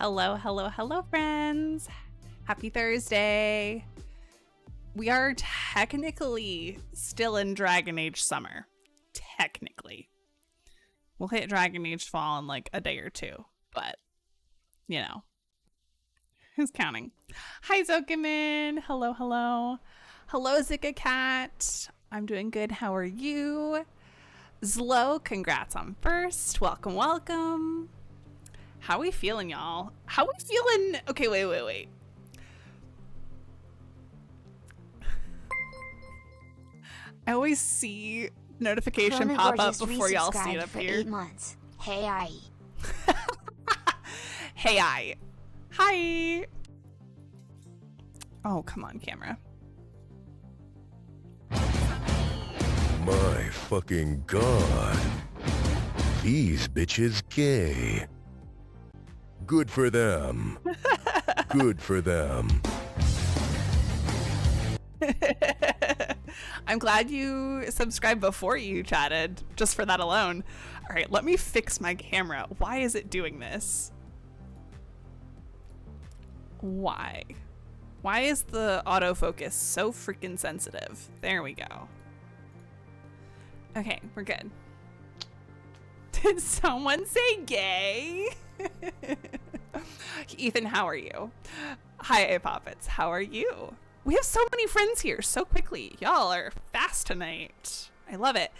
Hello, hello, hello, friends. Happy Thursday. We are technically still in Dragon Age summer. Technically. We'll hit Dragon Age fall in like a day or two, but, you know, who's counting? Hi, Zokamin. Hello, hello. Hello, Zika Cat. I'm doing good. How are you? Zlo, congrats on first. Welcome, welcome. How we feeling, y'all? How we feeling? Okay, wait. I always see notification pop up before y'all see it up here. 8 months. Hey, I. Hey, I. Hi. Oh, come on, camera. My fucking god. These bitches gay. Good for them. Good for them. I'm glad you subscribed before you chatted, just for that alone. All right, let me fix my camera. Why is it doing this? Why? Why is the autofocus so freaking sensitive? There we go. Okay, we're good. Did someone say gay? Ethan, how are you? Hi, Poppets. How are you? We have so many friends here so quickly. Y'all are fast tonight. I love it.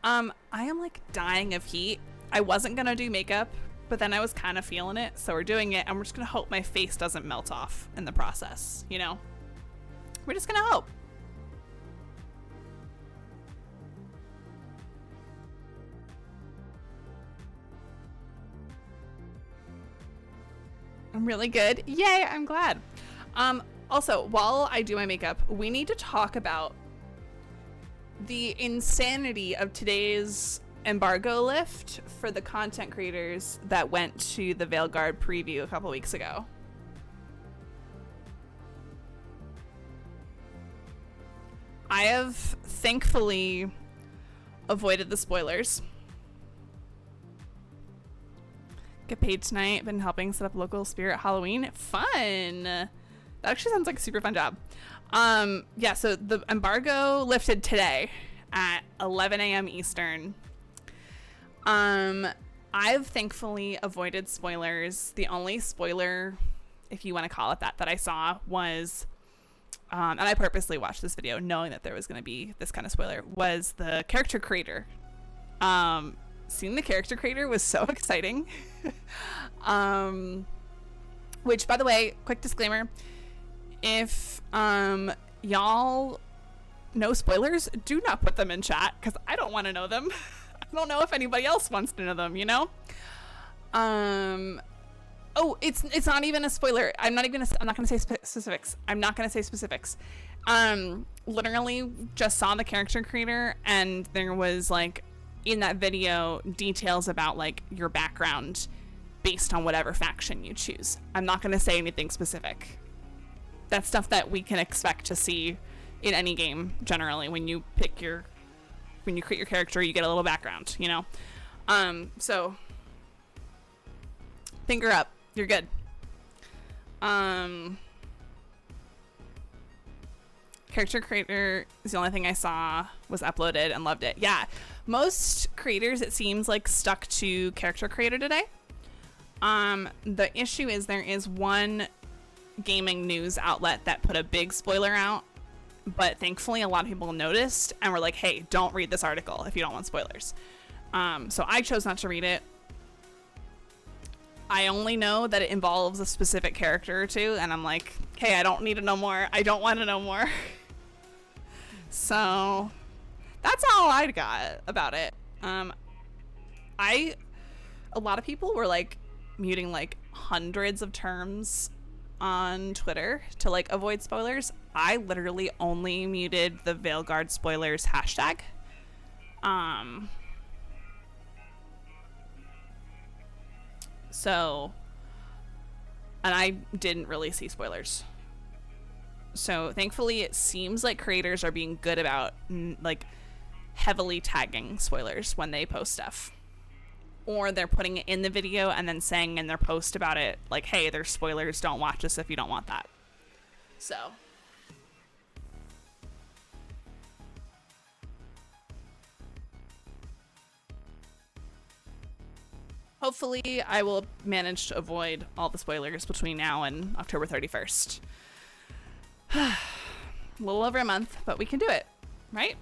I am like dying of heat. I wasn't gonna do makeup, but then I was kind of feeling it, so we're doing it, and we're just gonna hope my face doesn't melt off in the process, you know? We're just gonna hope. I'm really good. Yay, I'm glad. Also, while I do my makeup, we need to talk about the insanity of today's embargo lift for the content creators that went to the Veilguard preview a couple weeks ago. I have thankfully avoided the spoilers. Get paid tonight, been helping set up local spirit Halloween. Fun! That actually sounds like a super fun job. Yeah, so the embargo lifted today at 11 a.m. Eastern. I've thankfully avoided spoilers. The only spoiler, if you want to call it that I saw was, and I purposely watched this video knowing that there was going to be this kind of spoiler, was the character creator. Seeing the character creator was so exciting. Which, by the way, quick disclaimer, if y'all know spoilers, do not put them in chat, because I don't want to know them. I don't know if anybody else wants to know them, you know? Oh, it's not even a spoiler. I'm not gonna say specifics. I'm not gonna say specifics. Literally just saw the character creator, and there was like in that video details about like your background based on whatever faction you choose. I'm not gonna say anything specific. That's stuff that we can expect to see in any game generally. When you create your character, you get a little background, you know? So finger up, you're good. Character creator is the only thing I saw was uploaded and loved it. Yeah, most creators, it seems like, stuck to character creator today. The issue is there is one gaming news outlet that put a big spoiler out, but thankfully a lot of people noticed and were like, hey, don't read this article if you don't want spoilers. So I chose not to read it. I only know that it involves a specific character or two, and I'm like, hey, I don't need to know more. I don't want to know more. So that's all I got about it. A lot of people were like muting like hundreds of terms on Twitter to like avoid spoilers. I literally only muted the Veilguard spoilers hashtag. So, and I didn't really see spoilers. So thankfully it seems like creators are being good about like heavily tagging spoilers when they post stuff. or they're putting it in the video and then saying in their post about it, like, hey, there's spoilers, don't watch this if you don't want that. So hopefully I will manage to avoid all the spoilers between now and October 31st. A little over a month, but we can do it, right?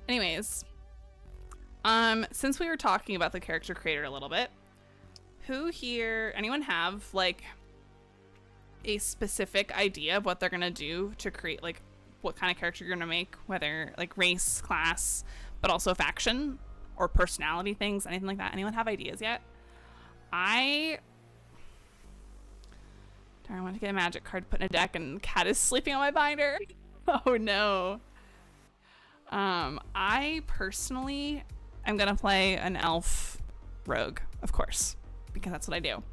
Anyways, since we were talking about the character creator a little bit, who here, anyone have like a specific idea of what they're gonna do to create, like what kind of character you're gonna make, whether like race, class, but also faction or personality things, anything like that? Anyone have ideas yet? I want to get a magic card to put in a deck, and Cat is sleeping on my binder. Oh no. I personally am gonna play an elf rogue, of course, because that's what I do.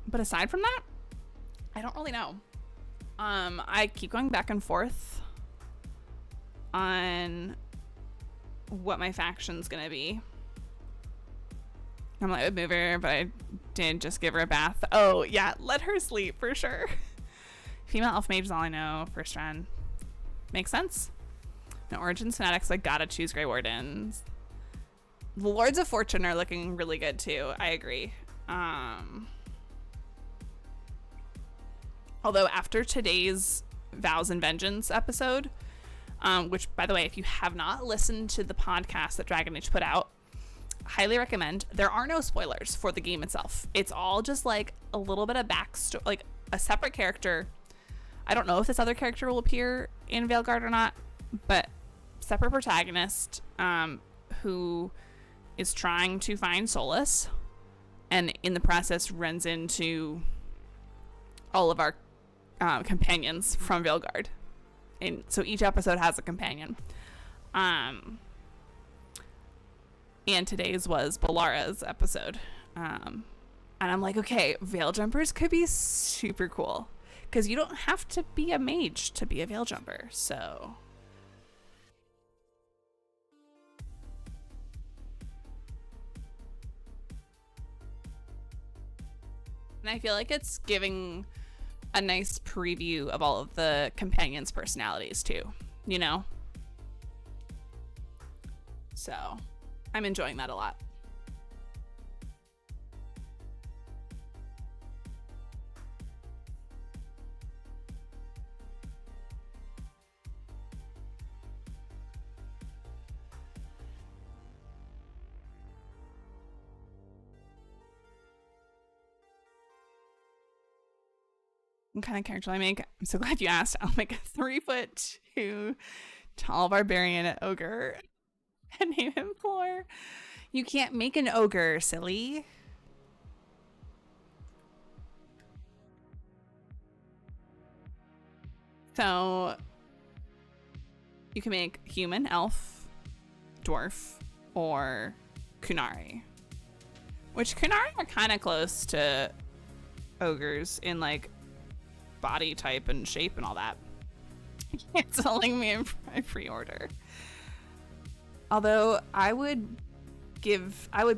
But aside from that, I don't really know. I keep going back and forth on what my faction's gonna be. I'm like, I would move her, but I did just give her a bath. Oh yeah, let her sleep for sure. Female elf mage is all I know. First run. Makes sense. No Origins fanatics, I gotta choose Grey Wardens. The Lords of Fortune are looking really good too. I agree. Although after today's Vows and Vengeance episode, which by the way, if you have not listened to the podcast that Dragon Age put out, highly recommend. There are no spoilers for the game itself. It's all just like a little bit of backstory, like a separate character. I don't know if this other character will appear in Veilguard or not, but separate protagonist who is trying to find solace, and in the process runs into all of our companions from Veilguard. And so each episode has a companion. And today's was Balara's episode. And I'm like, okay, Veil Jumpers could be super cool, because you don't have to be a mage to be a Veil Jumper, so. And I feel like it's giving a nice preview of all of the companions' personalities too, you know? So I'm enjoying that a lot. What kind of character will I make? I'm so glad you asked. I'll make a 3'2" tall barbarian ogre and name him Floor. You can't make an ogre, silly. So you can make human, elf, dwarf, or Kunari. Which Kunari are kind of close to ogres in like body type and shape and all that. It's telling me in my pre-order. Although I would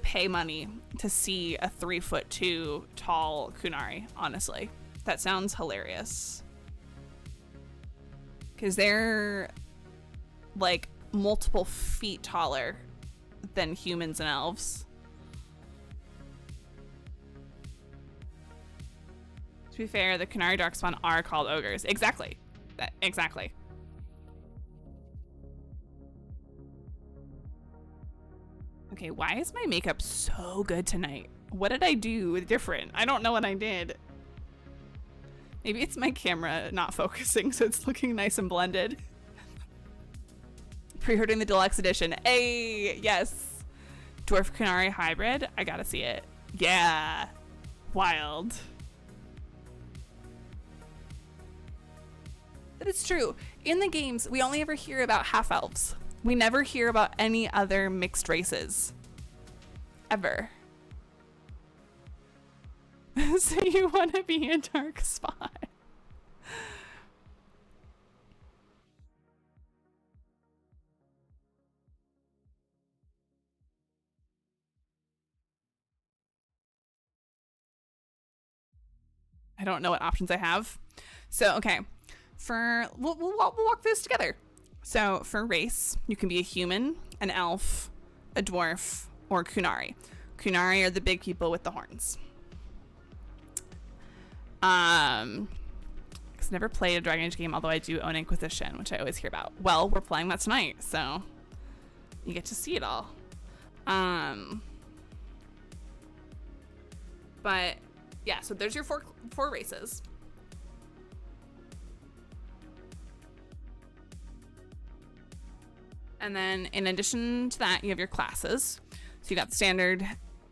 pay money to see a 3'2" tall Kunari, honestly. That sounds hilarious. Because they're like multiple feet taller than humans and elves. To be fair, the Kunari Darkspawn are called ogres. Exactly. Exactly. Okay, why is my makeup so good tonight? What did I do different? I don't know what I did. Maybe it's my camera not focusing, so it's looking nice and blended. Pre-ordering the deluxe edition. Hey, yes. Dwarf Kunari hybrid. I gotta see it. Yeah. Wild. But it's true. In the games, we only ever hear about half-elves. We never hear about any other mixed races. Ever. So you want to be a dark spot. I don't know what options I have. So, okay. We'll walk this together. So, for race, you can be a human, an elf, a dwarf, or Kunari. Kunari are the big people with the horns. I've never played a Dragon Age game, although I do own Inquisition, which I always hear about. Well, we're playing that tonight, so you get to see it all. But yeah, so there's your four races. And then in addition to that, you have your classes. So you got the standard,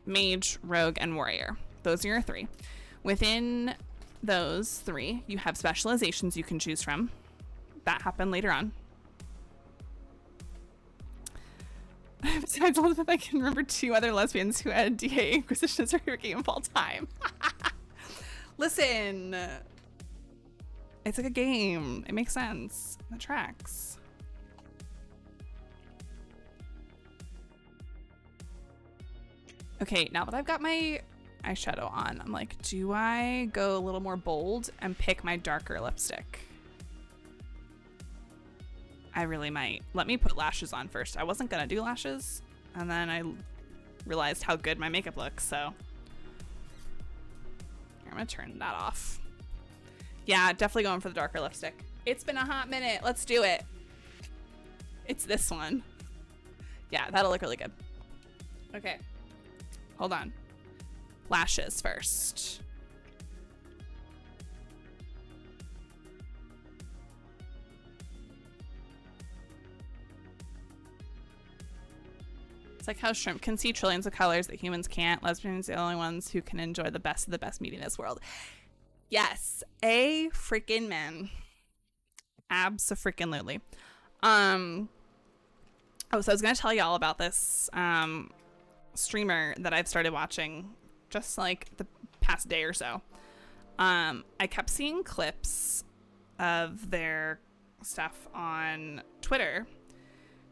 mage, rogue, and warrior. Those are your three. Within those three, you have specializations you can choose from. That happened later on. Besides Elizabeth, I can remember 2 other lesbians who had DA Inquisition as their game of all time. Listen, it's like a game. It makes sense. It tracks. Okay, now that I've got my eyeshadow on, I'm like, do I go a little more bold and pick my darker lipstick? I really might. Let me put lashes on first. I wasn't gonna do lashes, and then I realized how good my makeup looks, so I'm gonna turn that off. Yeah, definitely going for the darker lipstick. It's been a hot minute. Let's do it. It's this one. Yeah, that'll look really good. Okay. Hold on. Lashes first. It's like how shrimp can see trillions of colors that humans can't. Lesbians are the only ones who can enjoy the best of the best meat in this world. Yes, a freaking man. Abso-freaking-lutely. Oh, so I was gonna tell y'all about this streamer that I've started watching just like the past day or so. I kept seeing clips of their stuff on Twitter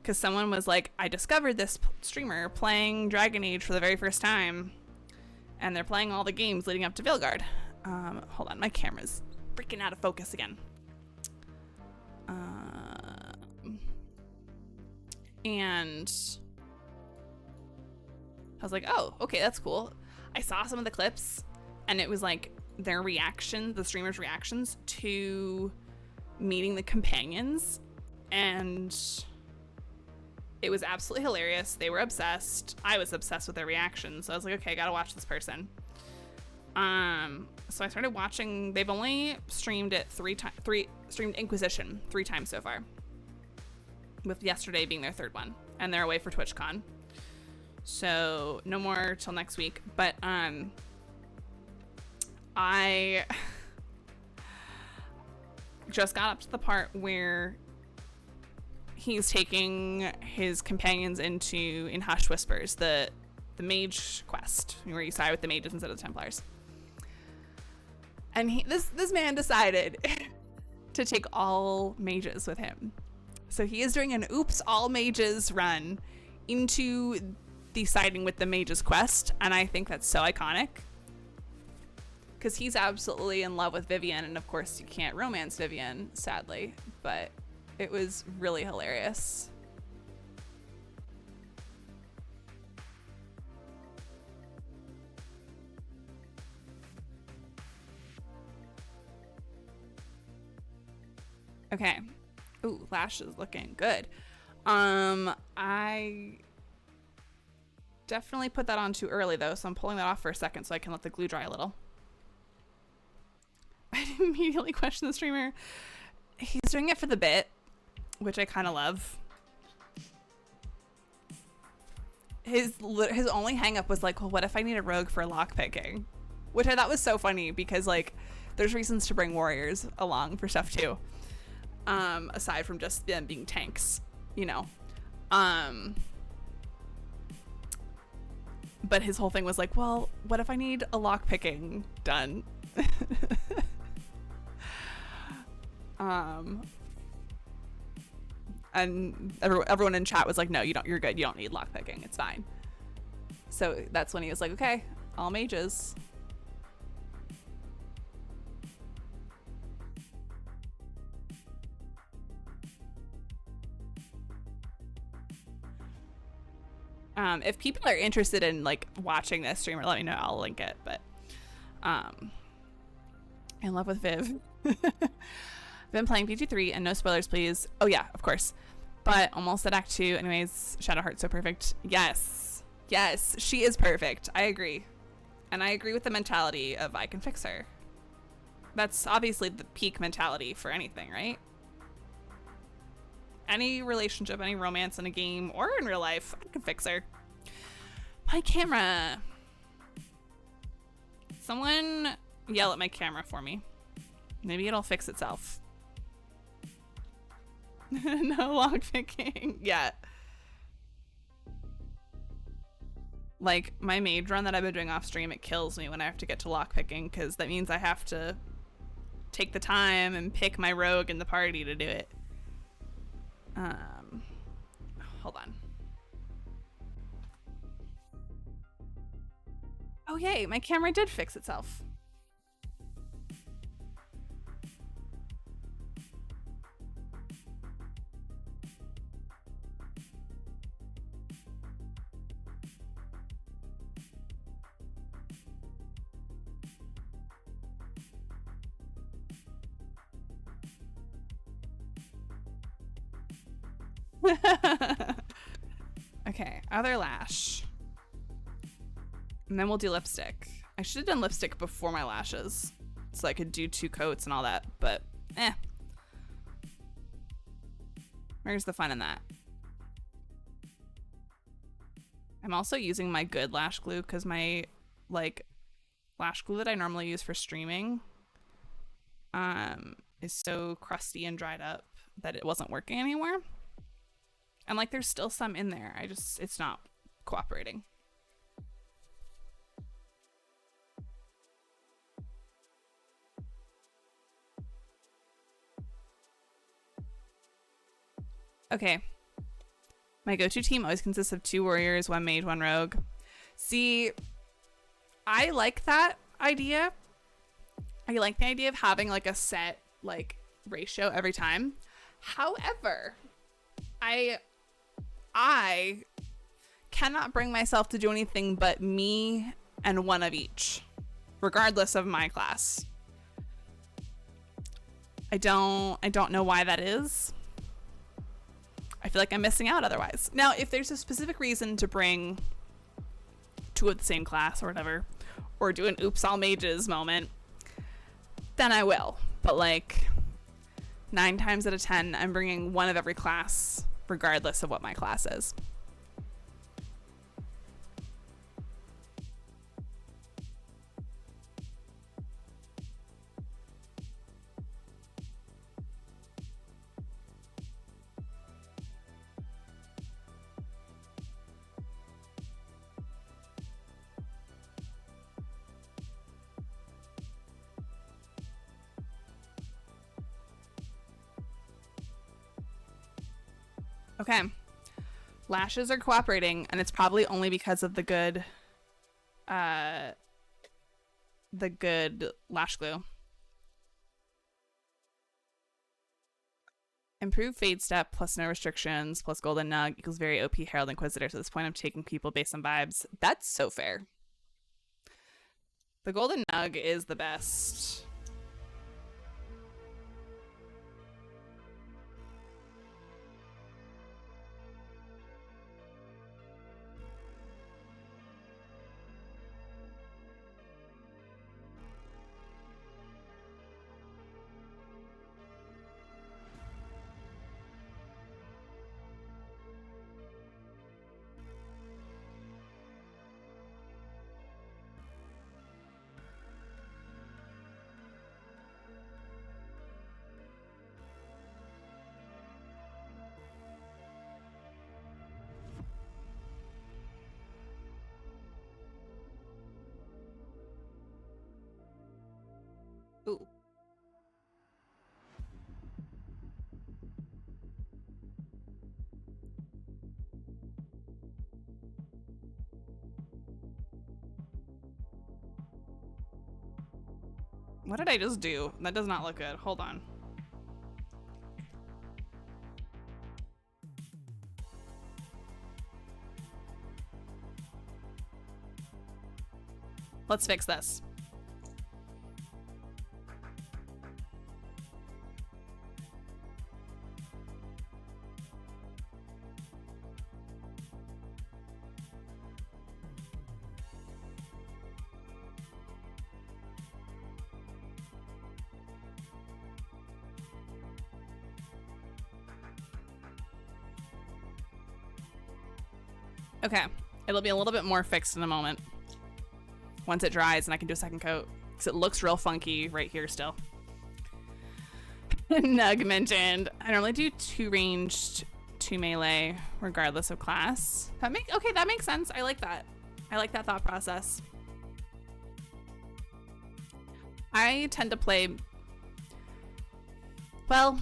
because someone was like, I discovered this streamer playing Dragon Age for the very first time, and they're playing all the games leading up to Veilguard. Hold on, my camera's freaking out of focus again. And I was like, oh, okay, that's cool. I saw some of the clips, and it was like their reaction, the streamers' reactions to meeting the companions, and it was absolutely hilarious. They were obsessed. I was obsessed with their reactions, so I was like, okay, I gotta watch this person. So I started watching. They've only streamed it streamed Inquisition 3 times so far, with yesterday being their 3rd one, and they're away for TwitchCon. So no more till next week. But I just got up to the part where he's taking his companions in Hushed Whispers, the mage quest, where you side with the mages instead of the Templars. And this man decided to take all mages with him. So he is doing an oops all mages run into the siding with the mages quest, and I think that's so iconic because he's absolutely in love with Vivienne, and of course you can't romance Vivienne, sadly, but it was really hilarious. Okay. Ooh, lashes looking good. I definitely put that on too early though, so I'm pulling that off for a second so I can let the glue dry a little. I immediately question the streamer. He's doing it for the bit, which I kind of love. His only hang up was like, well, what if I need a rogue for lockpicking? Which I thought was so funny because like there's reasons to bring warriors along for stuff too. Aside from just them being tanks, you know. But his whole thing was like, well, what if I need a lock picking done? And everyone in chat was like, no, you're good. You don't need lock picking. It's fine. So that's when he was like, okay, all mages. If people are interested in like watching this streamer, let me know. I'll link it. But in love with Viv. Been playing PG3 and no spoilers, please. Oh yeah, of course. But almost at Act 2. Anyways, Shadowheart's so perfect. Yes. Yes, she is perfect. I agree. And I agree with the mentality of I can fix her. That's obviously the peak mentality for anything, right? Any relationship, any romance in a game or in real life, I can fix her. My camera. Someone yell at my camera for me. Maybe it'll fix itself. No lock picking. Yeah. Like my mage run that I've been doing off stream, it kills me when I have to get to lock picking because that means I have to take the time and pick my rogue in the party to do it. Hold on. Oh yay, my camera did fix itself. Okay, other lash. And then we'll do lipstick. I should have done lipstick before my lashes so I could do 2 coats and all that, but where's the fun in that? I'm also using my good lash glue because my like lash glue that I normally use for streaming is so crusty and dried up that it wasn't working anymore. And like there's still some in there. It's not cooperating. Okay. My go-to team always consists of 2 warriors, 1 mage, 1 rogue. See, I like that idea. I like the idea of having like a set like ratio every time. However, I cannot bring myself to do anything but me and 1 of each, regardless of my class. I don't know why that is. I feel like I'm missing out otherwise. Now, if there's a specific reason to bring 2 of the same class or whatever, or do an oops all mages moment, then I will. But like 9 times out of 10, I'm bringing 1 of every class, regardless of what my class is. Okay. Lashes are cooperating, and it's probably only because of the good lash glue. Improved fade step plus no restrictions plus golden nug equals very OP Herald Inquisitor. So at this point I'm taking people based on vibes. That's so fair. The golden nug is the best. What did I just do? That does not look good. Hold on. Let's fix this. Okay, it'll be a little bit more fixed in a moment once it dries and I can do a second coat because it looks real funky right here still. Nug mentioned I normally do 2 ranged, 2 melee regardless of class. That makes sense. I like that. I like that thought process. I tend to play, well,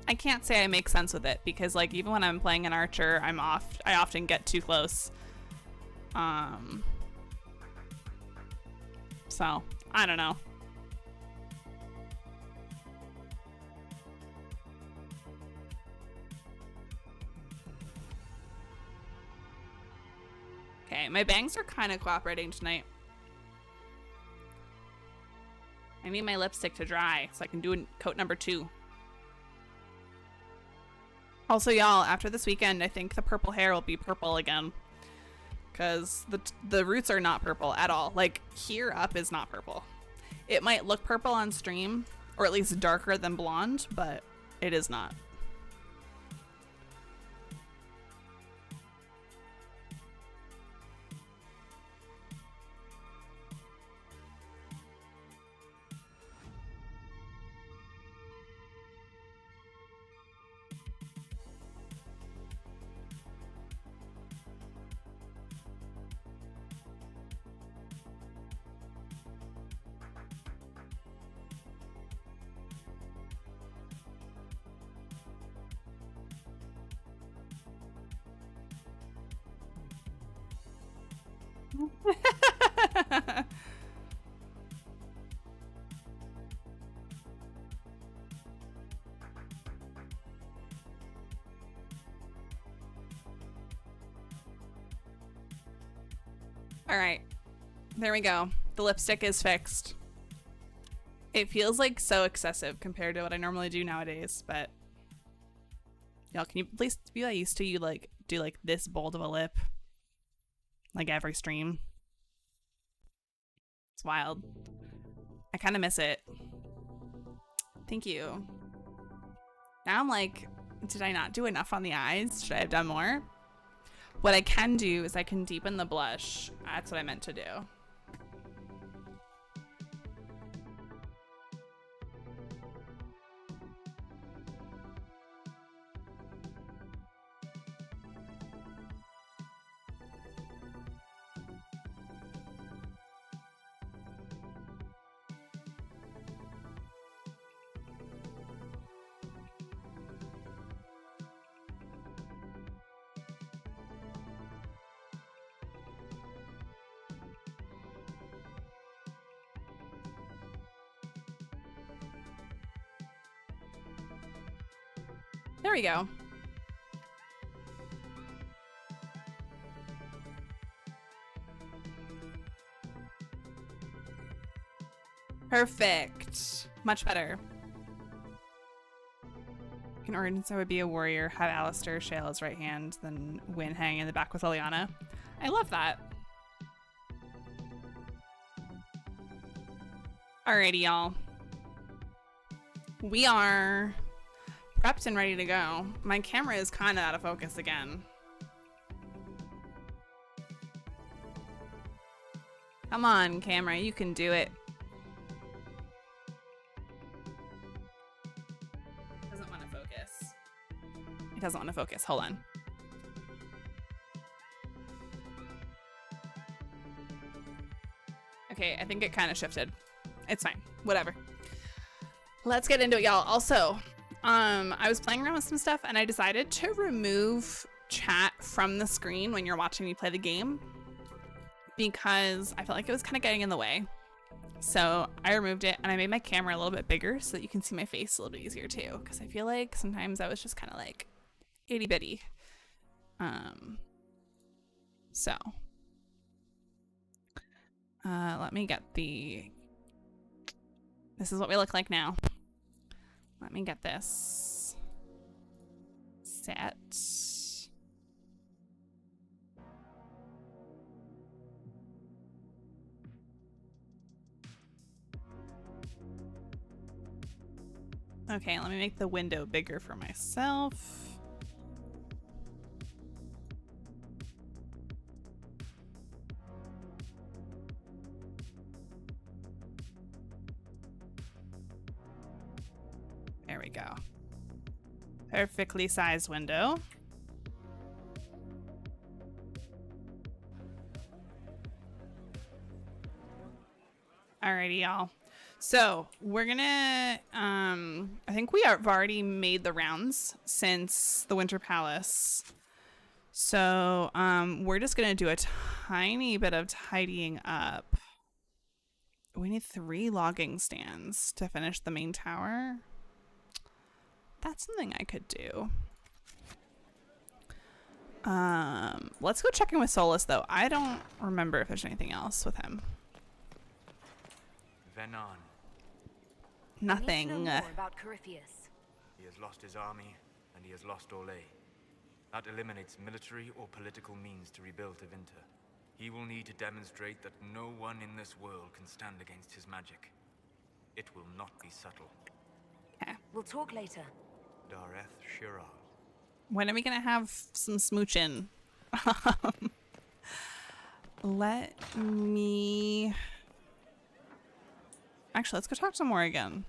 I can't say I make sense with it because like even when I'm playing an archer, I often get too close. So I don't know. Okay, my bangs are kind of cooperating tonight. I need my lipstick to dry so I can do coat number 2. Also, y'all, after this weekend, I think the purple hair will be purple again. Because the roots are not purple at all. Like, here up is not purple. It might look purple on stream, or at least darker than blonde, but it is not. All right, there we go. The lipstick is fixed. It feels like so excessive compared to what I normally do nowadays, but y'all, can you please be that used to you like do like this bold of a lip like every stream? It's wild. I kind of miss it. Thank you. Now I'm like, did I not do enough on the eyes? Should I have done more? What I can do is I can deepen the blush. That's what I meant to do. There we go. Perfect. Much better. In Ordinance, I would be a warrior, have Alistair Shale as right hand, then Win hang in the back with Liliana. I love that. Alrighty, y'all. We are prepped and ready to go. My camera is kind of out of focus again. Come on, camera, you can do it. Doesn't want to focus. It doesn't want to focus. Hold on. Okay, I think it kind of shifted. It's fine. Whatever. Let's get into it, y'all. Also, I was playing around with some stuff and I decided to remove chat from the screen when you're watching me play the game because I felt like it was kind of getting in the way. So I removed it and I made my camera a little bit bigger so that you can see my face a little bit easier too. Because I feel like sometimes I was just kind of like itty bitty. So let me get this is what we look like now. Let me get this set. Okay, let me make the window bigger for myself. There we go. Perfectly sized window. Alrighty, y'all. So we're gonna, I think we have already made the rounds since the Winter Palace. So we're just gonna do a tiny bit of tidying up. We need 3 logging stands to finish the main tower. That's something I could do. Let's go check in with Solus though. I don't remember if there's anything else with him. Venan. Nothing. I need to know more about Corypheus. He has lost his army, and he has lost Orlais. That eliminates military or political means to rebuild Tevinter. He will need to demonstrate that no one in this world can stand against his magic. It will not be subtle. Okay. We'll talk later. Dareth Shiraz. When are we gonna have some smooching? Let me... Actually, let's go talk some more again.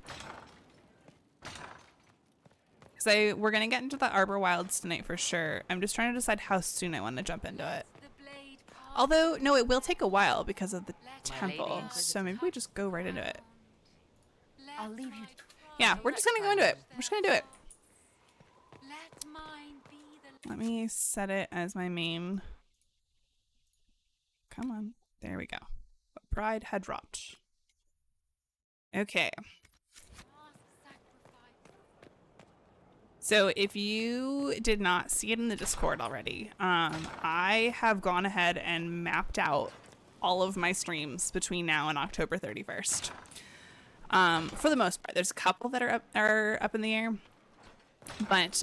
Because we're gonna get into the Arbor Wilds tonight for sure. I'm just trying to decide how soon I want to jump into it. Although, no, it will take a while because of the temple. So maybe we just go right into it. I'll leave you. Yeah, we're just gonna go into it. We're just gonna do it. Let me set it as my main. Come on. There we go. But pride had dropped. Okay. So if you did not see it in the Discord already, I have gone ahead and mapped out all of my streams between now and October 31st. For the most part, there's a couple that are up in the air. But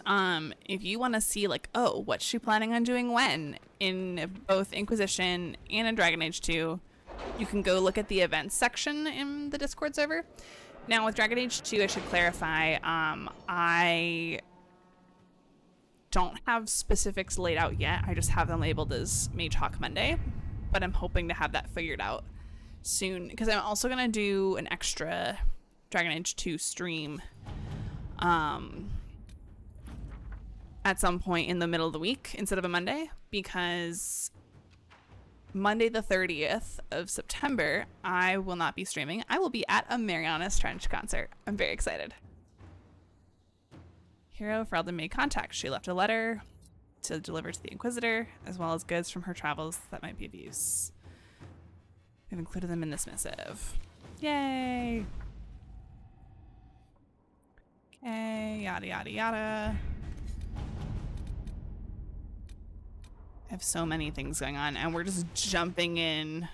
if you want to see like, oh, what's she planning on doing when in both Inquisition and in Dragon Age 2, you can go look at the events section in the Discord server. Now with Dragon Age 2, I should clarify, I don't have specifics laid out yet. I just have them labeled as Mage Hawk Monday, but I'm hoping to have that figured out soon because I'm also going to do an extra Dragon Age 2 stream at some point in the middle of the week instead of a Monday, because Monday the 30th of September, I will not be streaming. I will be at a Marianas Trench concert. I'm very excited. Hero Ferelden made contact. She left a letter to deliver to the Inquisitor, as well as goods from her travels that might be of use. We've included them in this missive. Yay! Okay, yada yada yada. I have so many things going on and we're just jumping in.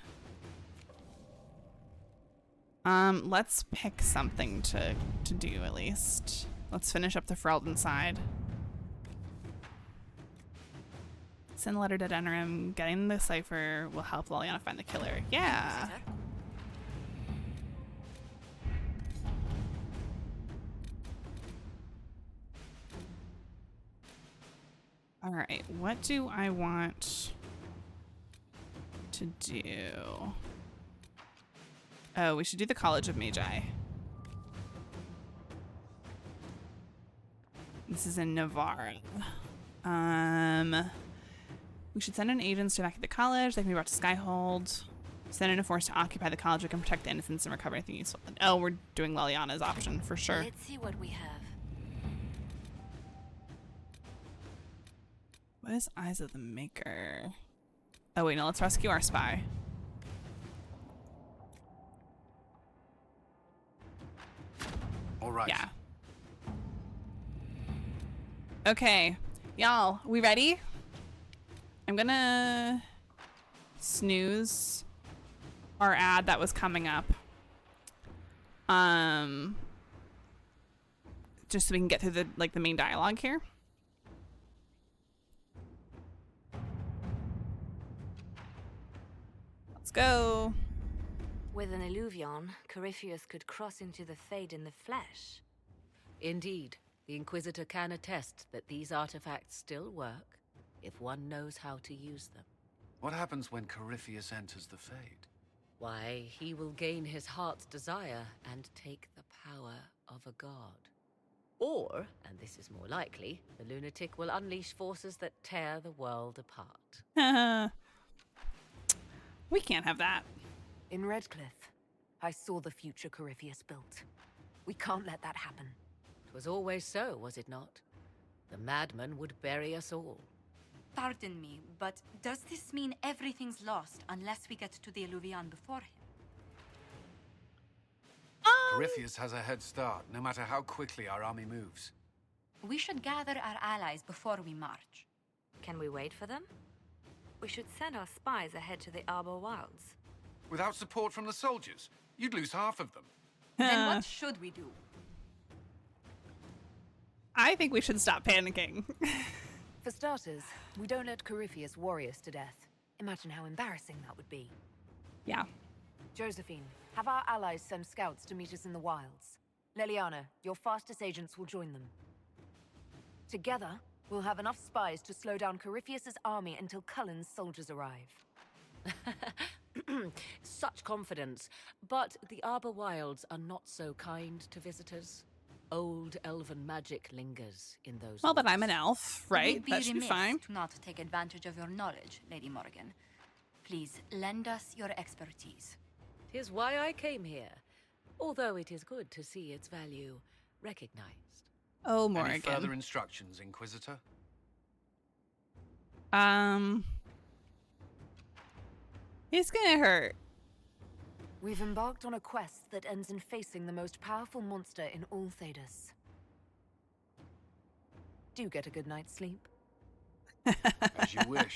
Let's pick something to do at least. Let's finish up the Ferelden side. Send a letter to Denerim. Getting the cipher will help Liliana find the killer. Yeah. All right, what do I want to do? Oh, we should do the College of Magi. This is in Navarra. We should send in agents to evacuate the college. They can be brought to Skyhold. Send in a force to occupy the college. We can protect the innocents and recover anything useful. Oh, we're doing Liliana's option for sure. Let's see what we have. What is Eyes of the Maker? Oh wait, no, let's rescue our spy. All right. Yeah. Okay, y'all, we ready? I'm gonna snooze our ad that was coming up. Just so we can get through the main dialogue here. Let's go. With an Illuvion, Corypheus could cross into the Fade in the flesh. Indeed, the Inquisitor can attest that these artifacts still work if one knows how to use them. What happens when Corypheus enters the Fade? Why, he will gain his heart's desire and take the power of a god. Or, and this is more likely, the lunatic will unleash forces that tear the world apart. We can't have that. In Redcliffe, I saw the future Corypheus built. We can't let that happen. It was always so, was it not? The madman would bury us all. Pardon me, but does this mean everything's lost unless we get to the Illuvion before him? Corypheus has a head start, no matter how quickly our army moves. We should gather our allies before we march. Can we wait for them? We should send our spies ahead to the Arbor Wilds. Without support from the soldiers, you'd lose half of them. Then what should we do? I think we should stop panicking. For starters, we don't let Corypheus worry us to death. Imagine how embarrassing that would be. Yeah. Josephine, have our allies send scouts to meet us in the wilds. Leliana, your fastest agents will join them. Together, we'll have enough spies to slow down Corypheus's army until Cullen's soldiers arrive. Such confidence. But the Arbor Wilds are not so kind to visitors. Old elven magic lingers in those Well, but I'm an woods. elf, right? We'd be That should be remiss fine. to not take advantage of your knowledge, Lady Morgan. Please lend us your expertise. 'Tis why I came here, although it is good to see its value recognized. Oh, Any Morgan. further instructions, Inquisitor? It's gonna hurt. We've embarked on a quest that ends in facing the most powerful monster in all Thedas. Do get a good night's sleep. As you wish.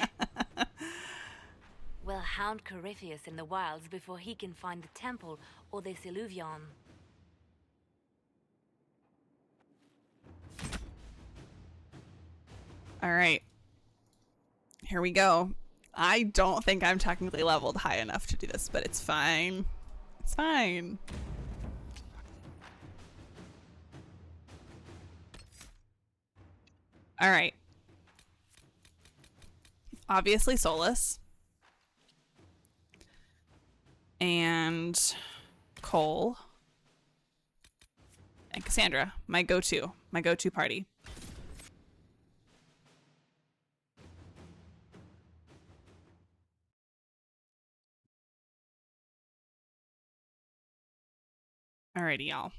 We'll hound Corypheus in the wilds before he can find the temple or this Illuvion. All right. Here we go. I don't think I'm technically leveled high enough to do this, but it's fine. It's fine. All right. Obviously Solus. And Cole. And Cassandra, my go-to party. Alrighty, y'all.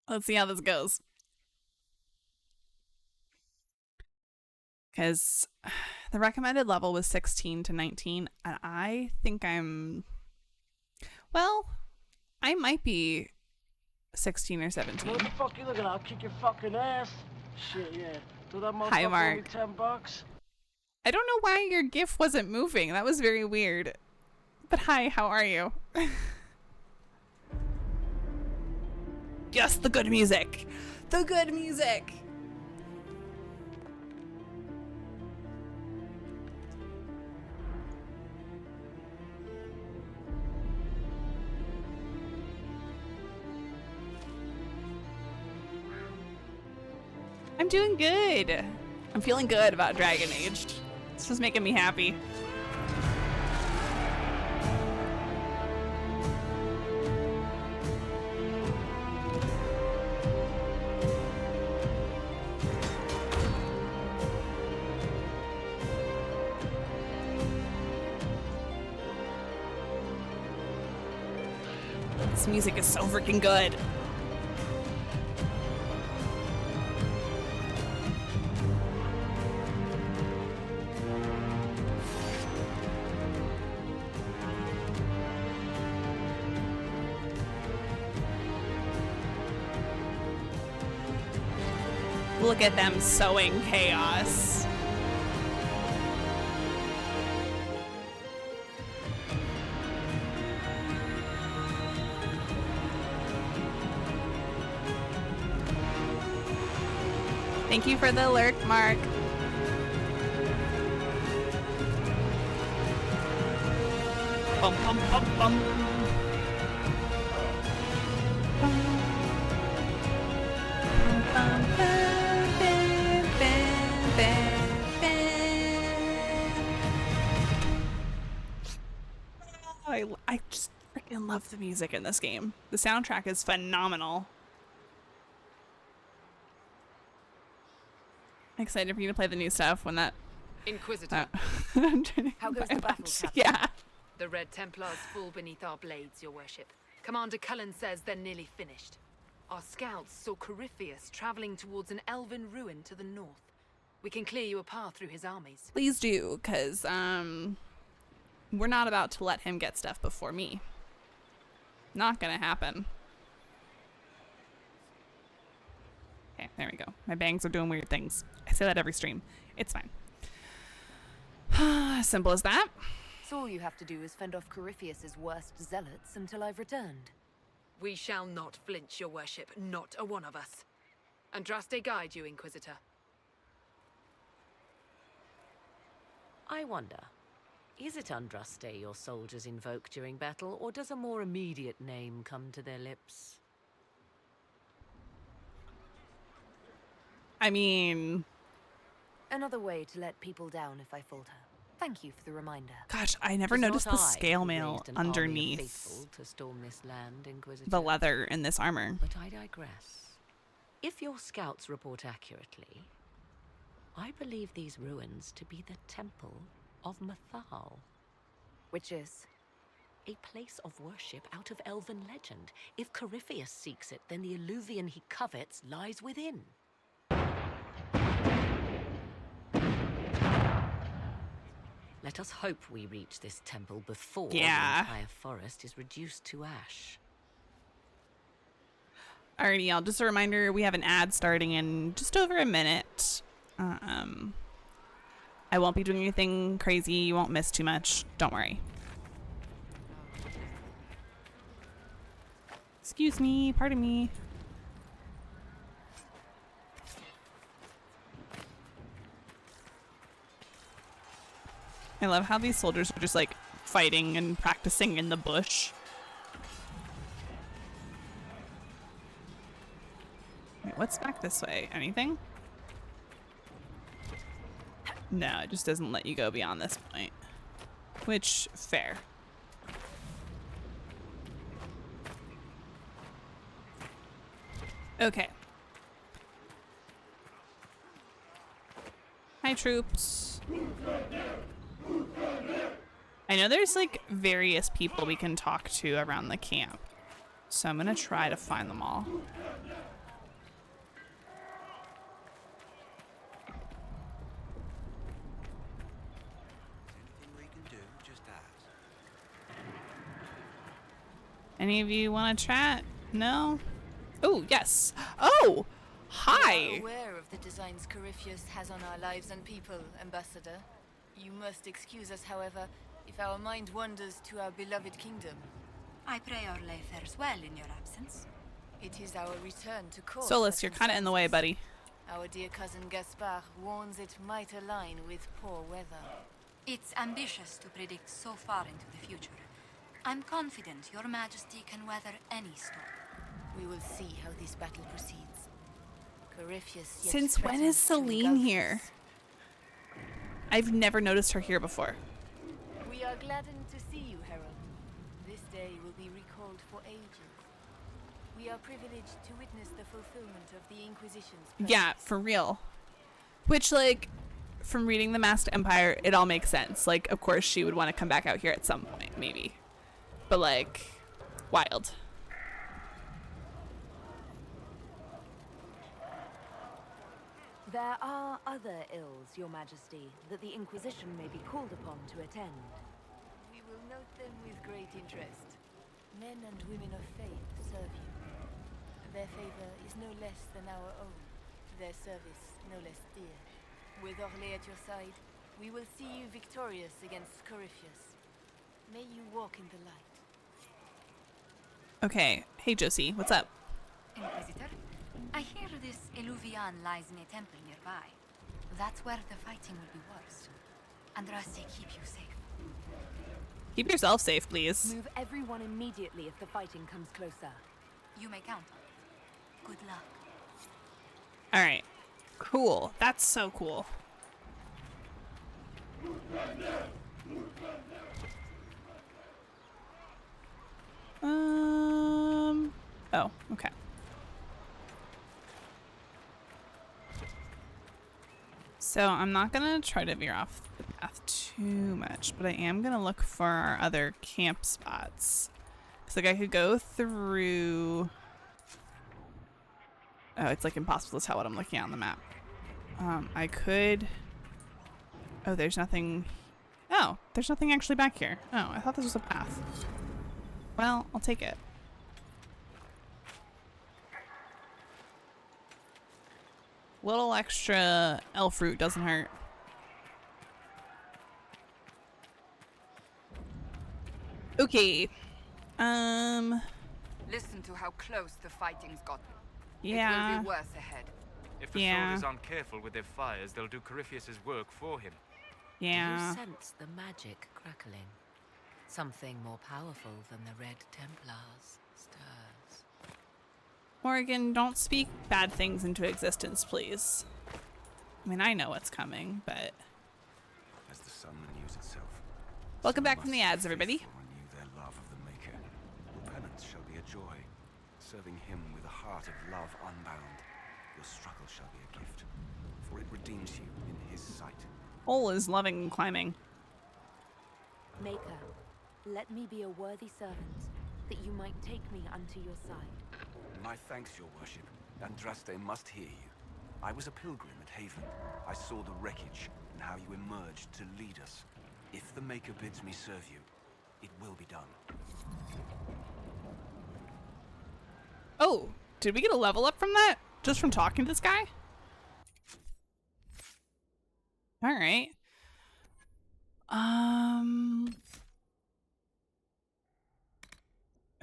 Let's see how this goes. Because the recommended level was 16 to 19, and I think I might be 16 or 17. What the fuck you looking at? I'll kick your fucking ass. Shit, yeah. Do that motherfucker Hi, owe me Mark. $10? I don't know why your GIF wasn't moving. That was very weird. But hi, how are you? Yes, the good music. The good music. I'm doing good. I'm feeling good about Dragon Age. It's just making me happy. This music is so freaking good. Look at them sowing chaos. Thank you for the lurk, Mark. Bum, bum, bum, bum. I just freaking love the music in this game. The soundtrack is phenomenal. Excited for you to play the new stuff when that. Inquisitor, How goes the battle, Captain? Yeah. the Red Templars fall beneath our blades, your worship. Commander Cullen says they're nearly finished. Our scouts saw Corypheus traveling towards an elven ruin to the north. We can clear you a path through his armies. Please do, because we're not about to let him get stuff before me. Not gonna happen. Okay, there we go. My bangs are doing weird things. I say that every stream. It's fine. Simple as that. So all you have to do is fend off Corypheus's worst zealots until I've returned. We shall not flinch, your worship, not a one of us. Andraste guide you, Inquisitor. I wonder, is it Andraste your soldiers invoke during battle, or does a more immediate name come to their lips? I mean, Another way to let people down if I falter. Thank you for the reminder. gosh, I never 'Twas noticed not the I scale who mail raised an army of underneath faithful to storm this land, Inquisitor. the leather in this armor. But I digress. If your scouts report accurately, I believe these ruins to be the Temple of Mathal. Which is? A place of worship out of elven legend. If Corypheus seeks it, then the alluvion he covets lies within. Let us hope we reach this temple before the entire forest is reduced to ash. Alrighty, y'all. Just a reminder, we have an ad starting in just over a minute. I won't be doing anything crazy. You won't miss too much. Don't worry. Excuse me. Pardon me. I love how these soldiers are just like fighting and practicing in the bush. Wait, what's back this way? Anything? No, it just doesn't let you go beyond this point. Which, fair. Okay. Hi, troops. I know there's like various people we can talk to around the camp, so I'm gonna try to find them all. Any of you want to chat? No? Oh, yes. Oh, hi. We are aware of the designs Corypheus has on our lives and people, Ambassador. You must excuse us, however, if our mind wanders to our beloved kingdom. I pray our lay fares well in your absence. It is our return to court. Solus, you're kind of in the way, buddy. Our dear cousin Gaspard warns it might align with poor weather. It's ambitious to predict so far into the future. I'm confident your majesty can weather any storm. We will see how this battle proceeds. Corypheus yet Since when is threatens to Celine engulf here? us. I've never noticed her here before. We are gladdened to see you, Herald. This day will be recalled for ages. We are privileged to witness the fulfillment of the Inquisition's purpose. Yeah, for real. Which, like, from reading The Masked Empire, it all makes sense. Like, of course, she would want to come back out here at some point, maybe. But, like, wild. There are other ills, your majesty, that the Inquisition may be called upon to attend. We will note them with great interest. Men and women of faith serve you. Their favor is no less than our own. their service no less dear. With Orlais at your side, we will see you victorious against Corypheus. May you walk in the light. Okay. Hey, Josie. What's up? Inquisitor, I hear this Eluvian lies in a temple nearby. That's where the fighting will be worst. Andraste, keep you safe. Keep yourself safe, please. Move everyone immediately if the fighting comes closer. You may count on it. Good luck. All right. Cool. That's so cool. Oh, okay. So I'm not gonna try to veer off the path too much, but I am gonna look for our other camp spots. Cause like I could go through. Oh, it's like impossible to tell what I'm looking at on the map. I could. Oh, there's nothing. Oh, there's nothing actually back here. Oh, I thought this was a path. Well, I'll take it. Little extra elf root doesn't hurt. Okay. Listen to how close the fighting's gotten. Yeah. It will be worse ahead. If the soldiers aren't careful with their fires, they'll do Corypheus's work for him. Yeah. You sense the magic crackling. Something more powerful than the Red Templars stirs. Morgan, don't speak bad things into existence, please. I mean, I know what's coming, but... As the sun renews itself. Welcome back from the ads, everybody. Renew their love of the Maker. Your penance shall be a joy. Serving him with a heart of love unbound. Your struggle shall be a gift, for it redeems you in his sight. Ol is loving climbing. Maker, let me be a worthy servant, that you might take me unto your side. My thanks, your worship. Andraste must hear you. I was a pilgrim at Haven. I saw the wreckage and how you emerged to lead us. If the Maker bids me serve you, it will be done. Oh, did we get a level up from that? Just from talking to this guy? All right.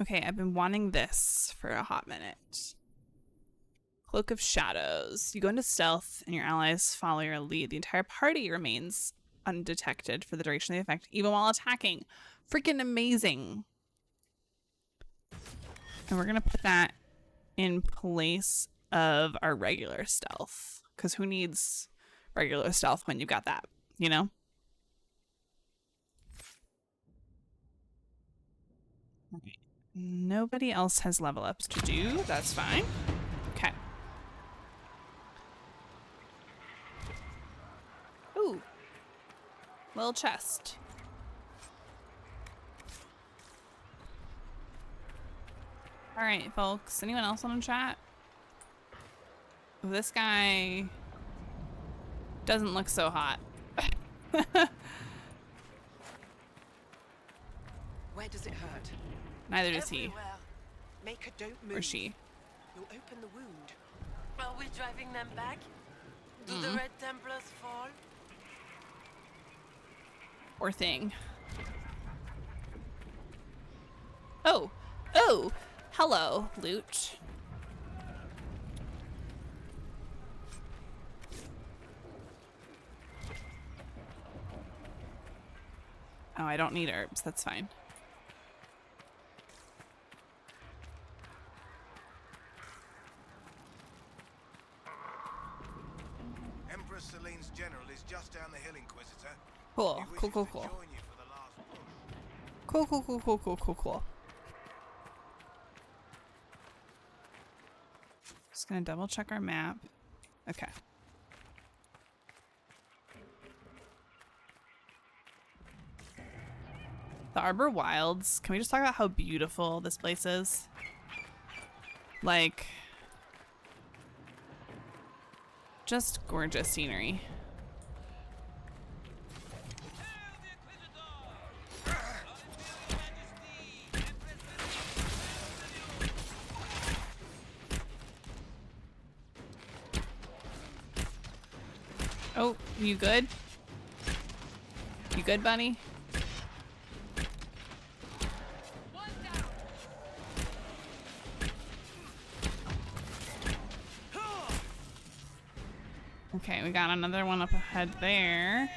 Okay, I've been wanting this for a hot minute. Cloak of Shadows. You go into stealth and your allies follow your lead. The entire party remains undetected for the duration of the effect, even while attacking. Freaking amazing. And we're going to put that in place of our regular stealth. Because who needs regular stealth when you've got that, you know? Okay. Nobody else has level ups to do. That's fine. Okay. Ooh. Little chest. All right, folks. Anyone else want to chat? Oh, this guy doesn't look so hot. Where does it hurt? Neither does he. Maker, don't move. Or she. You'll open the wound. Are we driving them back? Do the Red Templars fall? Or thing. Oh. Oh. Hello, loot. Oh, I don't need herbs. That's fine. Empress Celine's general is just down the hill, Inquisitor. Cool. Cool, cool, cool. Cool, cool, cool, cool, cool, cool, cool. Just gonna double check our map. Okay. The Arbor Wilds. Can we just talk about how beautiful this place is? Like, just gorgeous scenery. Oh, you good? You good, bunny? Okay, we got another one up ahead there.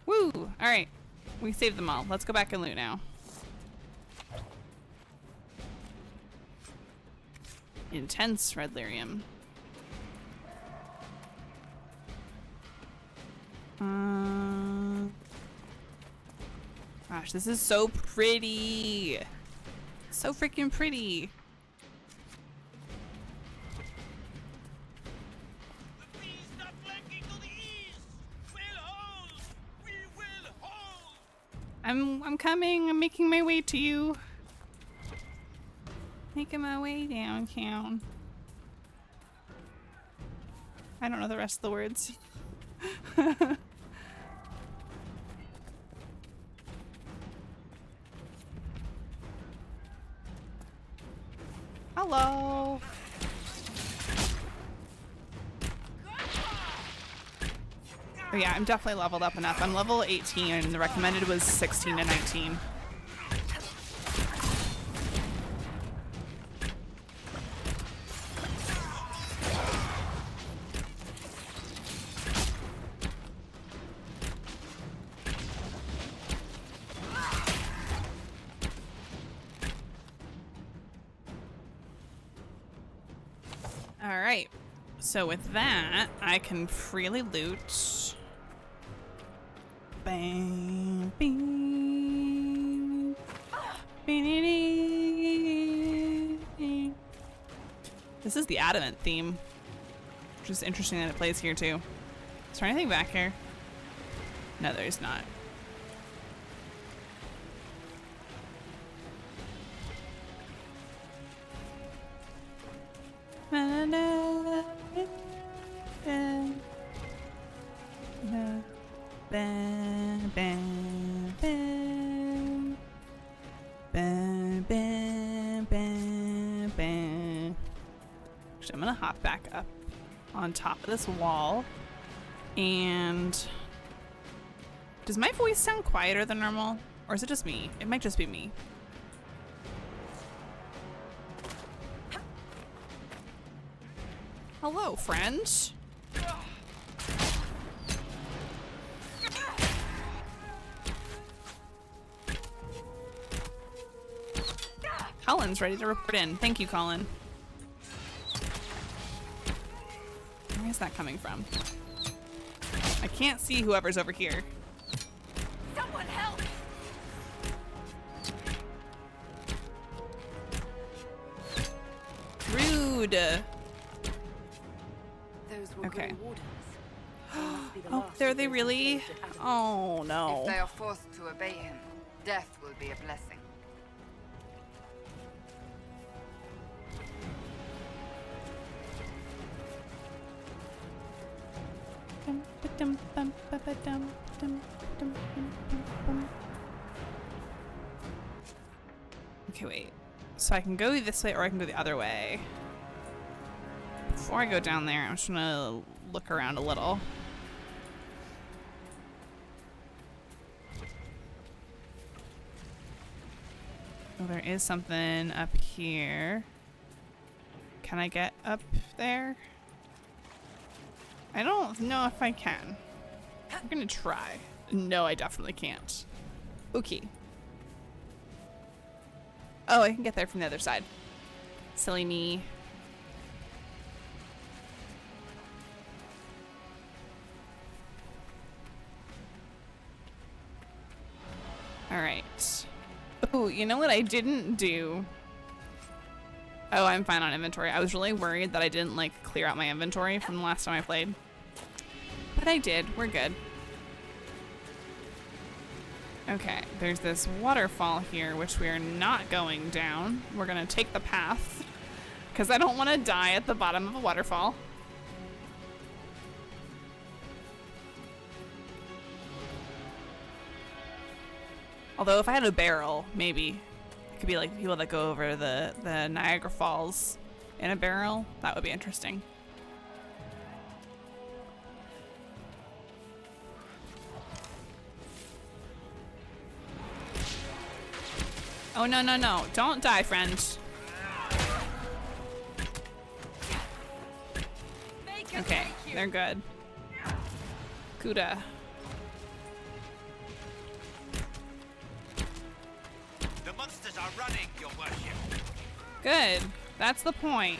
Woo! Alright. We saved them all. Let's go back and loot now. Intense red lyrium. Gosh, this is so pretty. So freaking pretty. I'm coming. I'm making my way to you. Making my way downtown. I don't know the rest of the words. Hello. Oh yeah, I'm definitely leveled up enough. I'm level 18 and the recommended was 16 to 19. All right. So with that, I can freely loot. Bang, bing. This is the Adamant theme, which is interesting that it plays here too. Is there anything back here? No, there's not. Actually, I'm gonna hop back up on top of this wall. And does my voice sound quieter than normal? Or is it just me? It might just be me. Hello, friends. Colin's ready to report in. Thank you, Colin. Where is that coming from? I can't see whoever's over here. Someone help! Rude. Those were Okay. Grey Wardens. They must be the Oh, last there of they those really? enclosed at Adam. Oh no. If they are forced to obey him, death will be a blessing. Okay, wait. So I can go this way or I can go the other way. Before I go down there, I'm just gonna look around a little. Oh, there is something up here. Can I get up there? I don't know if I can. I'm gonna try. No, I definitely can't. Okay. Oh, I can get there from the other side. Silly me. Alright. Oh, you know what I didn't do? Oh, I'm fine on inventory. I was really worried that I didn't, like, clear out my inventory from the last time I played. But I did. We're good. Okay, there's this waterfall here, which we are not going down. We're gonna take the path, because I don't want to die at the bottom of a waterfall. Although if I had a barrel, maybe I could be like people that go over the Niagara Falls in a barrel. That would be interesting. Oh, no, no, no. Don't die, friend. Okay, they're good. Kuda. The monsters are running, your worship. Good. That's the point.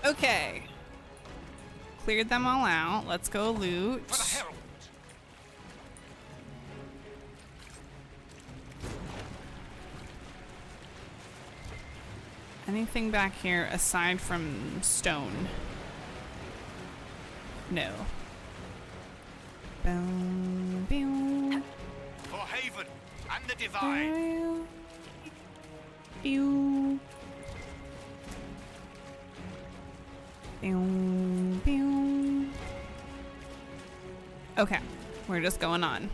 Okay. Cleared them all out. Let's go loot. For the herald. Anything back here aside from stone? No. Boom, boom. For Haven and the Divine. Pew. Pew, pew. Okay, we're just going on.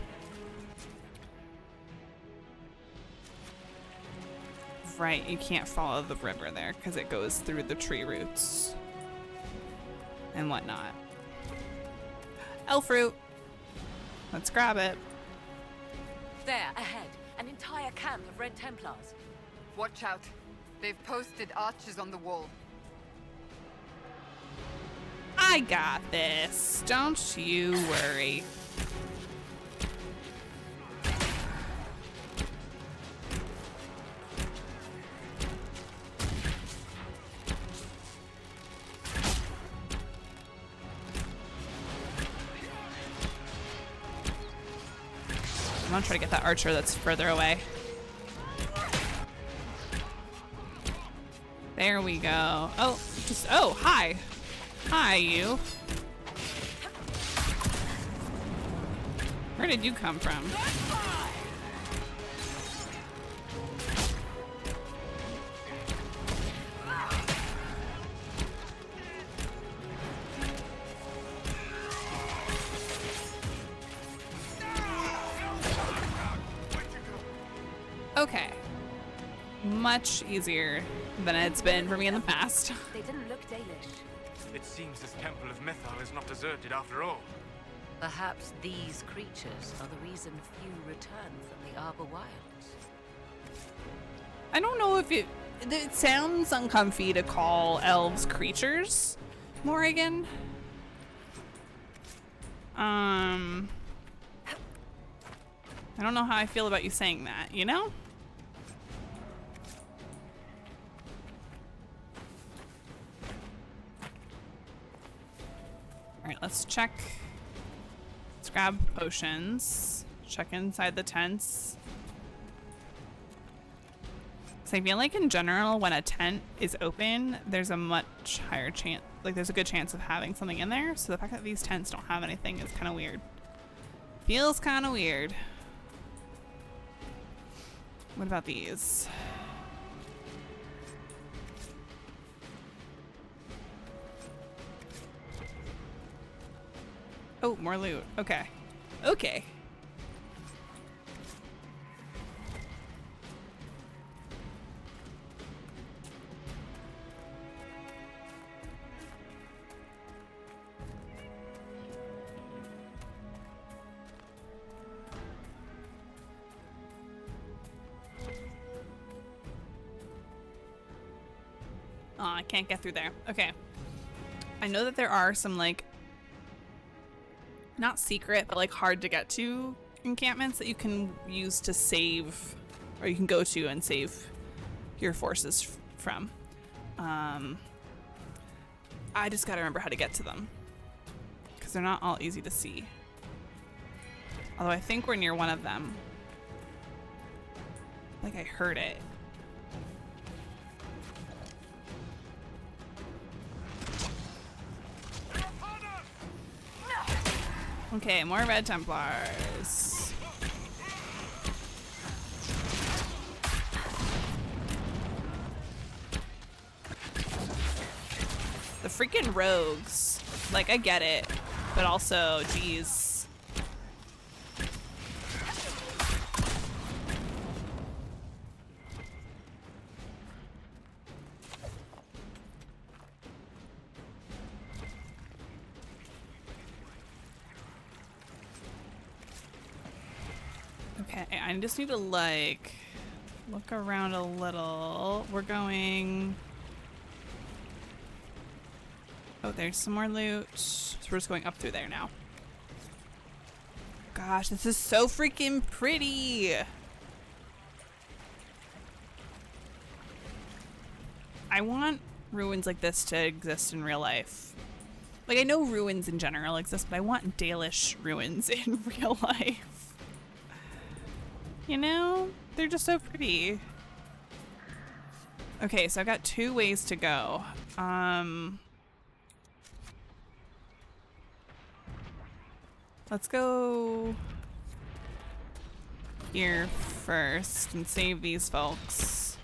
Right, you can't follow the river there because it goes through the tree roots and whatnot. Elf fruit. Let's grab it. There, ahead, an entire camp of Red Templars. Watch out. They've posted archers on the wall. I got this. Don't you worry. I'm gonna try to get that archer that's further away. There we go. Oh, oh, hi. Hi, you. Where did you come from? Okay. Much easier than it's been for me in the past. They didn't look Dalish. It seems this temple of Mythal is not deserted after all. Perhaps these creatures are the reason few return from the Arbor Wilds. I don't know if it sounds uncomfy to call elves creatures, Morrigan. I don't know how I feel about you saying that, you know? Alright, let's check. Let's grab potions. Check inside the tents. So I feel like in general, when a tent is open, there's a much higher chance, like there's a good chance of having something in there. So the fact that these tents don't have anything is kind of weird. Feels kind of weird. What about these? Oh, more loot. Okay. Okay. Oh, I can't get through there. Okay. I know that there are some, like, not secret, but like hard to get to encampments that you can use to save, or you can go to and save your forces from. I just gotta remember how to get to them because they're not all easy to see. Although I think we're near one of them. Like I heard it. Okay, more Red Templars. The freaking rogues. Like, I get it. But also, geez. Okay, I just need to, like, look around a little. We're going... Oh, there's some more loot. So we're just going up through there now. Gosh, this is so freaking pretty. I want ruins like this to exist in real life. Like, I know ruins in general exist, but I want Dalish ruins in real life. You know? They're just so pretty. Okay, so I've got 2 ways to go. Let's go here first and save these folks.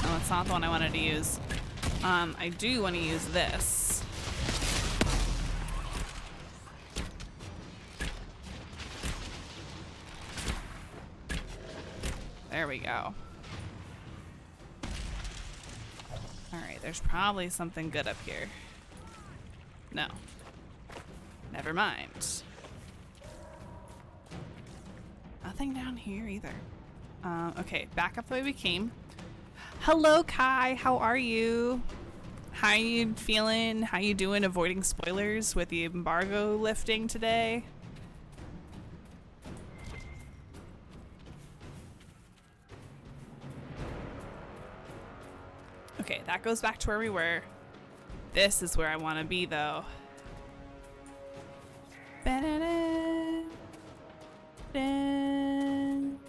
No, it's not the one I wanted to use. I do want to use this. There we go. Alright, there's probably something good up here. No. Never mind. Nothing down here either. Okay, back up the way we came. Hello, Kai. How are you? How you feeling? How you doing avoiding spoilers with the embargo lifting today? Okay, that goes back to where we were. This is where I want to be, though. Ba-da-da. Bam.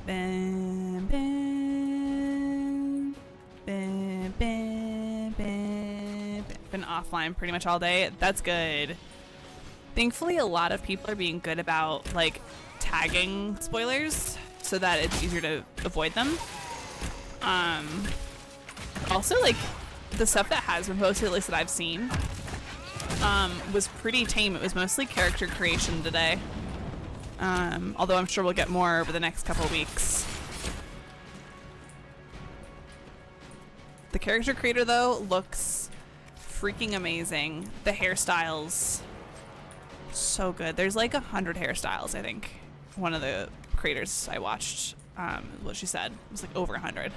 Bam, bam. Bam, bam, bam. Been offline pretty much all day. That's good. Thankfully, a lot of people are being good about, like, tagging spoilers so that it's easier to avoid them. Also, like, the stuff that has been posted, at least that I've seen, was pretty tame. It was mostly character creation today. Although I'm sure we'll get more over the next couple of weeks. The character creator, though, looks freaking amazing. The hairstyles, so good. There's like 100 hairstyles, I think. One of the creators I watched, what she said, it was like over 100.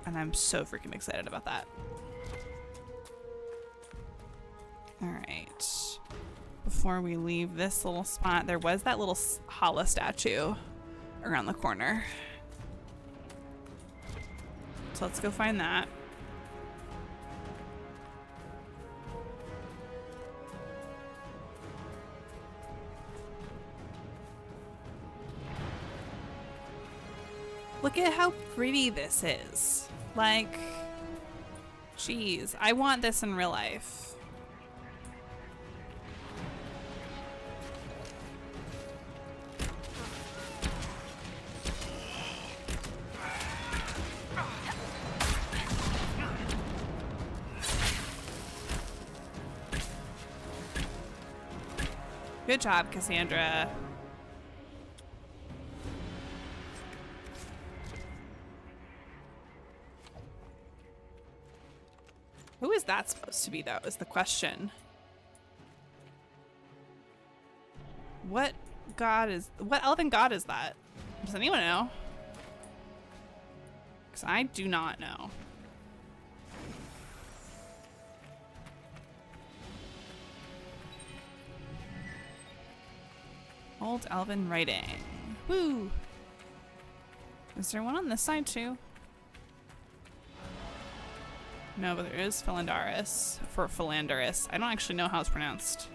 And I'm so freaking excited about that. Alright. Before we leave this little spot, there was that little Hala statue around the corner. So let's go find that. Look at how pretty this is. Like, geez, I want this in real life. Good job, Cassandra. Who is that supposed to be, though, is the question. What elven god is that? Does anyone know? Because I do not know. Old elven writing. Woo! Is there one on this side, too? No, but there is Philandaris. For Philandaris. I don't actually know how it's pronounced.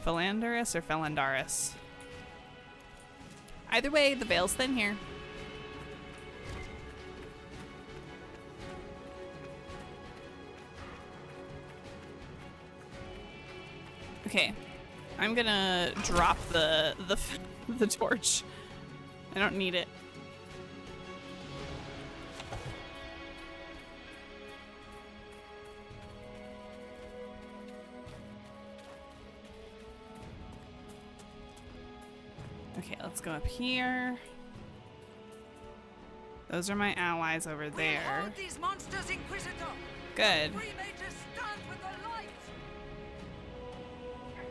Philandaris or Philandaris? Either way, the veil's thin here. Okay. I'm gonna drop the torch. I don't need it. Okay, let's go up here. Those are my allies over there. These monsters, Inquisitor. Good. We may just stand with the light.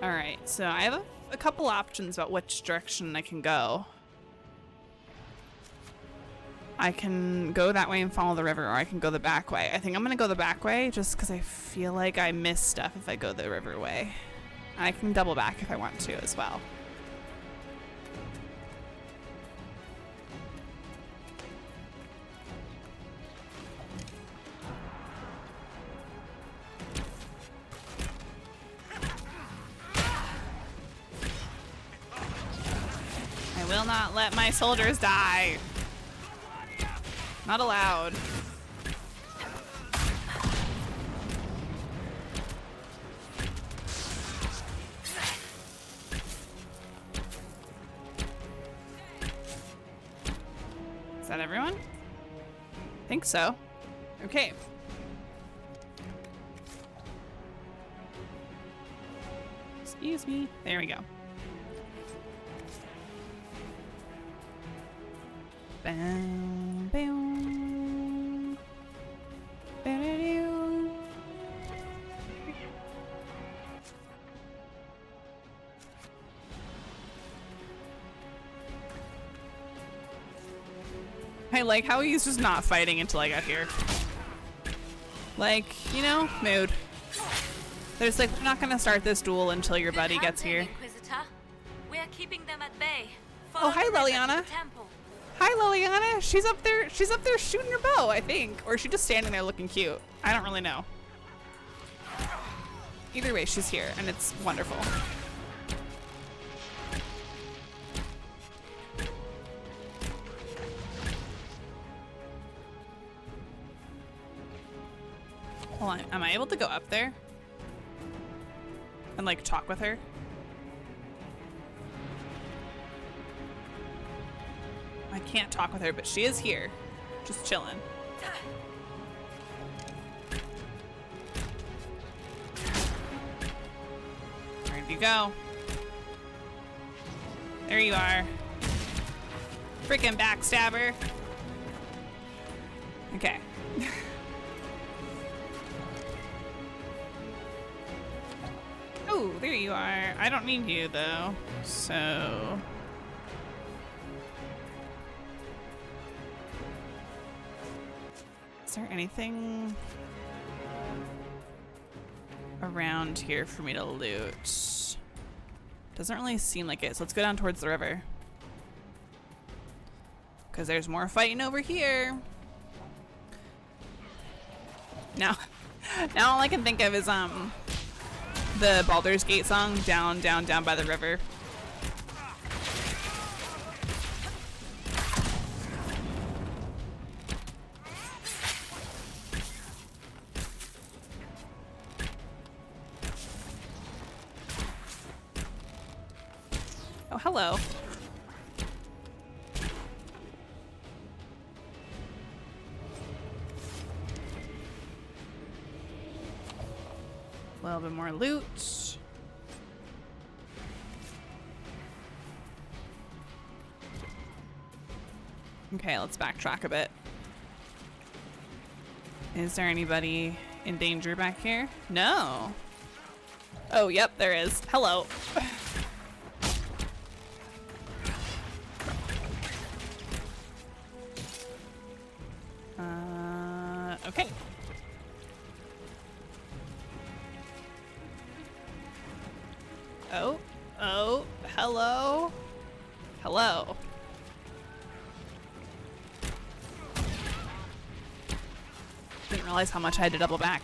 All right, so I have a couple options about which direction I can go. I can go that way and follow the river, or I can go the back way. I think I'm gonna go the back way just because I feel like I miss stuff if I go the river way. I can double back if I want to as well. I will not let my soldiers die. Not allowed. Is that everyone? I think so. Okay. Excuse me. There we go. Bam, bam. Ba-da-doo. I like how he's just not fighting until I got here. Like, you know, mood. There's like, we're not gonna start this duel until your buddy gets here. Inquisitor. We're keeping them at bay. Oh, hi, Liliana. Hi, Liliana. She's up there shooting her bow, I think. Or is she just standing there looking cute? I don't really know. Either way, she's here, and it's wonderful. Hold on, am I able to go up there? And like talk with her? I can't talk with her, but she is here. Just chilling. Where'd you go? There you are. Freaking backstabber. Okay. Oh, there you are. I don't need you though, so. Is there anything around here for me to loot? Doesn't really seem like it, so let's go down towards the river. Because there's more fighting over here. Now all I can think of is the Baldur's Gate song, Down, Down, Down by the River. Oh, hello. A little bit more loot. Okay, let's backtrack a bit. Is there anybody in danger back here? No. Oh, yep, there is. Hello. Okay. Oh, hello. Hello. Didn't realize how much I had to double back.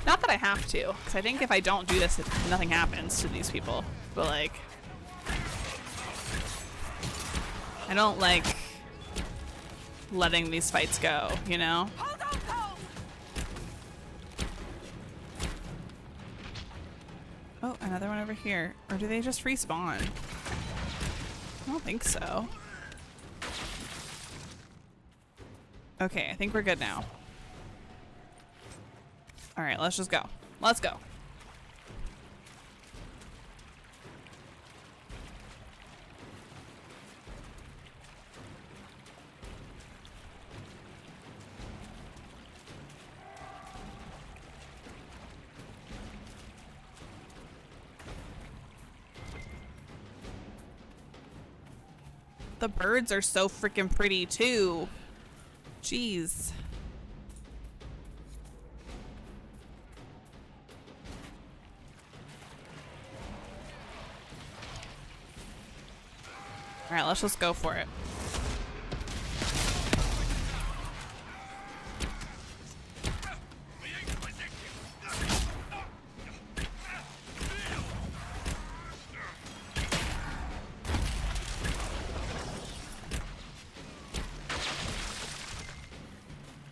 Not that I have to, because I think if I don't do this, nothing happens to these people. But like, I don't like letting these fights go, you know? Oh, another one over here. Or do they just respawn? I don't think so. Okay, I think we're good now. All right, let's just go. Let's go. The birds are so freaking pretty too. Jeez. All right, let's just go for it.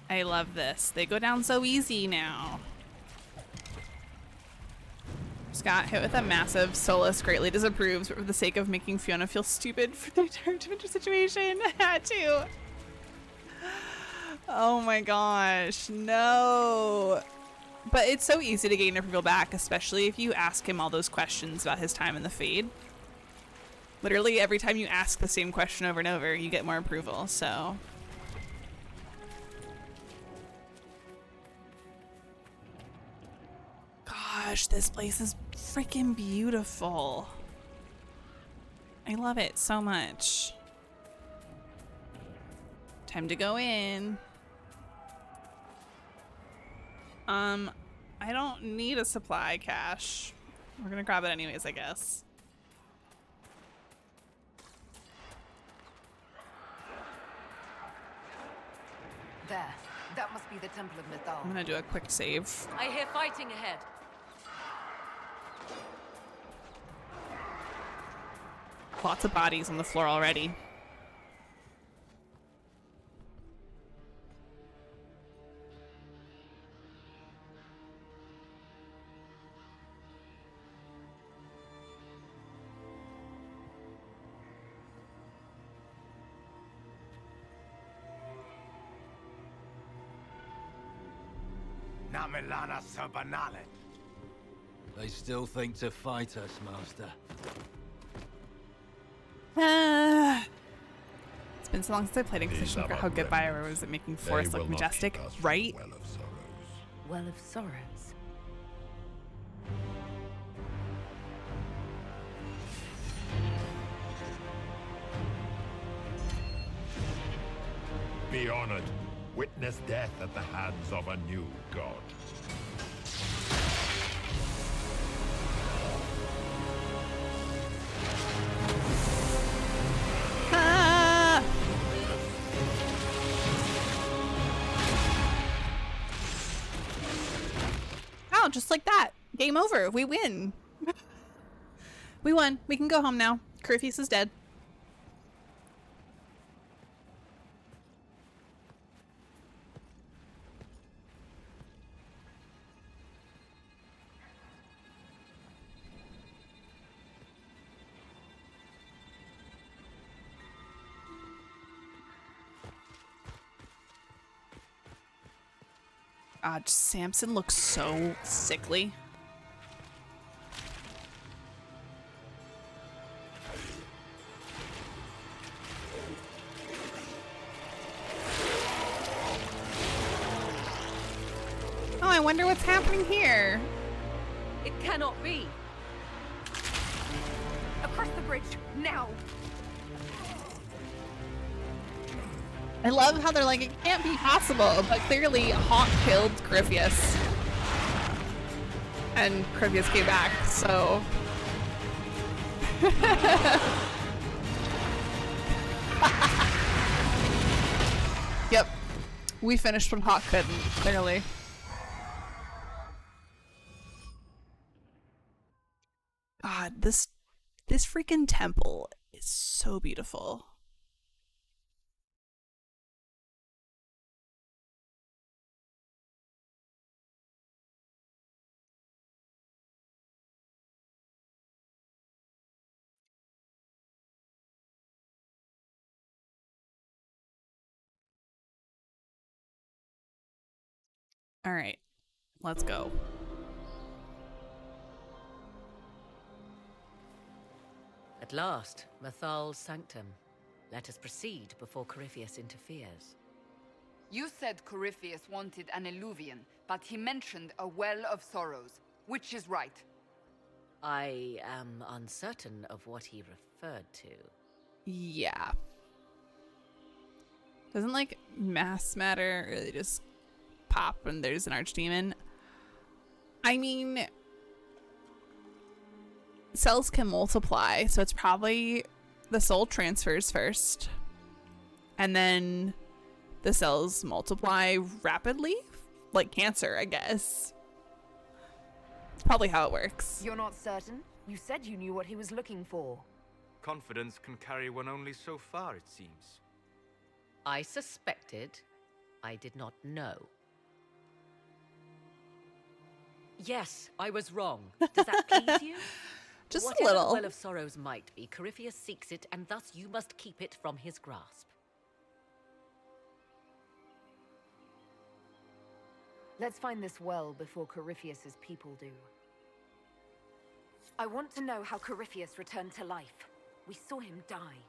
I love this. They go down so easy now. Scott hit with a massive Solus greatly disapproves, but for the sake of making Fiona feel stupid for the entire Winter situation, I had to. Oh my gosh, no. But it's so easy to gain approval back, especially if you ask him all those questions about his time in the Fade. Literally every time you ask the same question over and over, you get more approval, so. Gosh, this place is freaking beautiful. I love it so much. Time to go in. I don't need a supply cache. We're gonna grab it anyways, I guess. There. That must be the Temple of Mythal. I'm gonna do a quick save. I hear fighting ahead. Lots of bodies on the floor already. Namelana Sabanale. They still think to fight us, Master. It's been so long since I played Inquisition. I forgot how good Bioware was at making forests look majestic, right? Well of Sorrows. Be honored. Witness death at the hands of a new god. Ah! Oh, just like that. Game over. We win. We won. We can go home now. Corypheus is dead. God, Samson looks so sickly. Oh, I wonder what's happening here. It cannot be. Across the bridge, now! I love how they're like, it can't be possible, but clearly Hawk killed Corypheus. And Corypheus came back, so... Yep. We finished when Hawk couldn't, clearly. God, this freaking temple is so beautiful. All right, let's go. At last, Mythal's sanctum. Let us proceed before Corypheus interferes. You said Corypheus wanted an Eluvian, but he mentioned a Well of Sorrows. Which is right? I am uncertain of what he referred to. Yeah. Doesn't like mass matter really just pop when there's an archdemon? I mean, cells can multiply, so it's probably the soul transfers first, and then the cells multiply rapidly, like cancer, I guess. It's probably how it works. You're not certain? You said you knew what he was looking for. Confidence can carry one only so far, it seems. I suspected. I did not know. Yes, I was wrong. Does that please you? Just Whatever a little. the Well of Sorrows might be, Corypheus seeks it, and thus you must keep it from his grasp. Let's find this well before Corypheus's people do. I want to know how Corypheus returned to life. We saw him die.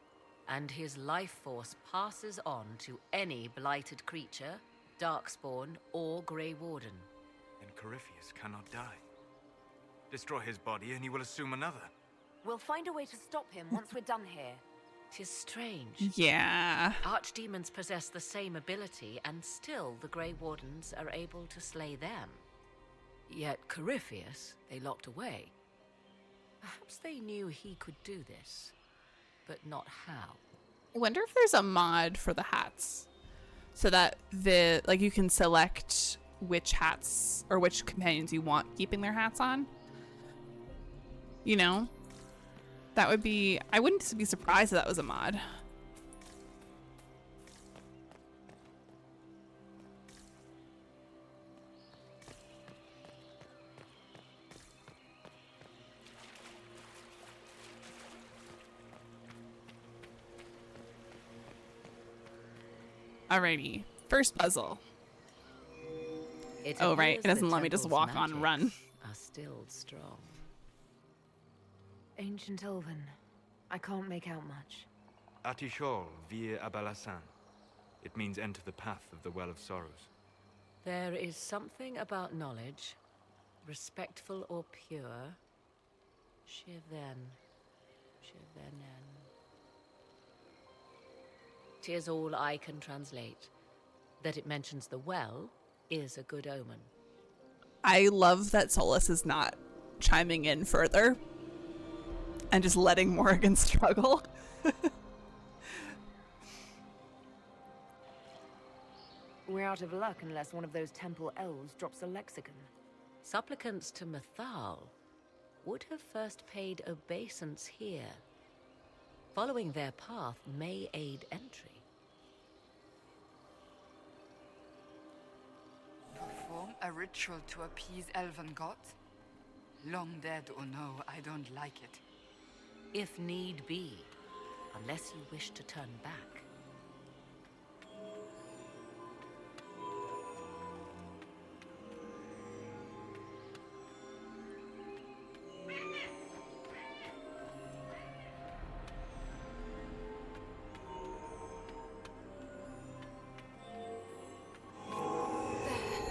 And his life force passes on to any blighted creature, Darkspawn, or Grey Warden. Then Corypheus cannot die. Destroy his body and he will assume another. We'll find a way to stop him once we're done here. 'Tis strange. Yeah. Archdemons possess the same ability, and still the Grey Wardens are able to slay them. Yet Corypheus, they locked away. Perhaps they knew he could do this, but not how. I wonder if there's a mod for the hats, so that you can select which hats or which companions you want keeping their hats on. You know, that would be. I wouldn't be surprised if that was a mod. Alrighty, first puzzle. Oh right, it doesn't let me just walk on and run. Are still strong. Ancient Elven. I can't make out much. Atishol vir Abalassan. It means enter the path of the Well of Sorrows. There is something about knowledge, respectful or pure. Shiven. Shivenen. 'Tis all I can translate. That it mentions the well is a good omen. I love that Solus is not chiming in further and just letting Morrigan struggle. We're out of luck unless one of those temple elves drops a lexicon. Supplicants to Mythal would have first paid obeisance here. Following their path may aid entry. Perform a ritual to appease elven gods? Long dead or no, I don't like it. If need be, unless you wish to turn back.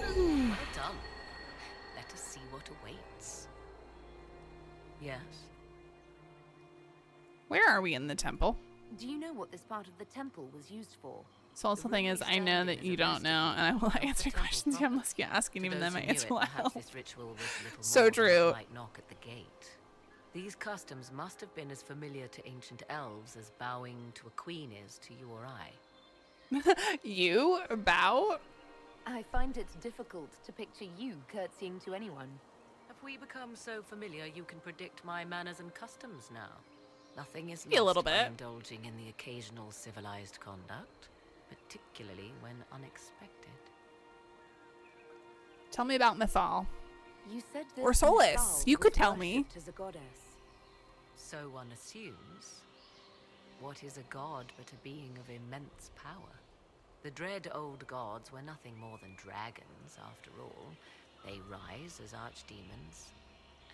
Well done. Let us see what awaits. Yes? Where are we in the temple? Do you know what this part of the temple was used for? So also thing is, I know that you don't know, and I will answer questions unless you ask, and even then my answer will help. So true. Like knock at the gate. These customs must have been as familiar to ancient elves as bowing to a queen is to you or I. You bow? I find it difficult to picture you curtsying to anyone. Have we become so familiar you can predict my manners and customs now? Nothing is Maybe a little lost bit. by indulging in the occasional civilized conduct, particularly when unexpected. Tell me about Mythal. You said Or Solus. You could tell me. As a goddess. So one assumes. What is a god but a being of immense power? The dread old gods were nothing more than dragons, after all. They rise as archdemons,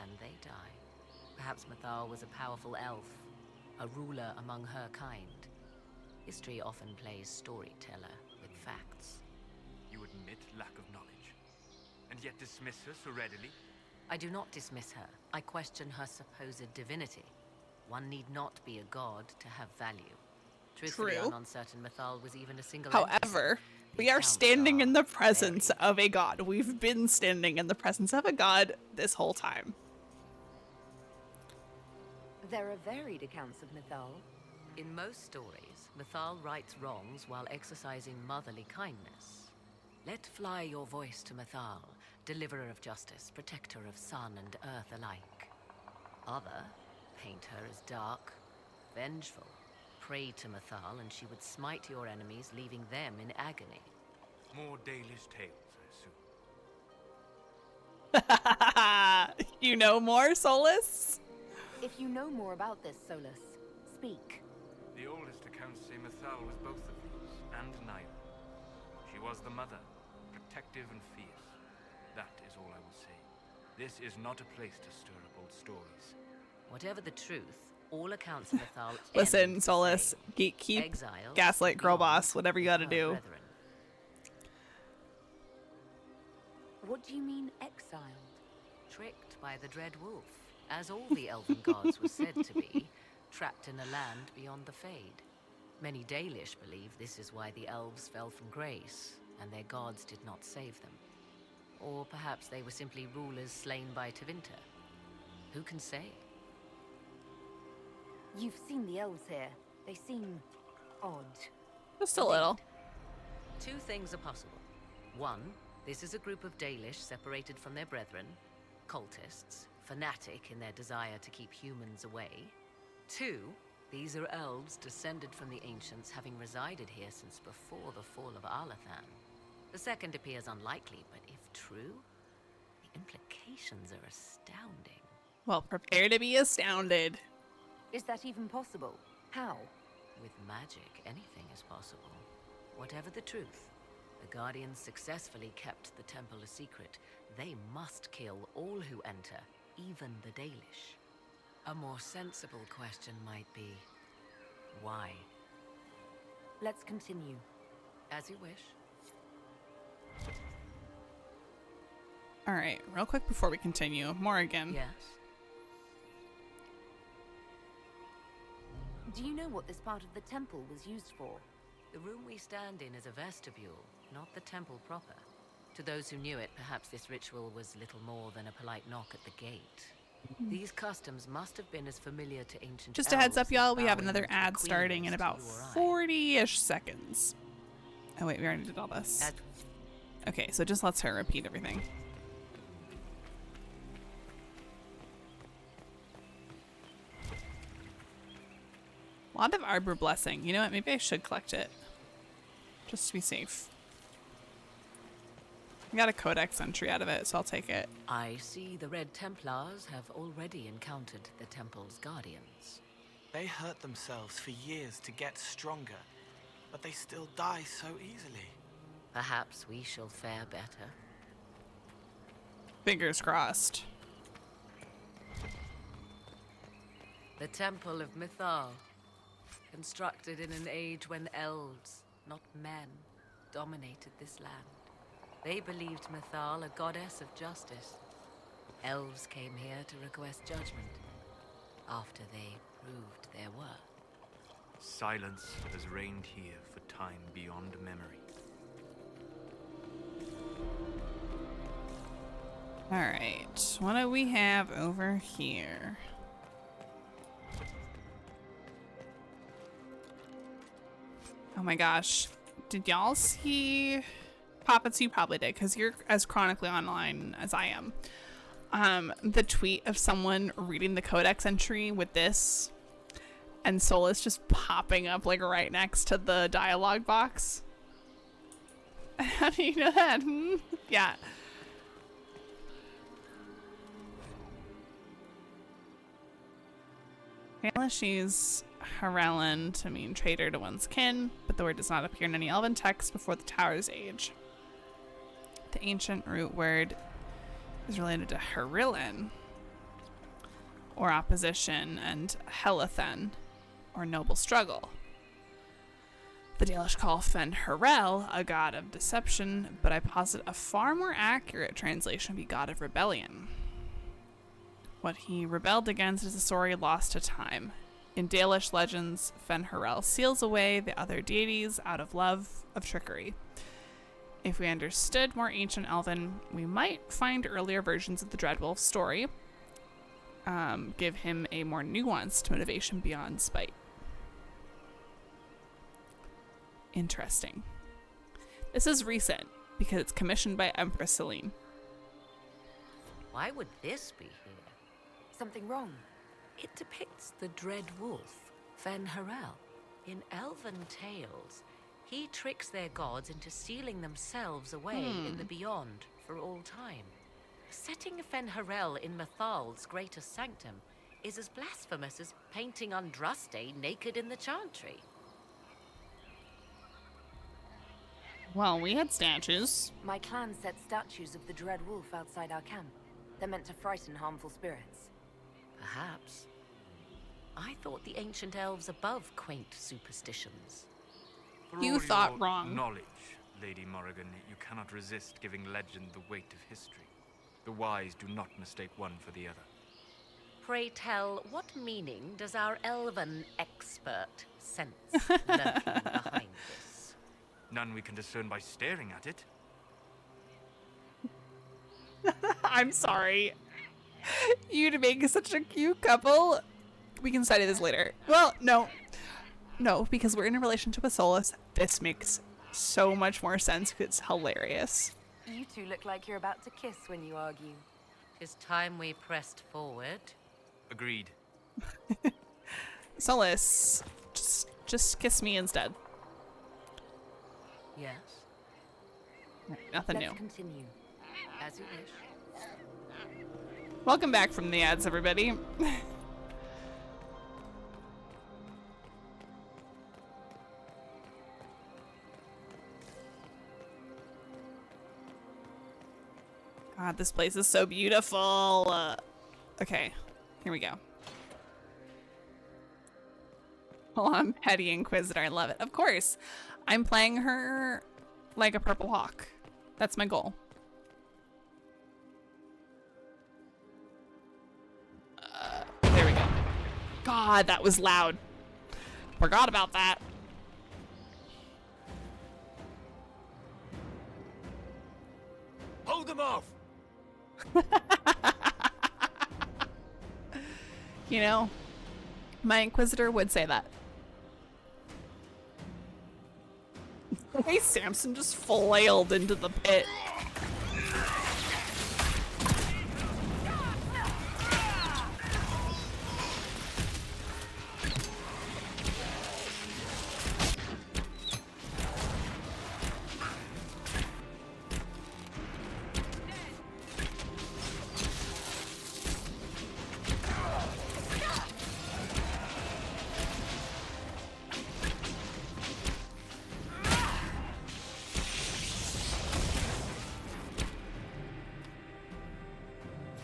and they die. Perhaps Mythal was a powerful elf, a ruler among her kind. History often plays storyteller with facts. You admit lack of knowledge, and yet dismiss her so readily? I do not dismiss her. I question her supposed divinity. One need not be a god to have value. electricity on certain Mythal was even a single However, we are standing in the presence of a god. We've been standing in the presence of a god this whole time. There are varied accounts of Mythal. In most stories, Mythal rights wrongs while exercising motherly kindness. Let fly your voice to Mythal, deliverer of justice, protector of sun and earth alike. Other paint her as dark, vengeful. Pray to Mythal and she would smite your enemies, leaving them in agony. More Dalish tales, I assume. You know more, Solus? If you know more about this, Solus, speak. The oldest accounts say Mythal was both of these, and neither. She was the mother, protective and fierce. That is all I will say. This is not a place to stir up old stories. Whatever the truth, all accounts of Mythal Listen, Solus, keep exile, gaslight girl boss, whatever you gotta do. brethren. What do you mean, exiled? Tricked by the Dread Wolf, as all the elven gods were said to be, trapped in a land beyond the Fade. Many Dalish believe this is why the elves fell from grace, and their gods did not save them. Or perhaps they were simply rulers slain by Tevinter. Who can say? You've seen the elves here. They seem odd. Just a little. Two things are possible. One, this is a group of Dalish separated from their brethren, cultists, fanatic in their desire to keep humans away. Two, these are elves descended from the ancients, having resided here since before the fall of Arlathan. The second appears unlikely, but if true, the implications are astounding. Well, prepare to be astounded. Is that even possible? How? With magic, anything is possible. Whatever the truth, the Guardians successfully kept the temple a secret. They must kill all who enter, even the Dalish. A more sensible question might be, why? Let's continue. As you wish. Alright, real quick before we continue. Morrigan. Yes? Do you know what this part of the temple was used for? The room we stand in is a vestibule, not the temple proper. To those who knew it, perhaps this ritual was little more than a polite knock at the gate. These customs must have been as familiar to ancient Just a heads up, elves y'all, as we have bowing another to ad queens starting in to about you or I. 40-ish seconds. Oh wait, we already did all this. Okay, so just let's her repeat everything. A lot of Arbor Blessing. You know what? Maybe I should collect it. Just to be safe. I got a codex entry out of it, so I'll take it. I see the Red Templars have already encountered the temple's guardians. They hurt themselves for years to get stronger, but they still die so easily. Perhaps we shall fare better. Fingers crossed. The Temple of Mythal, constructed in an age when elves, not men, dominated this land. They believed Mythal a goddess of justice. Elves came here to request judgment, after they proved their worth. Silence has reigned here for time beyond memory. Alright, what do we have over here? Oh my gosh. Did y'all see... Poppets, you probably did, because you're as chronically online as I am. The tweet of someone reading the codex entry with this, and Solus just popping up like right next to the dialogue box. How do you know that? Yeah. Unless she's Harellen to mean traitor to one's kin, but the word does not appear in any elven text before the Tower's age. The ancient root word is related to Harillen, or opposition, and Helathen, or noble struggle. The Dalish call Fen Harel a god of deception, but I posit a far more accurate translation would be god of rebellion. What he rebelled against is a story lost to time. In Dalish legends, Fen'Harel seals away the other deities out of love of trickery. If we understood more ancient Elven, we might find earlier versions of the Dreadwolf story give him a more nuanced motivation beyond spite. Interesting. This is recent because it's commissioned by Empress Celine. Why would this be here? Something wrong? It depicts the Dread Wolf, Fen'Harel. In elven tales, he tricks their gods into sealing themselves away in the beyond for all time. Setting Fen'Harel in Mathal's greatest sanctum is as blasphemous as painting Andraste naked in the chantry. Well, we had statues. My clan set statues of the Dread Wolf outside our camp. They're meant to frighten harmful spirits. Perhaps. I thought the ancient elves above quaint superstitions. For You all thought your wrong. Knowledge, Lady Morrigan, you cannot resist giving legend the weight of history. The wise do not mistake one for the other. Pray tell, what meaning does our elven expert sense lurking behind this? None we can discern by staring at it. I'm sorry. You'd make such a cute couple. We can study this later. Well, no. No, because we're in a relationship with Solas. This makes so much more sense. It's hilarious. You two look like you're about to kiss when you argue. 'Tis time we pressed forward. Agreed. Solas, just kiss me instead. Yes. Nothing Let's new. continue. As you wish. Welcome back from the ads, everybody. God, this place is so beautiful. Okay, here we go. Oh, I'm Petty Inquisitor. I love it. Of course, I'm playing her like a purple hawk. That's my goal. There we go. God, that was loud. Forgot about that. Hold them off! You know, my Inquisitor would say that. Hey, Samson just flailed into the pit.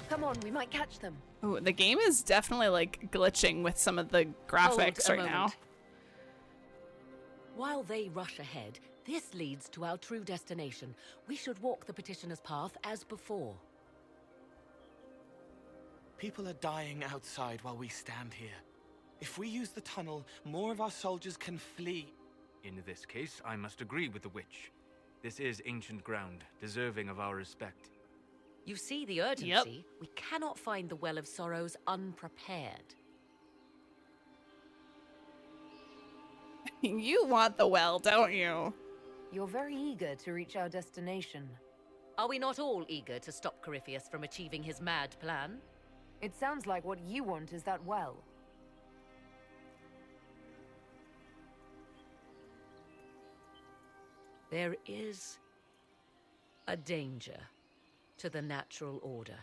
Come on, we might catch them. Oh, the game is definitely like glitching with some of the graphics Hold a right now. moment. While they rush ahead, this leads to our true destination. We should walk the petitioner's path as before. People are dying outside while we stand here. If we use the tunnel, more of our soldiers can flee. In this case, I must agree with the witch. This is ancient ground, deserving of our respect. You see the urgency? We cannot find the Well of Sorrows unprepared. You want the well, don't you? You're very eager to reach our destination. Are we not all eager to stop Corypheus from achieving his mad plan? It sounds like what you want is that well. There is a danger to the natural order.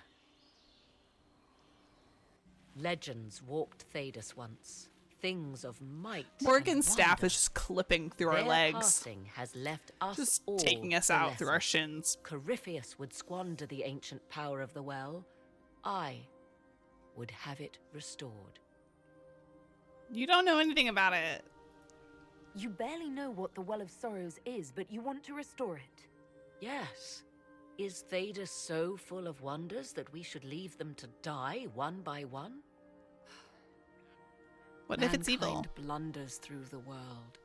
Legends walked Thedas once. Things of might. Morgan's staff is just clipping through our Their legs. passing has left us Just all taking us the out through our lesser. shins. Corypheus would squander the ancient power of the well. I would have it restored. You don't know anything about it. You barely know what the Well of Sorrows is, but you want to restore it. Yes. Is Thedas so full of wonders that we should leave them to die one by one? What if it's evil? Mankind blunders through the world,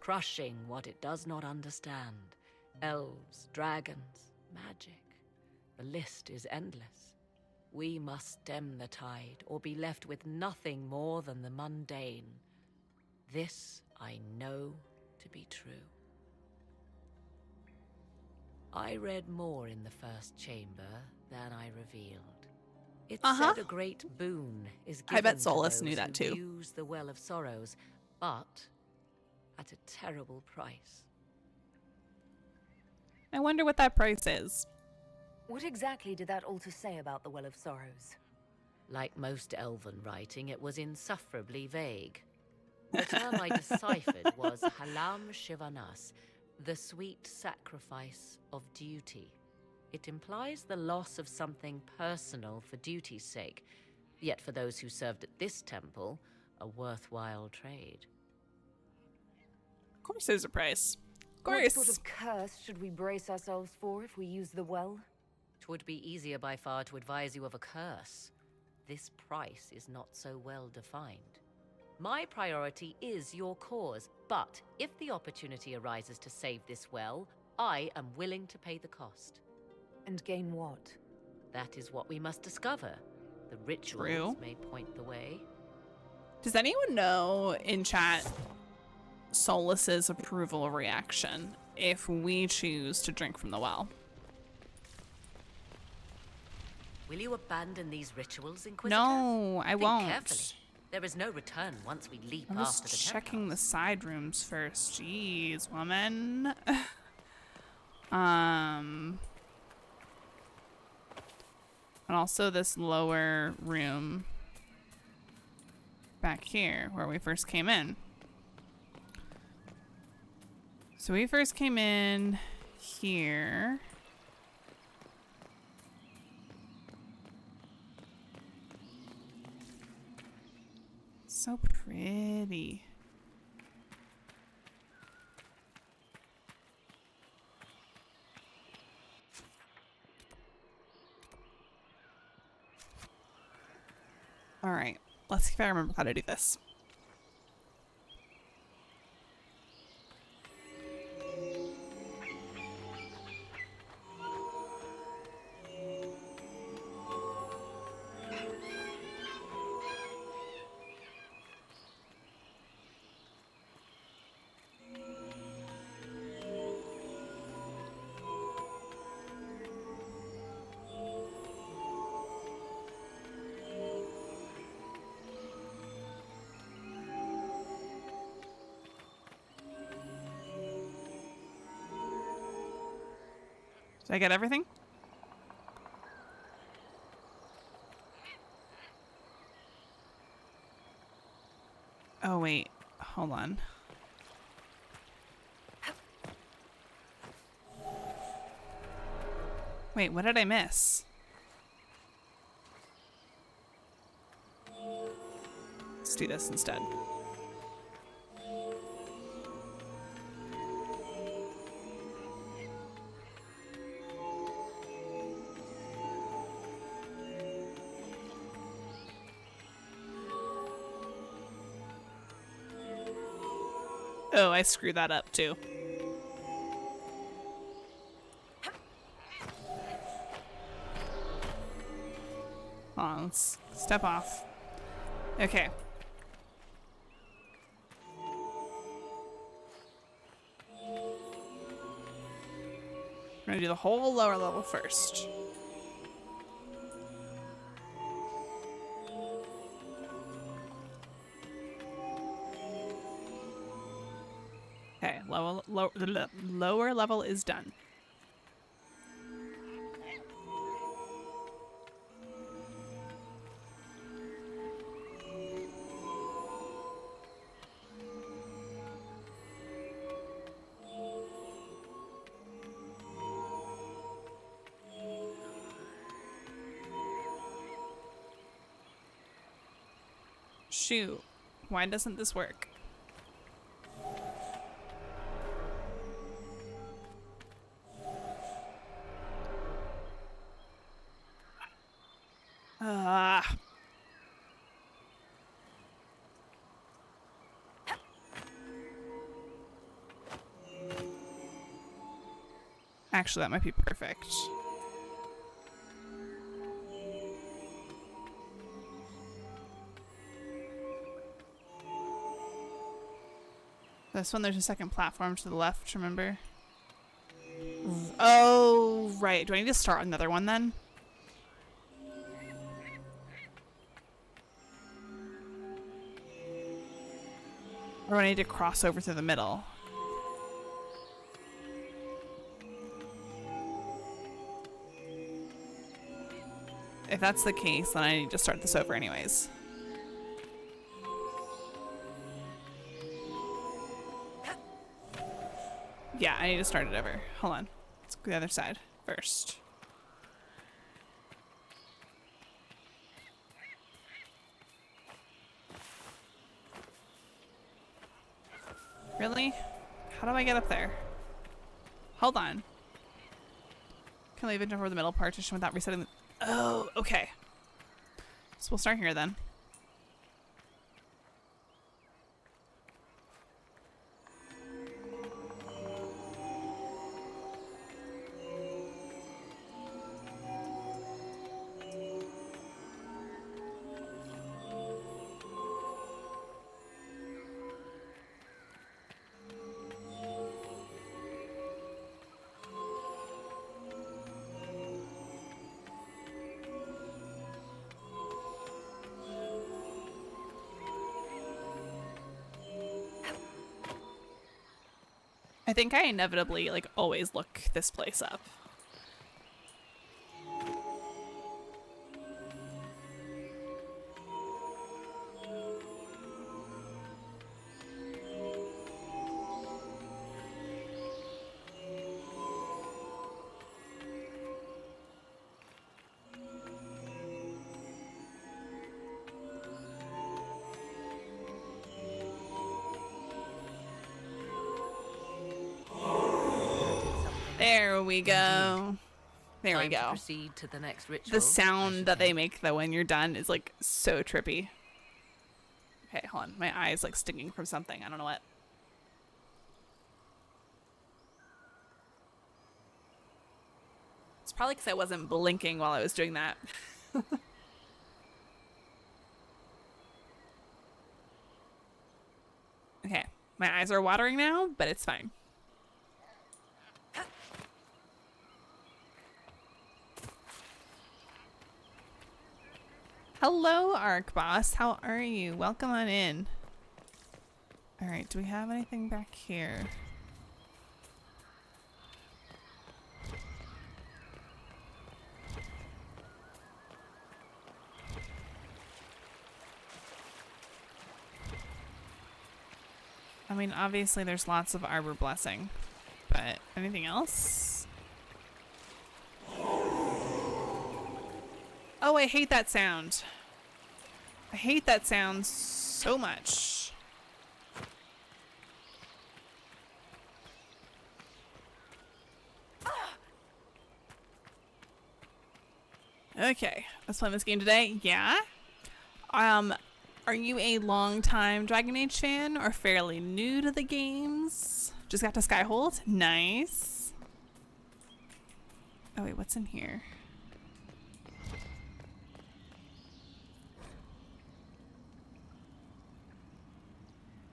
crushing what it does not understand. Elves, dragons, magic. The list is endless. We must stem the tide, or be left with nothing more than the mundane. This I know to be true. I read more in the first chamber than I revealed. It said a great boon is given I bet to Solus those knew that who too. use the Well of Sorrows, but at a terrible price. I wonder what that price is. What exactly did that altar say about the Well of Sorrows? Like most elven writing, it was insufferably vague. The term I deciphered was Halam Shivanas, the sweet sacrifice of duty. It implies the loss of something personal for duty's sake, yet for those who served at this temple, a worthwhile trade. Of course there's a price. Of What course. sort of curse should we brace ourselves for if we use the well? 'Twould be easier by far to advise you of a curse. This price is not so well defined. My priority is your cause, but if the opportunity arises to save this well, I am willing to pay the cost. And gain what? That is what we must discover. The rituals may point the way. Does anyone know in chat Solus's approval reaction if we choose to drink from the well? Will you abandon these rituals, Inquisitor? No, I Think won't. carefully. There is no return once we leap I'm after just the checking the side rooms first. Jeez, woman. And also this lower room back here where we first came in. So we first came in here. So pretty. All right, let's see if I remember how to do this. Did I get everything? Oh, wait. Hold on. Wait, what did I miss? Let's do this instead. Oh, I screwed that up too. Hold on, let's step off. Okay. We're gonna do the whole lower level first. Okay, lower level is done. Shoot, why doesn't this work? Actually, that might be perfect. This one, there's a second platform to the left, remember? Oh, right. Do I need to start another one then? Or do I need to cross over to the middle? If that's the case, then I need to start this over anyways. Yeah, I need to start it over. Hold on. Let's go the other side first. Really? How do I get up there? Hold on. Can I even jump over the middle partition without resetting the... Oh, okay. So we'll start here then. I think I inevitably, like, always look this place up. There we go. There we go. Proceed to the next ritual. The sound that they make though when you're done is like so trippy. Okay, hold on. My eye's like stinging from something. I don't know what. It's probably because I wasn't blinking while I was doing that. Okay, my eyes are watering now, but it's fine. Hello, Arc Boss. How are you? Welcome on in. All right, do we have anything back here? I mean, obviously there's lots of Arbor Blessing, but anything else? Oh, I hate that sound. I hate that sound so much. Okay, let's play this game today. Yeah? Are you a long-time Dragon Age fan or fairly new to the games? Just got to Skyhold? Nice. Oh wait, what's in here?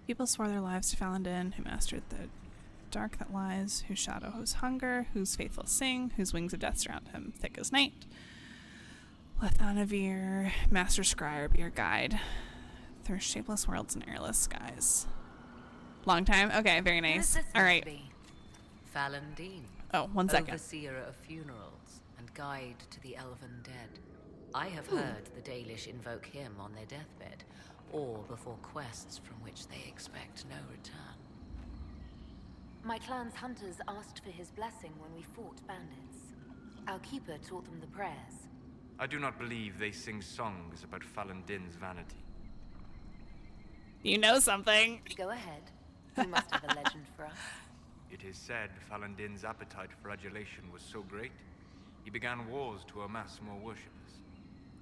People swore their lives to Falandin, who mastered the dark that lies, whose shadow whose hunger, whose faithful sing, whose wings of death surround him, thick as night. Lethanavir, master scribe, your guide, through shapeless worlds and airless skies. Long time? Okay, very nice. All right. Falandin. Oh, 1 second. Overseer of funerals and guide to the elven dead. I have heard the Dalish invoke him on their deathbed, or before quests from which they expect no return. My clan's hunters asked for his blessing when we fought bandits. Our keeper taught them the prayers. I do not believe they sing songs about Falandin's vanity. You know something. Go ahead. You must have a legend for us. It is said Falandin's appetite for adulation was so great, he began wars to amass more worshippers.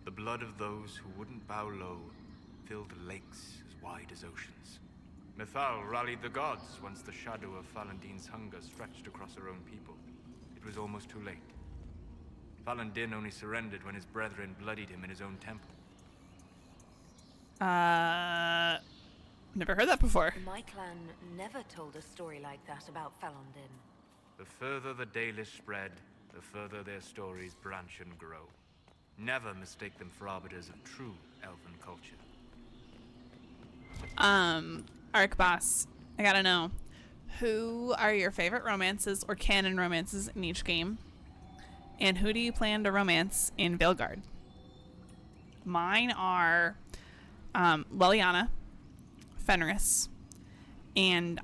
The blood of those who wouldn't bow low filled lakes as wide as oceans. Mithal rallied the gods once the shadow of Falandin's hunger stretched across her own people. It it was almost too late. Falun Din only surrendered when his brethren bloodied him in his own temple. Never heard that before. My clan never told a story like that about Falun Din. The further the Dalish spread, the further their stories branch and grow. Never mistake them for arbiters of true elven culture. Arc Boss, I gotta know, who are your favorite romances or canon romances in each game? And who do you plan to romance in Veilguard? Mine are Leliana, Fenris, and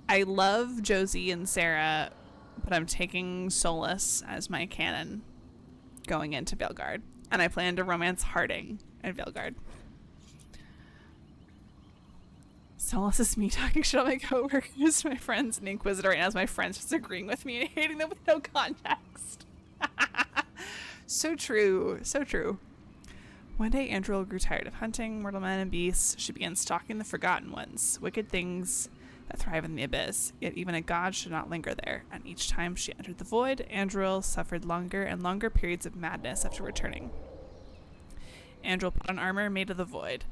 I love Josie and Sarah, but I'm taking Solus as my canon going into Veilguard. And I plan to romance Harding in Veilguard. Solus is me talking shit on my coworkers, my friends, and Inquisitor, and as my friends just agreeing with me and hating them with no context. So true. So true. One day, Andril grew tired of hunting mortal men and beasts. She began stalking the Forgotten Ones, wicked things that thrive in the abyss. Yet even a god should not linger there. And each time she entered the void, Andril suffered longer and longer periods of madness after returning. Andril put on armor made of the void,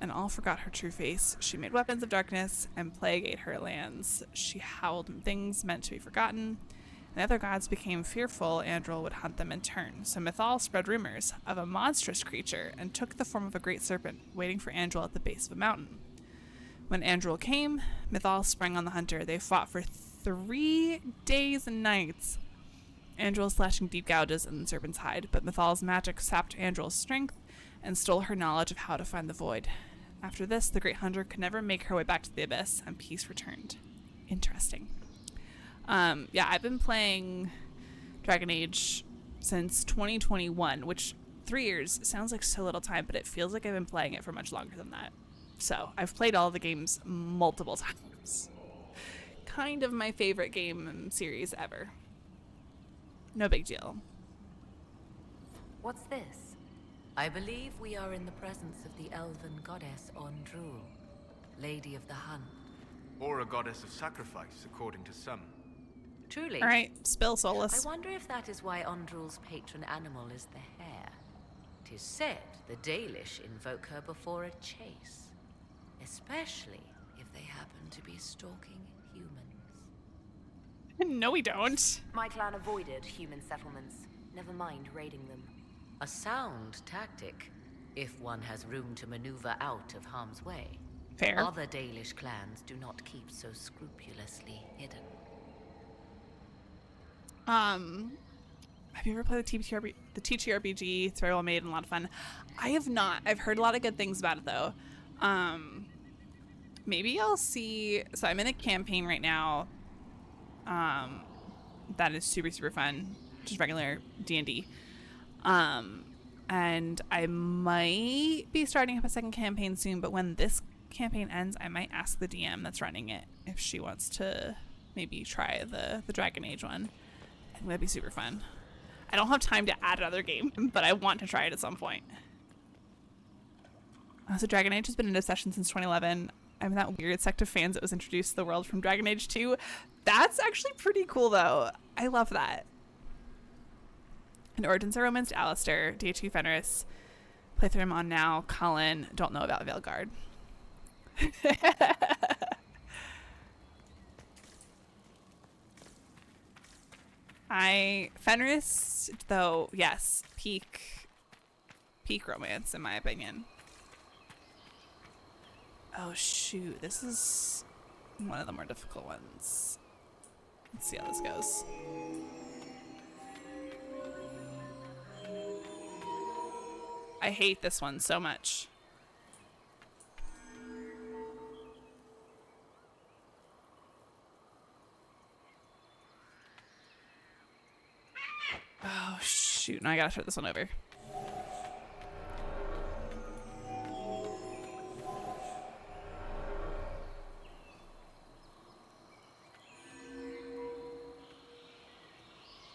and all forgot her true face. She made weapons of darkness, and plague ate her lands. She howled things meant to be forgotten. The other gods became fearful Andril would hunt them in turn, so Mythal spread rumors of a monstrous creature and took the form of a great serpent, waiting for Andril at the base of a mountain. When Andril came, Mythal sprang on the hunter. They fought for 3 days and nights, Andril slashing deep gouges in the serpent's hide, but Mythal's magic sapped Andril's strength and stole her knowledge of how to find the void. After this, the great hunter could never make her way back to the abyss, and peace returned. Interesting. Yeah, I've been playing Dragon Age since 2021, which 3 years sounds like so little time, but it feels like I've been playing it for much longer than that. So I've played all the games multiple times. Kind of my favorite game series ever. No big deal. What's this? I believe we are in the presence of the elven goddess Ondrul, Lady of the Hunt. Or a goddess of sacrifice, according to some. Truly. All right, spill, Solus. I wonder if that is why Ondrul's patron animal is the hare. 'Tis said the Dalish invoke her before a chase, especially if they happen to be stalking humans. No, we don't. My clan avoided human settlements. Never mind raiding them. A sound tactic, if one has room to maneuver out of harm's way. Fair. Other Dalish clans do not keep so scrupulously hidden. Have you ever played the TTRPG? It's very well made and a lot of fun. I have not. I've heard a lot of good things about it though. Maybe I'll see. So I'm in a campaign right now. That is super, super fun. Just regular D&D. And I might be starting up a second campaign soon, but when this campaign ends, I might ask the DM that's running it if she wants to maybe try the Dragon Age one. I think that'd be super fun. I don't have time to add another game, but I want to try it at some point. So Dragon Age has been in a session since 2011. I'm that weird sect of fans that was introduced to the world from Dragon Age 2. That's actually pretty cool, though. I love that. And Origins are romanced Alistair, DH2 Fenris. Playthrough I'm on now. Colin, don't know about Veilguard. Fenris, though, yes, peak romance in my opinion. Oh shoot, this is one of the more difficult ones. Let's see how this goes. I hate this one so much. Oh shoot, now I gotta start this one over.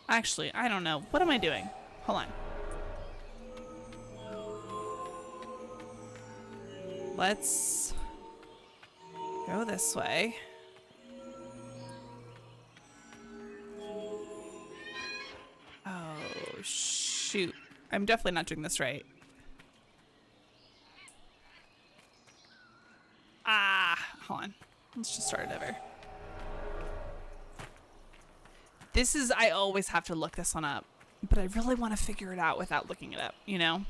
Actually, I don't know. What am I doing? Hold on. Let's go this way. I'm definitely not doing this right. Hold on. Let's just start it over. This is, I always have to look this one up, but I really want to figure it out without looking it up, you know?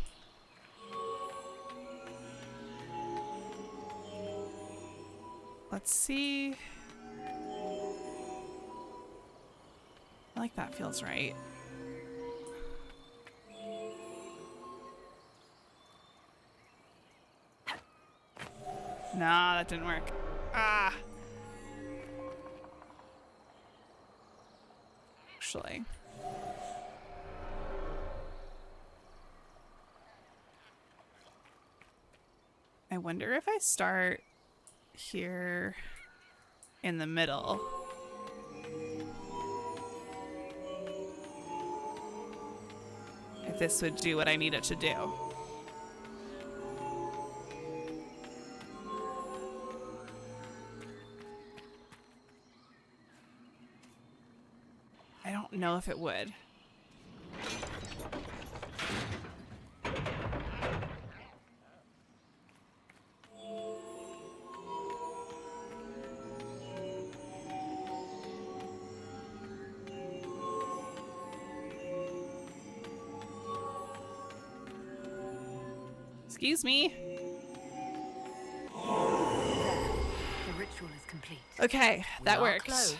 Let's see. I like that feels right. Nah, that didn't work. Actually. I wonder if I start here in the middle. If this would do what I need it to do. I don't know if it would. Excuse me. The ritual is complete. Okay, that We are works. close.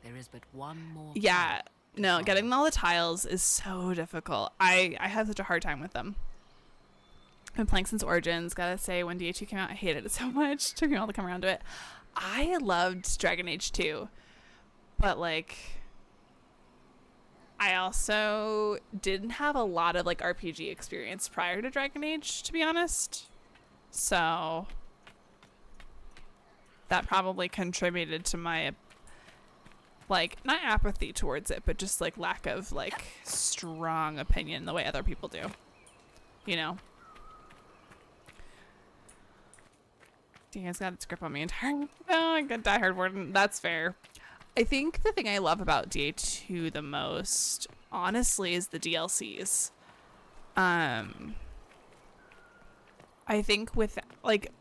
There is but one more. Yeah, no, getting all the tiles is so difficult. I have such a hard time with them. I've been playing since Origins. Gotta say, when DH2 came out, I hated it so much. It took me a while to come around to it. I loved Dragon Age 2, but like, I also didn't have a lot of like RPG experience prior to Dragon Age, to be honest. So that probably contributed to my like, not apathy towards it, but just like lack of like strong opinion the way other people do, you know? Dang, it's got its grip on me entirely. Oh, I got Die Hard Warden. That's fair. I think the thing I love about DA2 the most, honestly, is the DLCs. I think with like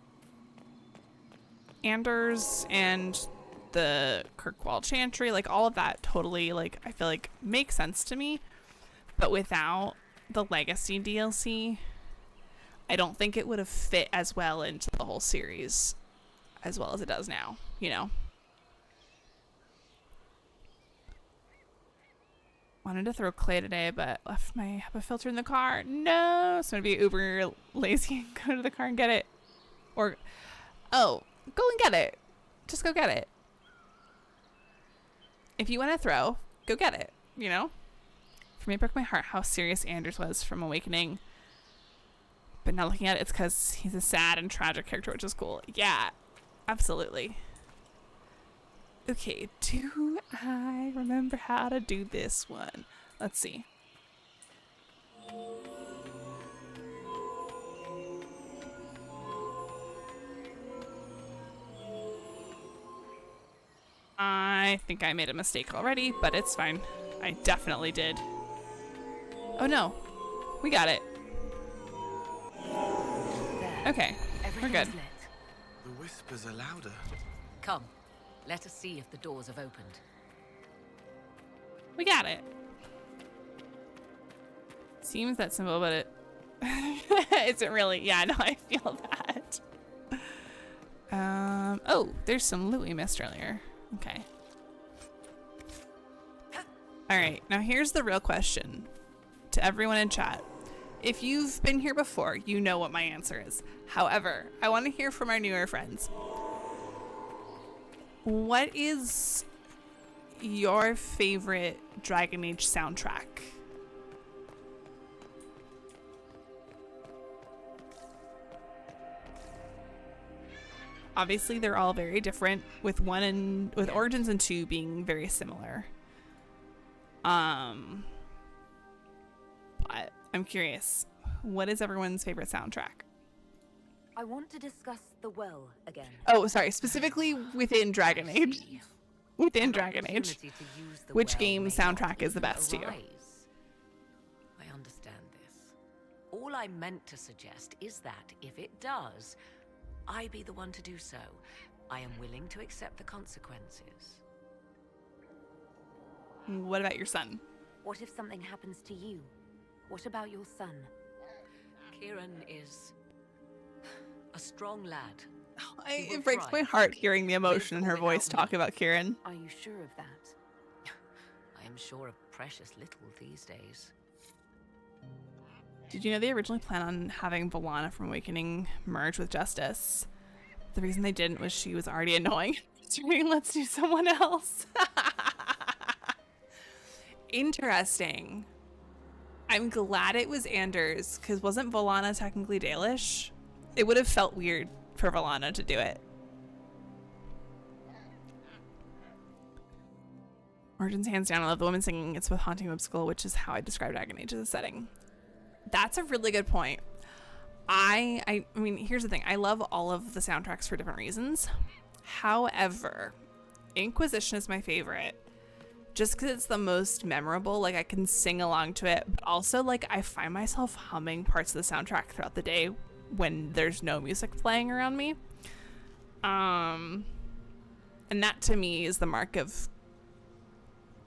Anders and the Kirkwall Chantry, like all of that totally, like, I feel like makes sense to me. But without the Legacy DLC, I don't think it would have fit as well into the whole series as well as it does now, you know? Wanted to throw clay today, but left my HEPA filter in the car. No! So I'm gonna be uber lazy and go to the car and get it. Or, oh, go and get it. Just go get it. If you want to throw, go get it, you know? For me, it broke my heart how serious Anders was from Awakening. But now looking at it, it's because he's a sad and tragic character, which is cool. Yeah, absolutely. Okay, do I remember how to do this one? Let's see. I think I made a mistake already, but it's fine. I definitely did. Oh no, we got it. Okay, we're good. The whispers are louder. Come, let us see if the doors have opened. We got it. Seems that simple, but it isn't really. Yeah, no, I feel that. Oh, there's some loot we missed earlier. Okay. All right, now here's the real question to everyone in chat. If you've been here before, you know what my answer is. However, I want to hear from our newer friends. What is your favorite Dragon Age soundtrack? Obviously, they're all very different, with Origins and 2 being very similar. But I'm curious, what is everyone's favorite soundtrack? I want to discuss the well again. Oh, sorry, specifically within Dragon Age. Within Dragon Age. Which game soundtrack is the best to you? I understand this. All I meant to suggest is that, if it does, I be the one to do so. I am willing to accept the consequences. What about your son? What if something happens to you? What about your son? Kieran is a strong lad. It breaks my heart hearing the emotion in her voice talk about Kieran. Are you sure of that? I am sure of precious little these days. Did you know they originally planned on having Valana from Awakening merge with Justice? The reason they didn't was she was already annoying. Let's do someone else. Interesting. I'm glad it was Anders, because wasn't Valana technically Dalish? It would have felt weird for Valana to do it. Origins hands down. I love the women singing It's with Haunting Whimsical, which is how I describe Dragon Age as a setting. That's a really good point. I mean, here's the thing. I love all of the soundtracks for different reasons. However, Inquisition is my favorite. Just because it's the most memorable. Like, I can sing along to it. But also, like, I find myself humming parts of the soundtrack throughout the day when there's no music playing around me. And that, to me, is the mark of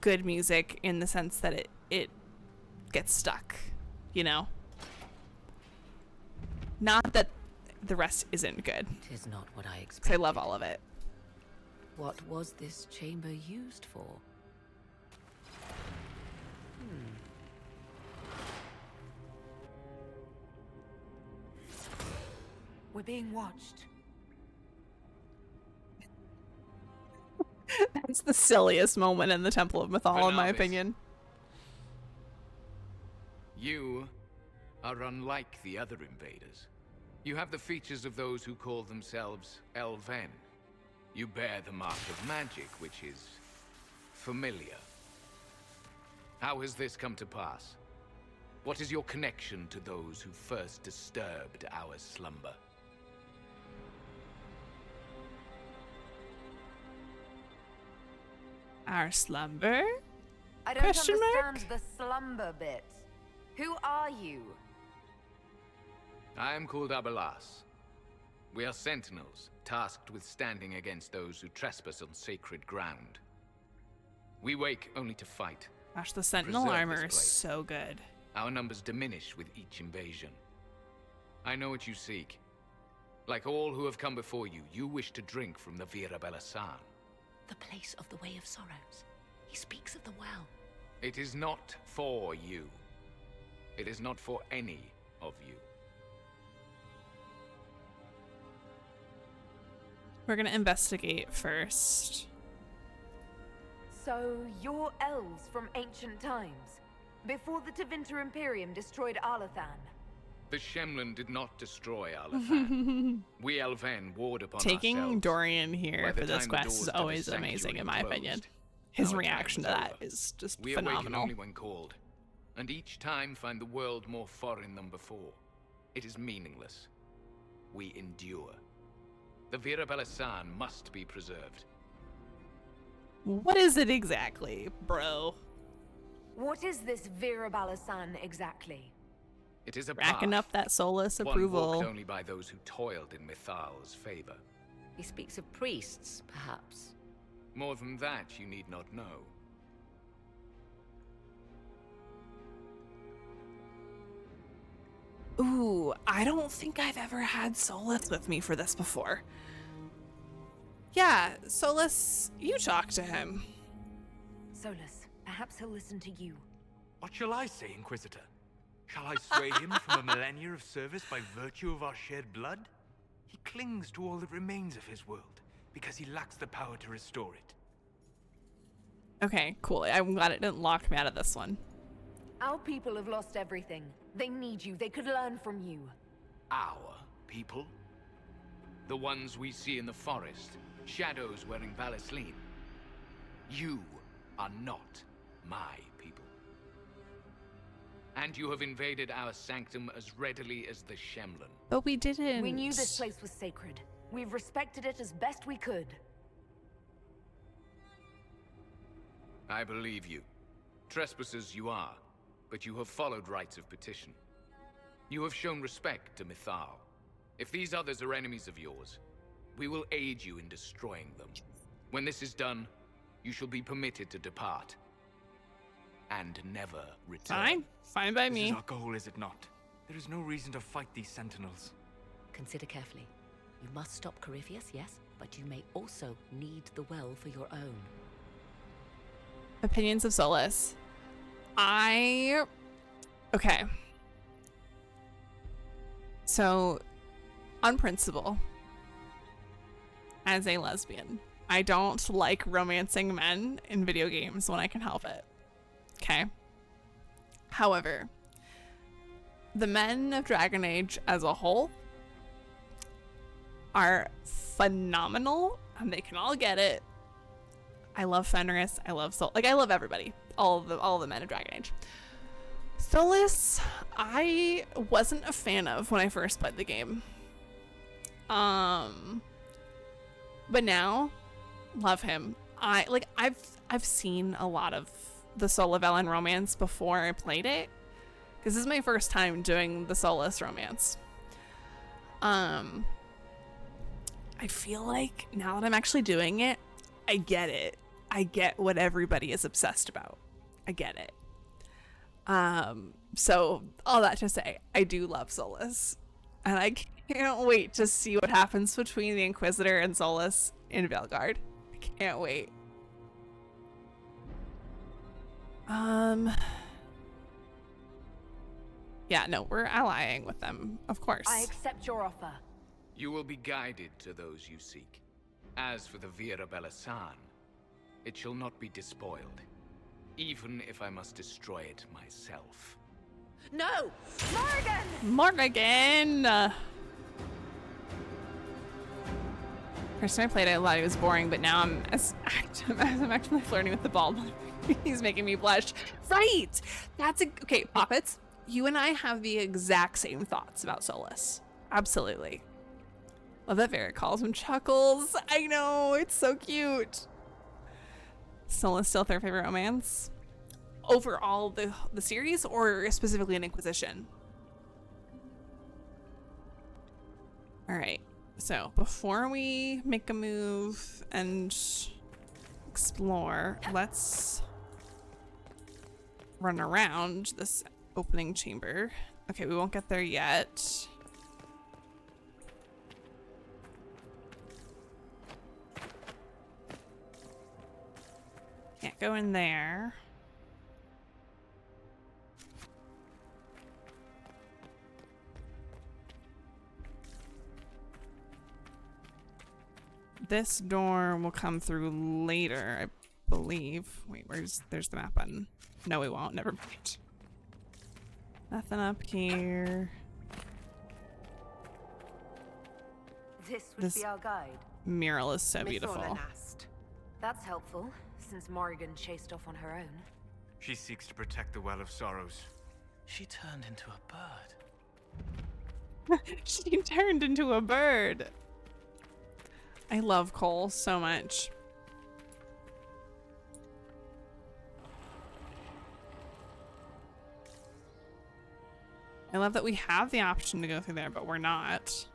good music, in the sense that it gets stuck, you know? Not that the rest isn't good. It is not what I expected. I love all of it. What was this chamber used for? We're being watched. That's the silliest moment in the Temple of Mythal, in my opinion. You are unlike the other invaders. You have the features of those who call themselves Elven. You bear the mark of magic, which is familiar. How has this come to pass? What is your connection to those who first disturbed our slumber? Our slumber? I don't Question mark? understand the slumber bit. Who are you? I am called Abelas. We are sentinels, tasked with standing against those who trespass on sacred ground. We wake only to fight. Gosh, the Sentinel preserve armor this is place. so good. Our numbers diminish with each invasion. I know what you seek. Like all who have come before you, you wish to drink from the Vira Belasan. The place of the Way of Sorrows. He speaks of the well. It is not for you. It is not for any of you. We're gonna investigate first. So, you're elves from ancient times, before the Tevinter Imperium destroyed Arlathan. The Shemlin did not destroy Arlathan. We Elven warred upon Taking ourselves. Dorian By here the for this time the quest doors is to the always sanctuary amazing, in my closed, opinion. His our reaction to time that over. is just We awaken phenomenal. only when called, and each time find the world more foreign than before. It is meaningless. We endure. The Vira Belasan must be preserved. What is it exactly, bro? What is this Vira Balasan exactly? It is a Racking path, up that Solus one approval. walked only by those who toiled in Mythal's favor. He speaks of priests, perhaps. More than that, you need not know. Ooh, I don't think I've ever had Solus with me for this before. Yeah, Solus, you talk to him. Solus, perhaps he'll listen to you. What shall I say, Inquisitor? Shall I sway him from a millennia of service by virtue of our shared blood? He clings to all that remains of his world, because he lacks the power to restore it. Okay, cool. I'm glad it didn't lock me out of this one. Our people have lost everything. They need you. They could learn from you. Our people? The ones we see in the forest, shadows wearing Valisleen. You are not my people. And you have invaded our sanctum as readily as the Shemlin. But we didn't. We knew this place was sacred. We've respected it as best we could. I believe you. Trespassers you are, but you have followed rites of petition. You have shown respect to Mythal. If these others are enemies of yours, we will aid you in destroying them. When this is done, you shall be permitted to depart. And never return. Fine by me. This is our goal, is it not? There is no reason to fight these sentinels. Consider carefully. You must stop Corypheus, yes, but you may also need the well for your own. Opinions of Solus. Okay. So, on principle, as a lesbian, I don't like romancing men in video games when I can help it. Okay. However, the men of Dragon Age as a whole are phenomenal, and they can all get it. I love Fenris. I love I love everybody. All the men of Dragon Age. Solus, I wasn't a fan of when I first played the game. But now, love him. I've seen a lot of the Sola-Velen romance before I played it. This is my first time doing the Solus romance. I feel like now that I'm actually doing it, I get it. I get what everybody is obsessed about. I get it. So all that to say, I do love Solus, and I can't wait to see what happens between the Inquisitor and Solus in Velgard. I can't wait. Yeah, no, we're allying with them, of course. I accept your offer. You will be guided to those you seek. As for the Vira Belasan, it shall not be despoiled, even if I must destroy it myself. No! Morgan! Morgan! First time I played it, I thought it was boring, but now I'm actually flirting with the bald one. He's making me blush. Right! Okay, Poppets, you and I have the exact same thoughts about Solus. Absolutely. Love that Vera calls him Chuckles. I know, it's so cute. Solus still their favorite romance? Overall, the series, or specifically in Inquisition? Alright, so before we make a move and explore, let's run around this opening chamber. Okay, we won't get there yet. Can't go in there. This door will come through later, I believe. Wait, there's the map button. No, we won't. Never mind. Nothing up here. This would be our guide. Mural is so beautiful. Mithorlanast. That's helpful, since Morrigan chased off on her own. She seeks to protect the Well of Sorrows. She turned into a bird. She turned into a bird. I love Cole so much. I love that we have the option to go through there, but we're not.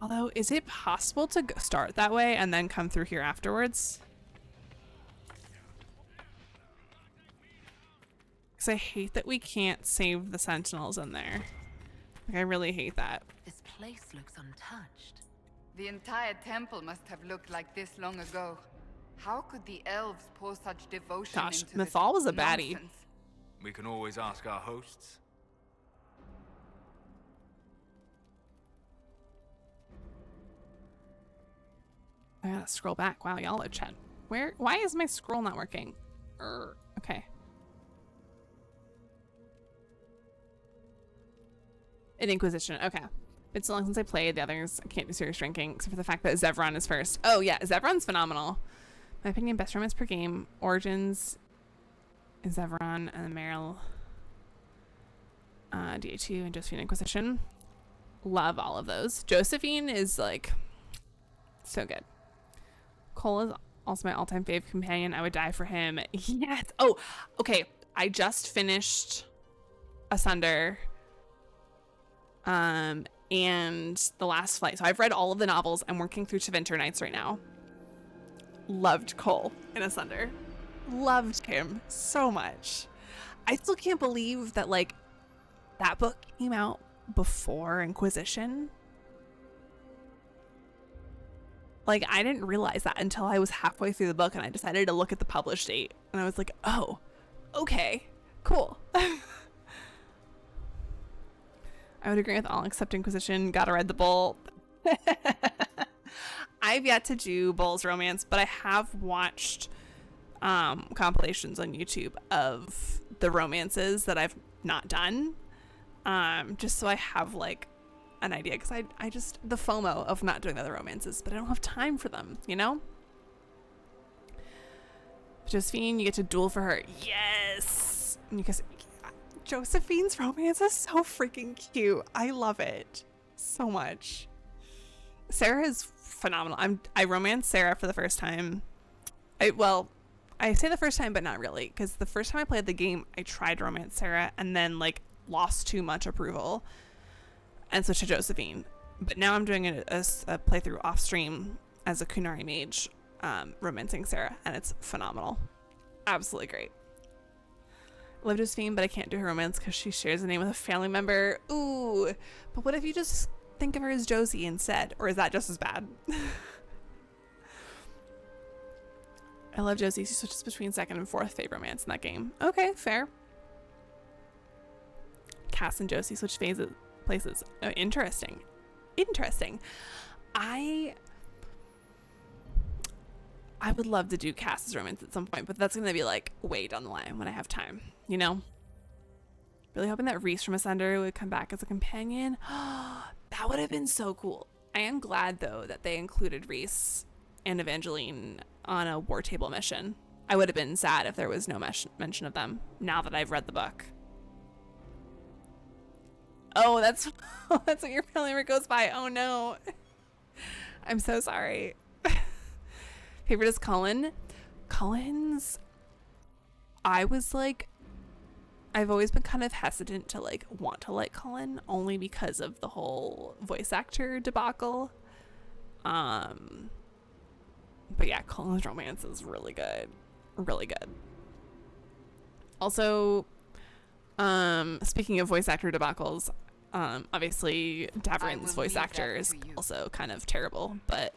Although, is it possible to start that way and then come through here afterwards? Because I hate that we can't save the sentinels in there. Like, I really hate that. This place looks untouched. The entire temple must have looked like this long ago. How could the elves pour such devotion Gosh, into this Mythal was a baddie. nonsense? We can always ask our hosts. I gotta scroll back. Wow, y'all are chat. Why is my scroll not working? Okay. An Inquisition, okay. Been so long since I played the others. I can't do serious drinking, except for the fact that Zevron is first. Oh yeah, Zevron's phenomenal. My opinion, best romance per game. Origins is Zevron, and then Meryl, DA2, and Josephine Inquisition. Love all of those. Josephine is like so good. Cole is also my all-time fave companion. I would die for him. Yes. Oh, okay. I just finished Asunder and The Last Flight. So I've read all of the novels. I'm working through To Winter Nights right now. Loved Cole in Asunder. Loved him so much. I still can't believe that, like, that book came out before Inquisition. Like, I didn't realize that until I was halfway through the book and I decided to look at the published date. And I was like, oh, okay, cool. I would agree with all except Inquisition. Gotta read the Bull. I've yet to do Bull's romance, but I have watched compilations on YouTube of the romances that I've not done. Just so I have, like, an idea, because I just, the FOMO of not doing other romances, but I don't have time for them, you know? Josephine, you get to duel for her. Yes! Because Josephine's romance is so freaking cute. I love it so much. Sarah is phenomenal. I romanced Sarah for the first time. I say the first time, but not really, because the first time I played the game, I tried to romance Sarah and then, like, lost too much approval and switched to Josephine. But now I'm doing a playthrough off stream as a Kunari mage, romancing Sarah, and it's phenomenal. Absolutely great. I love Josephine, but I can't do her romance because she shares a name with a family member. Ooh, but what if you just think of her as Josie instead? Or is that just as bad? I love Josie. She switches between second and fourth favorite romance in that game. Okay, fair. Cass and Josie switch places. Oh, interesting. I would love to do Cass's romance at some point, but that's gonna be like way down the line when I have time, you know? Really hoping that Reese from Asunder would come back as a companion. That would have been so cool. I am glad though that they included Reese and Evangeline on a war table mission. I would have been sad if there was no mention of them now that I've read the book. Oh, that's what your family member goes by. Oh no. I'm so sorry. Favorite is Cullen. Cullen's, I've always been kind of hesitant to like want to like Cullen only because of the whole voice actor debacle. But yeah, Cullen's romance is really good. Really good. Also, speaking of voice actor debacles, obviously Daverin's voice actor is also kind of terrible, but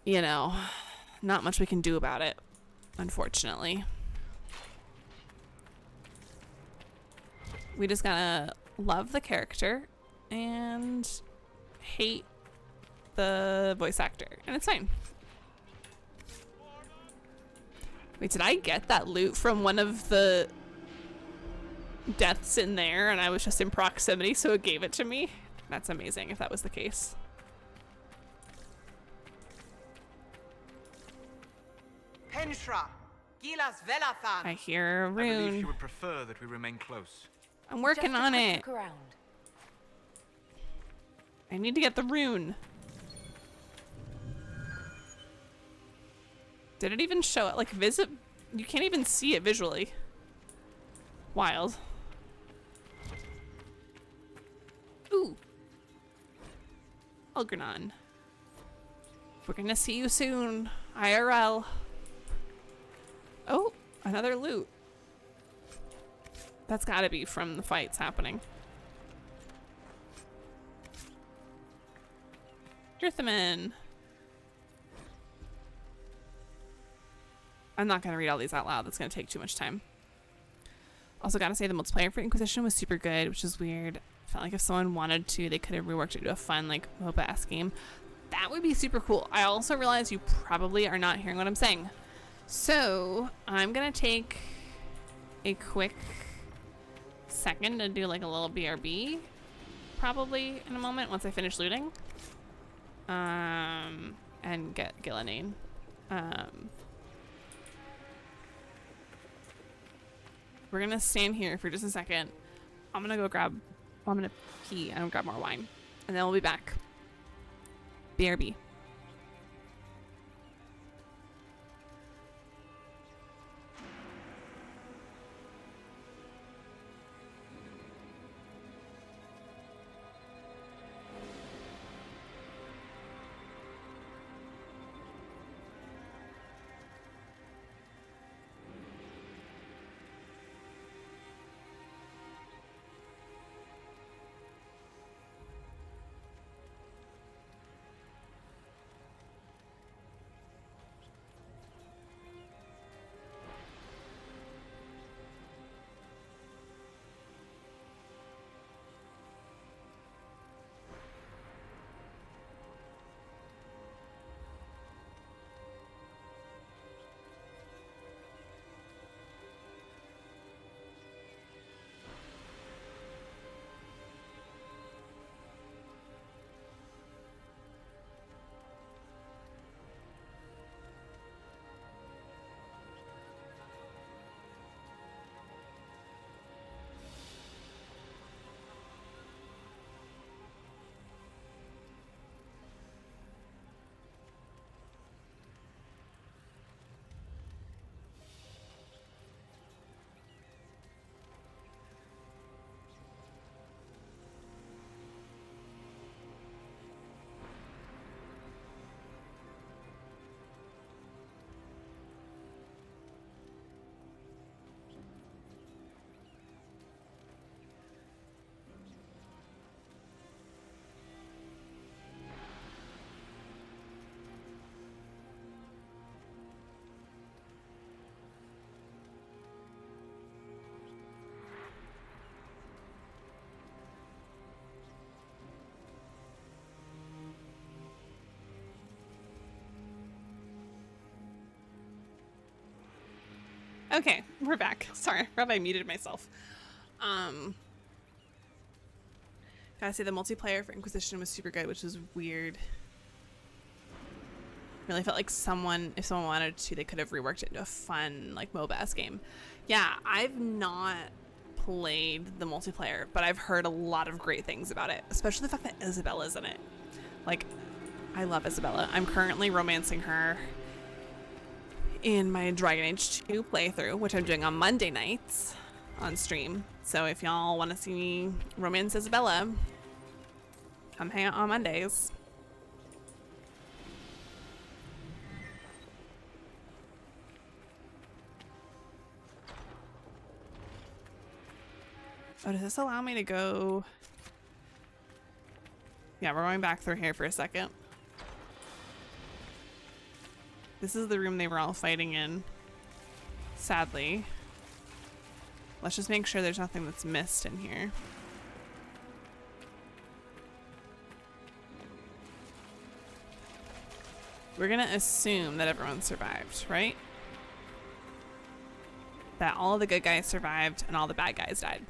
you know, not much we can do about it, unfortunately. We just gotta love the character and hate the voice actor, and it's fine. Wait, did I get that loot from one of the deaths in there and I was just in proximity so it gave it to me? That's amazing if that was the case. I hear a rune. I believe she would prefer that we remain close. I'm working on it. I need to get the rune. Did it even show it? Like, you can't even see it visually. Wild. Ooh. Algernon. We're gonna see you soon. IRL. Oh, another loot. That's gotta be from the fights happening. Girthaman. I'm not gonna read all these out loud. That's gonna take too much time. Also gotta say the multiplayer for Inquisition was super good, which is weird. Felt like if someone wanted to, they could have reworked it into a fun, like, MOBA-esque game. That would be super cool. I also realize you probably are not hearing what I'm saying. So, I'm gonna take a quick second to do, like, a little BRB. Probably in a moment, once I finish looting. And get Gillinane. We're gonna stand here for just a second. I'm gonna pee and grab more wine. And then we'll be back. BRB. Okay, we're back. Sorry, I forgot I muted myself. Gotta say the multiplayer for Inquisition was super good, which is weird. Really felt like if someone wanted to, they could have reworked it into a fun, like, MOBA game. Yeah, I've not played the multiplayer, but I've heard a lot of great things about it, especially the fact that Isabella's in it. Like, I love Isabella. I'm currently romancing her in my Dragon Age 2 playthrough, which I'm doing on Monday nights on stream. So if y'all want to see me romance Isabella, come hang out on Mondays. Oh, does this allow me to go? Yeah, we're going back through here for a second. This is the room they were all fighting in. Sadly. Let's just make sure there's nothing that's missed in here. We're gonna assume that everyone survived, right? That all of the good guys survived and all the bad guys died.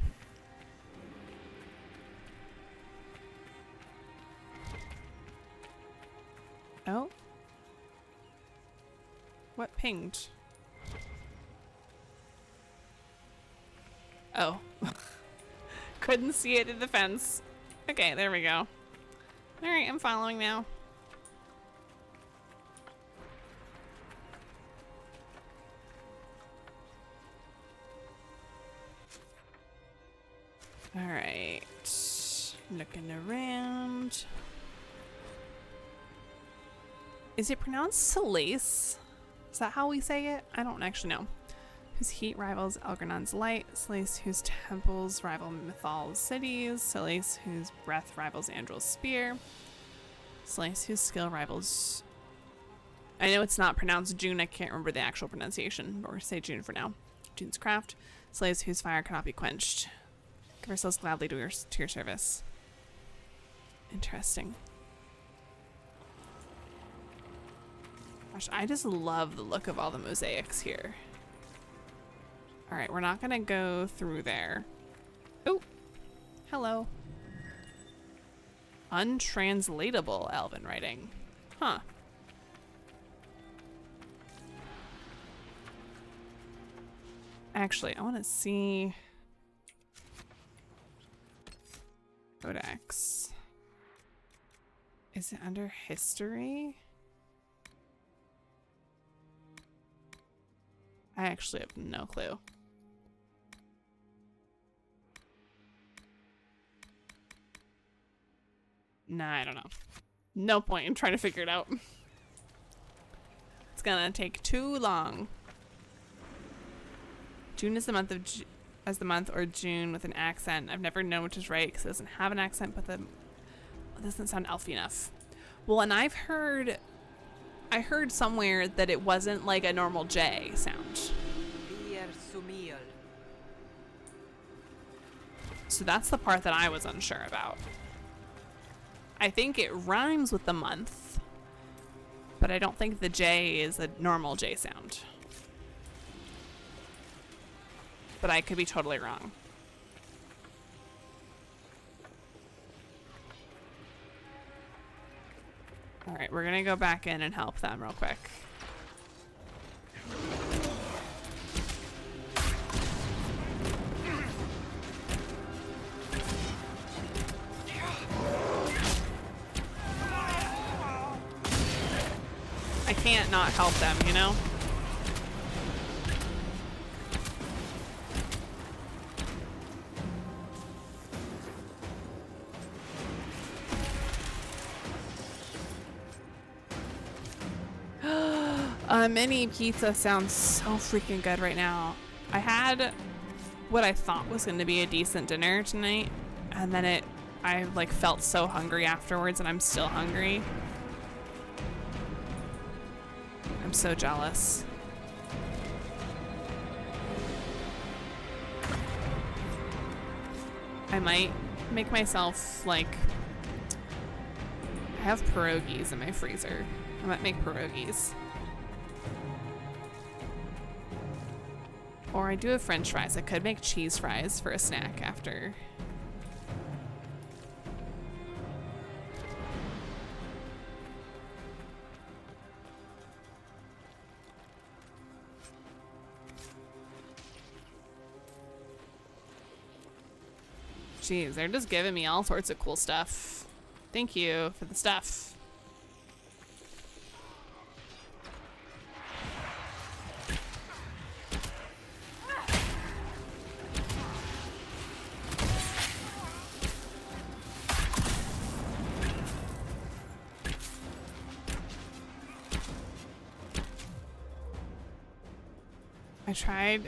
Oh. What pinged? Oh. Couldn't see it in the fence. Okay, there we go. Alright, I'm following now. Alright. Looking around. Is it pronounced Solace? Is that how we say it? I don't actually know. Whose heat rivals Elgernon's light. Solace, whose temples rival Mythal's cities. Solace, whose breath rivals Andrel's spear. Solace, whose skill rivals... I know it's not pronounced June. I can't remember the actual pronunciation, but we're gonna say June for now. June's craft. Solace, whose fire cannot be quenched. Give ourselves gladly to your service. Interesting. Gosh, I just love the look of all the mosaics here. Alright, we're not gonna go through there. Oh, hello. Untranslatable Elven writing. Huh. Actually, I want to see... Codex. Is it under history? I actually have no clue. Nah, I don't know. No point in trying to figure it out. It's gonna take too long. June is the month of as the month or June with an accent. I've never known which is right because it doesn't have an accent, but it doesn't sound elfy enough. Well, and I heard somewhere that it wasn't like a normal J sound. So that's the part that I was unsure about. I think it rhymes with the month, but I don't think the J is a normal J sound. But I could be totally wrong. All right, we're gonna go back in and help them real quick. I can't not help them, you know? Mini pizza sounds so freaking good right now. I had what I thought was going to be a decent dinner tonight, and then I like felt so hungry afterwards, and I'm still hungry. I'm so jealous. I might make myself like, I have pierogies in my freezer. I might make pierogies. Or I do have French fries. I could make cheese fries for a snack after. Jeez, they're just giving me all sorts of cool stuff. Thank you for the stuff.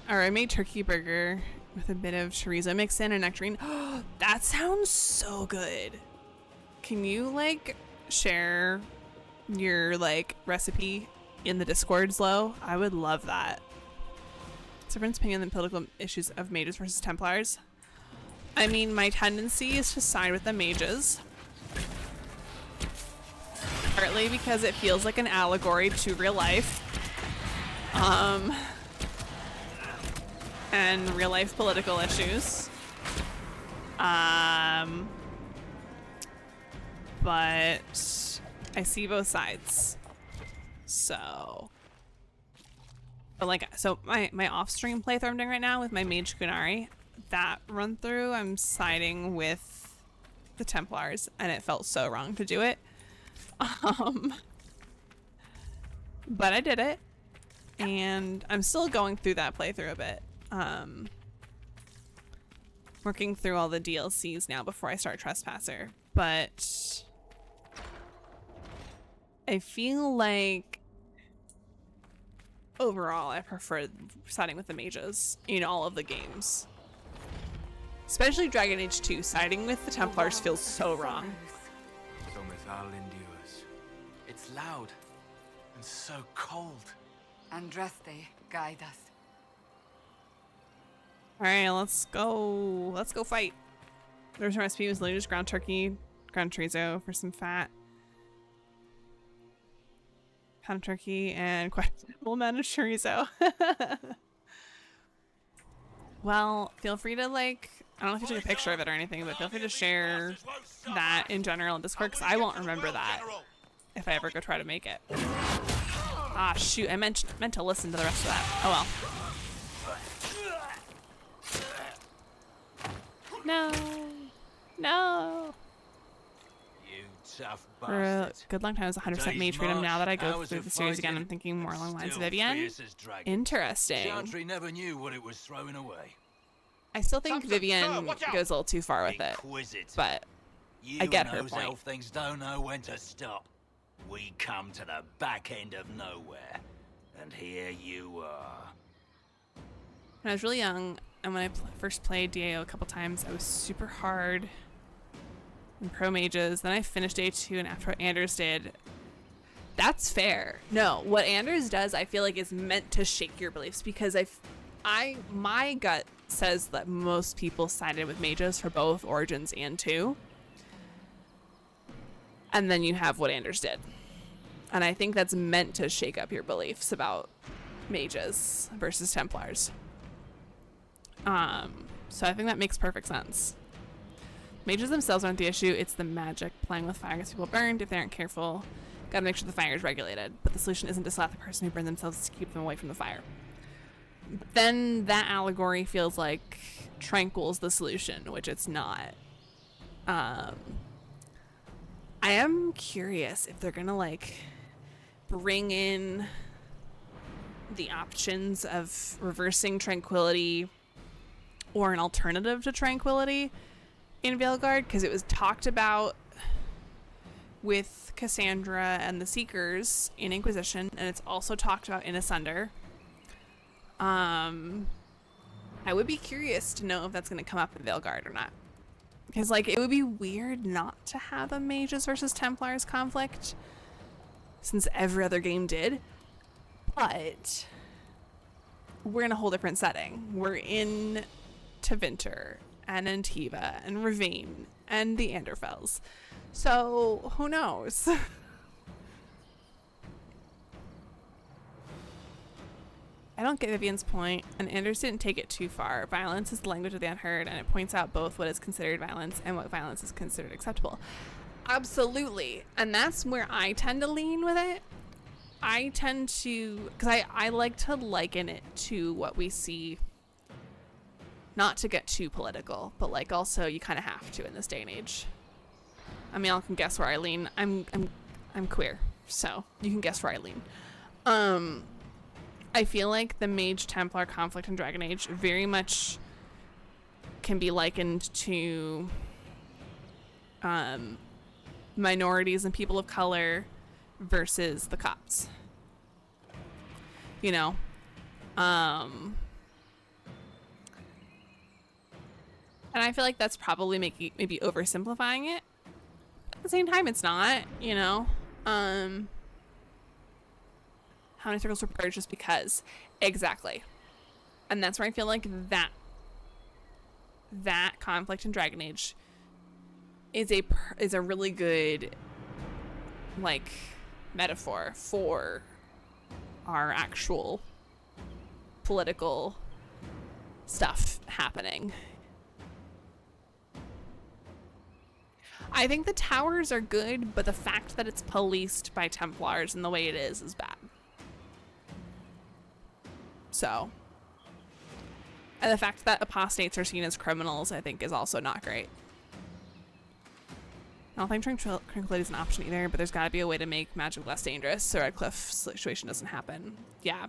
I made turkey burger with a bit of chorizo mixed in and nectarine. That sounds so good. Can you like share your like recipe in the Discord, Slow? I would love that. Difference opinion on the political issues of mages versus Templars. I mean, my tendency is to side with the mages. Partly because it feels like an allegory to real life. And real life political issues. But I see both sides. So. But like, so my off-stream playthrough I'm doing right now with my Mage Kunari, that run through, I'm siding with the Templars, and it felt so wrong to do it. But I did it, and I'm still going through that playthrough a bit. Working through all the DLCs now before I start Trespasser, but I feel like overall I prefer siding with the mages in all of the games. Especially Dragon Age 2, siding with the Templars feels so wrong. So Mithal endures. It's loud and so cold. Andraste, guide us. Alright, let's go. Let's go fight. There's a recipe with literally just ground turkey, ground chorizo for some fat. Pound turkey and quite a small amount of chorizo. Well, feel free to like, I don't know if you took a picture of it or anything, but feel free to share that in general in Discord, because I won't remember that if I ever go try to make it. Ah, shoot, I meant to listen to the rest of that. Oh well. No. No. You tough For a bastard. good long time, I was 100% mage freedom. Now that I go through the series again, I'm thinking more along the lines of Vivienne. Interesting. Chantry never knew what it was throwing away. I still think Vivienne goes a little too far with it, but I get her point. Elf things don't know when to stop. We come to the back end of nowhere, and here you are. When I was really young, and when I first played DAO a couple times, I was super hard in pro mages. Then I finished A2, and after what Anders did, that's fair. No, what Anders does, I feel like is meant to shake your beliefs, because my gut says that most people sided with mages for both Origins and 2. And then you have what Anders did. And I think that's meant to shake up your beliefs about mages versus Templars. So I think that makes perfect sense. Mages themselves aren't the issue, it's the magic. Playing with fire gets people burned if they aren't careful. Gotta make sure the fire is regulated. But the solution isn't to slap the person who burned themselves to keep them away from the fire. Then that allegory feels like Tranquil's the solution, which it's not. I am curious if they're gonna like bring in the options of reversing tranquility or an alternative to tranquility in Veilguard, because it was talked about with Cassandra and the Seekers in Inquisition, and it's also talked about in Asunder. I would be curious to know if that's going to come up in Veilguard or not. Because, like, it would be weird not to have a Mages versus Templars conflict, since every other game did. But we're in a whole different setting. We're in Tevinter and Antiva and Ravine and the Anderfells. So, who knows? I I don't get Vivian's point, and Anders didn't take it too far. Violence is the language of the unheard, and it points out both what is considered violence and what violence is considered acceptable. Absolutely. And that's where I tend to lean with it. I tend to, because I like to liken it to what we see, not to get too political, but like also you kind of have to in this day and age. I mean, y'all can guess where I lean. I'm queer, so you can guess where I lean. I feel like the Mage Templar conflict in Dragon Age very much can be likened to minorities and people of color versus the cops. You know? And I feel like that's probably maybe oversimplifying it. At the same time, it's not, you know? How many circles were purged just because? Exactly. And that's where I feel like that conflict in Dragon Age is a really good like metaphor for our actual political stuff happening. I think the towers are good, but the fact that it's policed by Templars and the way it is bad. So, and the fact that apostates are seen as criminals, I think, is also not great. I don't think Tranquility is an option either, but there's got to be a way to make magic less dangerous so Red Cliff situation doesn't happen. Yeah.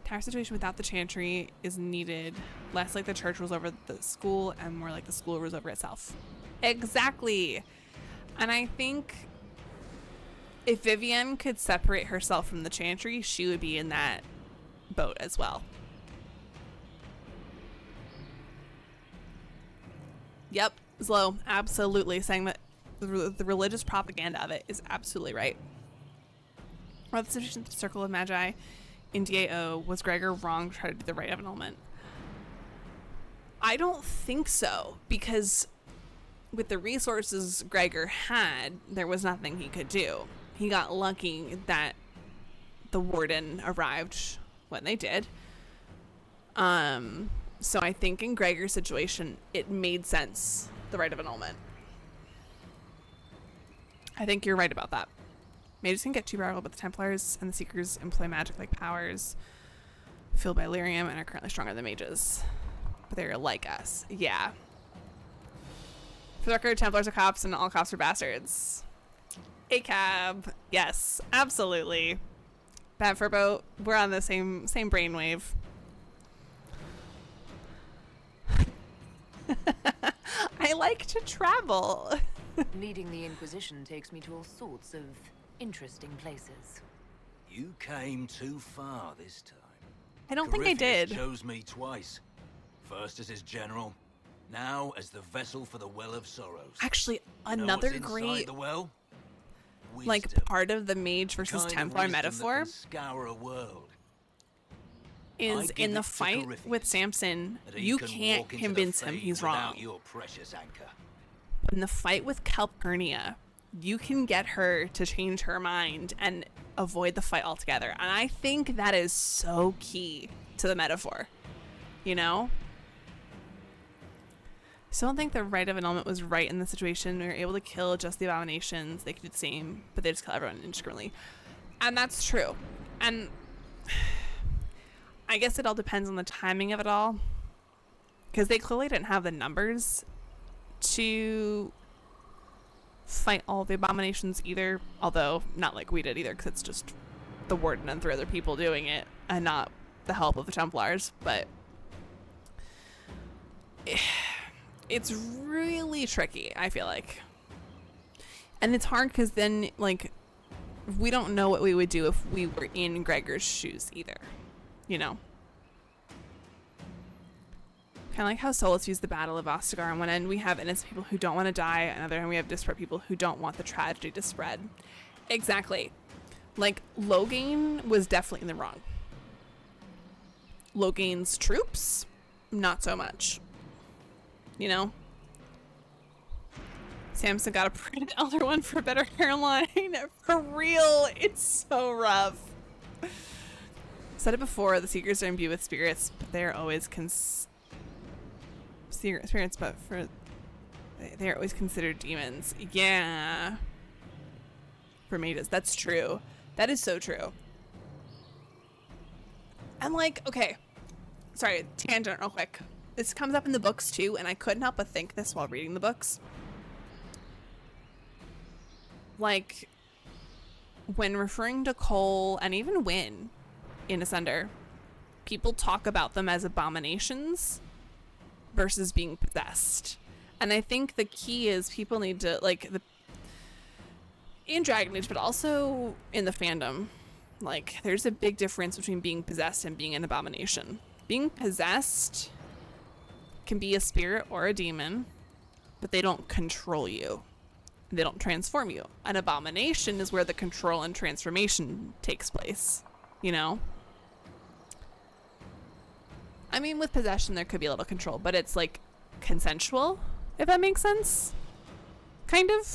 Tower situation without the chantry is needed. Less like the church rules over the school and more like the school rules over itself. Exactly. And I think if Vivienne could separate herself from the chantry, she would be in that boat as well. Yep. Zlo, absolutely, saying that the religious propaganda of it is absolutely right. Or the situation of the Circle of Magi in DAO, was Gregor wrong to try to do the rite of annulment? I don't think so, because with the resources Gregor had, there was nothing he could do. He got lucky that the warden arrived when they did. So I think in Gregor's situation, it made sense, the rite of annulment. I think you're right about that. Mages can get too powerful, but the Templars and the Seekers employ magic-like powers fueled by lyrium and are currently stronger than mages. But they're like us. Yeah. For the record, Templars are cops and all cops are bastards. ACAB. Yes, absolutely. Bad for boat. We're on the same brainwave. I like to travel. Leading the Inquisition takes me to all sorts of interesting places. You came too far this time. I don't think I did. Chose me twice. First as his general, now as the vessel for the Well of Sorrows. Actually, another great the well? Like part of the mage versus Templar metaphor scour a world. Is in the fight with Samson, you can't convince him he's wrong. Your precious anchor. In the fight with Calpurnia, you can get her to change her mind and avoid the fight altogether. And I think that is so key to the metaphor. You know? Still don't think the rite of annulment was right in the situation. We were able to kill just the abominations. They could do the same, but they just kill everyone indiscriminately. And that's true. And I guess it all depends on the timing of it all. Because they clearly didn't have the numbers to fight all the abominations either. Although, not like we did either, because it's just the warden and 3 other people doing it, and not the help of the Templars. But it's really tricky, I feel like. And it's hard because then, like, we don't know what we would do if we were in Gregor's shoes either. You know? Kind of like how Solus used the Battle of Ostagar. On one end, we have innocent people who don't want to die. On the other hand, we have desperate people who don't want the tragedy to spread. Exactly. Like, Loghain was definitely in the wrong. Loghain's troops, not so much. You know? Samson got a pretty elder one for a better hairline. For real, it's so rough. Said it before, the Seekers are imbued with spirits, but they're always spirits, but they're always considered demons. Yeah. For mages. That's true. That is so true. And like, okay. Sorry, tangent real quick. This comes up in the books too, and I couldn't help but think this while reading the books. Like, when referring to Cole and even Wynne in Ascender, people talk about them as abominations versus being possessed. And I think the key is people need to, like, in Dragon Age, but also in the fandom, like, there's a big difference between being possessed and being an abomination. Being possessed can be a spirit or a demon, but they don't control you. They don't transform you. An abomination is where the control and transformation takes place, you know? I mean, with possession, there could be a little control, but it's like consensual, if that makes sense. Kind of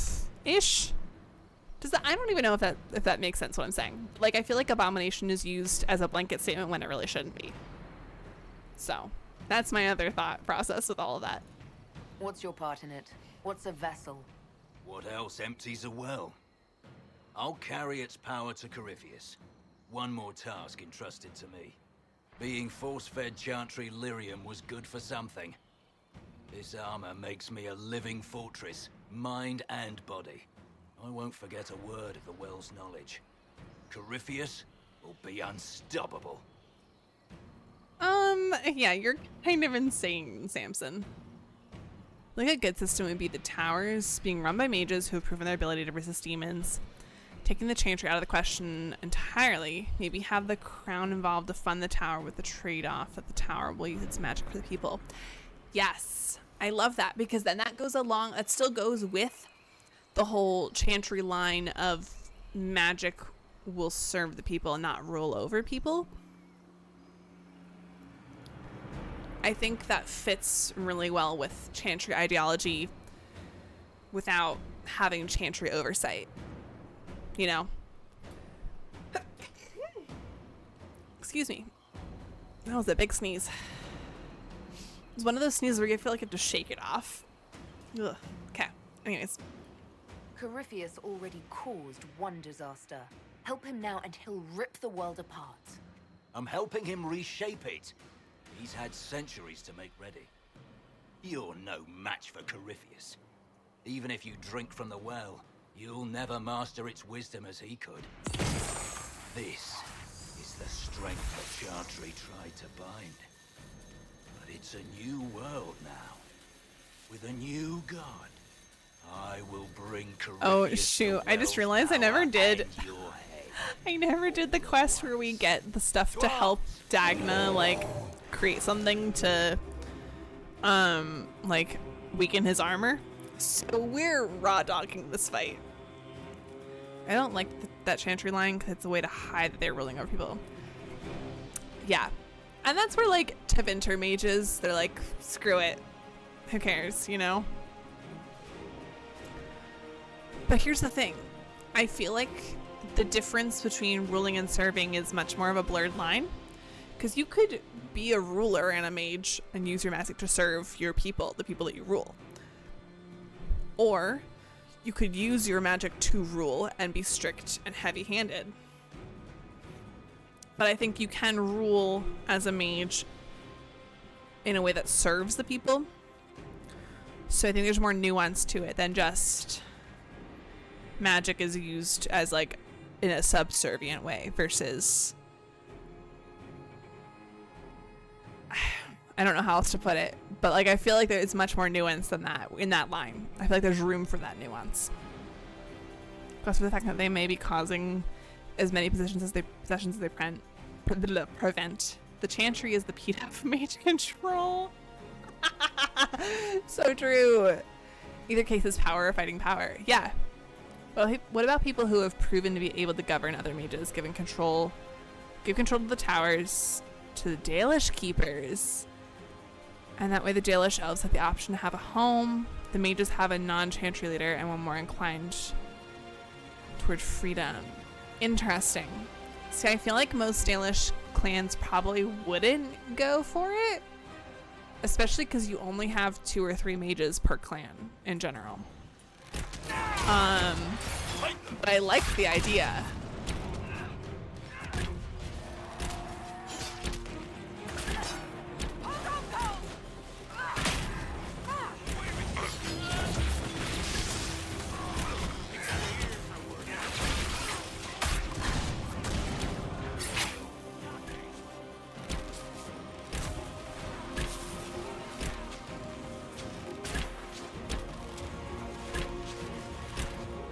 ish. I don't even know if that makes sense what I'm saying. Like, I feel like abomination is used as a blanket statement when it really shouldn't be. So, that's my other thought process with all of that. What's your part in it? What's a vessel? What else empties a well? I'll carry its power to Corypheus. One more task entrusted to me. Being force-fed Chantry lyrium was good for something. This armor makes me a living fortress, mind and body. I won't forget a word of the well's knowledge. Corypheus will be unstoppable. Yeah, you're kind of insane, Samson. Like, a good system would be the towers being run by mages who have proven their ability to resist demons. Taking the Chantry out of the question entirely, maybe have the crown involved to fund the tower with the trade-off that the tower will use its magic for the people. Yes, I love that, because then that goes along, it still goes with the whole Chantry line of magic will serve the people and not rule over people. I think that fits really well with Chantry ideology without having Chantry oversight. You know? Excuse me. That was a big sneeze. It was one of those sneezes where you feel like you have to shake it off. Ugh. Okay. Anyways. Corypheus already caused one disaster. Help him now and he'll rip the world apart. I'm helping him reshape it. He's had centuries to make ready. You're no match for Corypheus. Even if you drink from the well, you'll never master its wisdom as he could. This is the strength that Chantry tried to bind. But it's a new world now. With a new god. I will bring Corypheus. Oh shoot, I just realized I never did the quest where we get the stuff to help Dagna, like, create something to like weaken his armor. So we're raw dogging this fight. I don't like that Chantry line because it's a way to hide that they're ruling over people. Yeah. And that's where, like, Tevinter mages, they're like, screw it. Who cares, you know? But here's the thing. I feel like the difference between ruling and serving is much more of a blurred line. Because you could be a ruler and a mage and use your magic to serve your people, the people that you rule. Or you could use your magic to rule and be strict and heavy-handed. But I think you can rule as a mage in a way that serves the people. So I think there's more nuance to it than just magic is used as, like, in a subservient way versus... I don't know how else to put it, but, like, I feel like there is much more nuance than that in that line. I feel like there's room for that nuance. Plus for the fact that they may be causing as many possessions as they prevent. The Chantry is the PDF mage control. So true. Either case is power or fighting power. Yeah. Well, what about people who have proven to be able to govern other mages, give control to the towers, to the Dalish keepers, and that way the Dalish elves have the option to have a home, the mages have a non-Chantry leader, and one more inclined toward freedom. Interesting. See, I feel like most Dalish clans probably wouldn't go for it, especially because you only have 2 or 3 mages per clan in general. But I like the idea.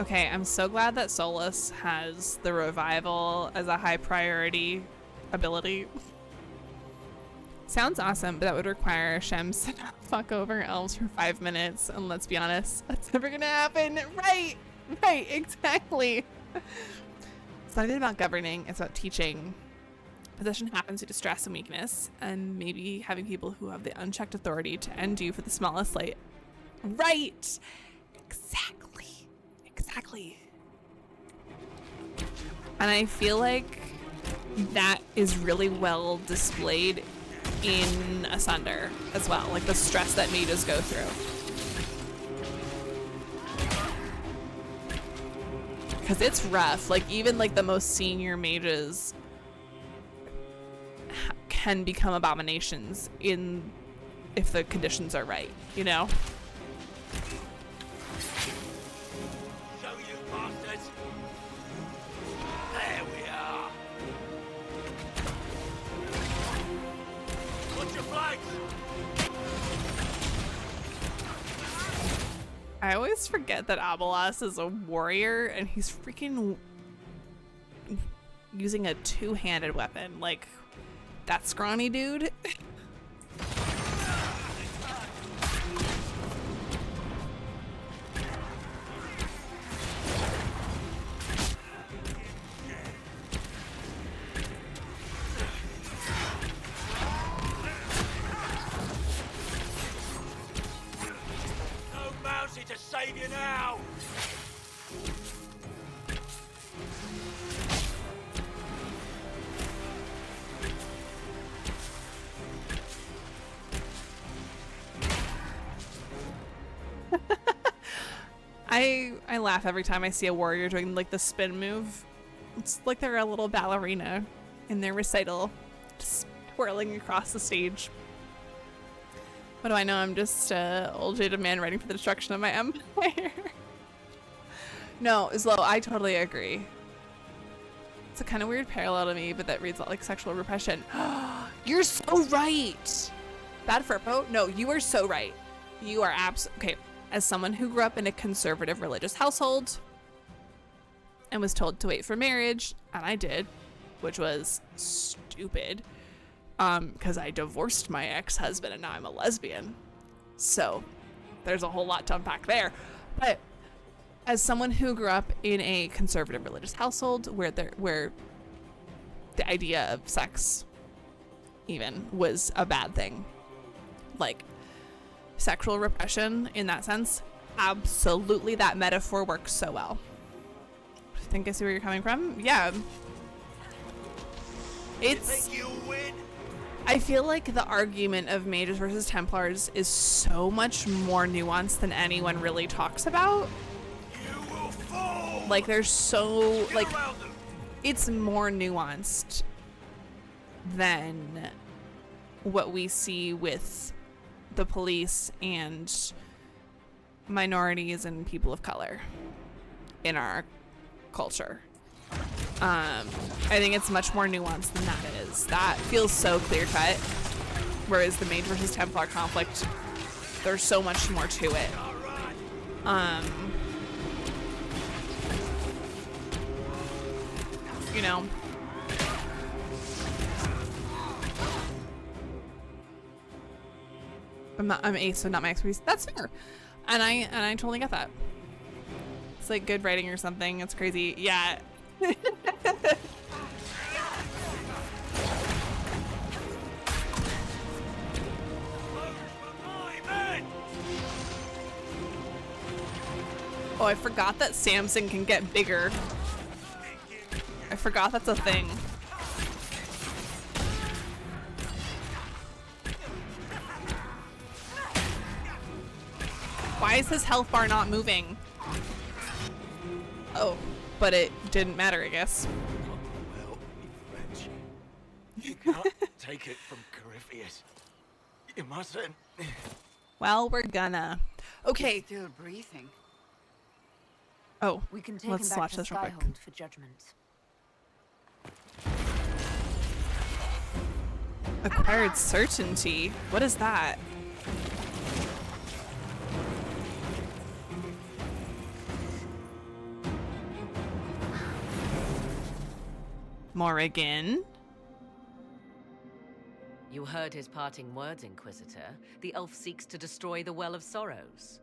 Okay, I'm so glad that Solus has the revival as a high priority ability. Sounds awesome, but that would require Shems to not fuck over elves for 5 minutes, and let's be honest, that's never gonna happen. Right, exactly. It's not even about governing, it's about teaching. Possession happens due to stress and weakness, and maybe having people who have the unchecked authority to end you for the smallest slight. Right, exactly. And I feel like that is really well displayed in Asunder as well, like the stress that mages go through. Because it's rough, like even like the most senior mages can become abominations if the conditions are right, you know? There we are. Watch your flags. I always forget that Abelas is a warrior and he's freaking using a 2-handed weapon. Like, that scrawny dude. To save you now. I laugh every time I see a warrior doing like the spin move. It's like they're a little ballerina in their recital, just whirling across the stage. What do I know? I'm just an old jaded man ready for the destruction of my empire. No, Zlo, I totally agree. It's a kind of weird parallel to me, but that reads a lot like sexual repression. You're so right. Bad Furpo? No, you are so right. You are okay. As someone who grew up in a conservative religious household and was told to wait for marriage, and I did, which was stupid. Because I divorced my ex-husband and now I'm a lesbian. So there's a whole lot to unpack there. But as someone who grew up in a conservative religious household where the idea of sex even was a bad thing, like sexual repression in that sense, absolutely that metaphor works so well. I think I see where you're coming from. Yeah. It's... You think you'll win? I feel like the argument of mages versus Templars is so much more nuanced than anyone really talks about. You will fall. Like there's so like it's more nuanced than what we see with the police and minorities and people of color in our culture. I think it's much more nuanced than that is. That feels so clear-cut. Whereas the Mage versus Templar conflict, there's so much more to it. You know. I'm ace, so not my expertise. That's fair. And I totally get that. It's like good writing or something. It's crazy. Yeah. Oh, I forgot that Samson can get bigger. I forgot that's a thing. Why is his health bar not moving? Oh, but it didn't matter, I guess. Well, French. You can't take it from Corypheus. You mustn't. Well, we're gonna. Okay. He's still breathing. Oh, we can take let's him back watch to this real quick. Skyhold for judgment. Acquired certainty. What is that? Morrigan. You heard his parting words, Inquisitor. The elf seeks to destroy the Well of Sorrows.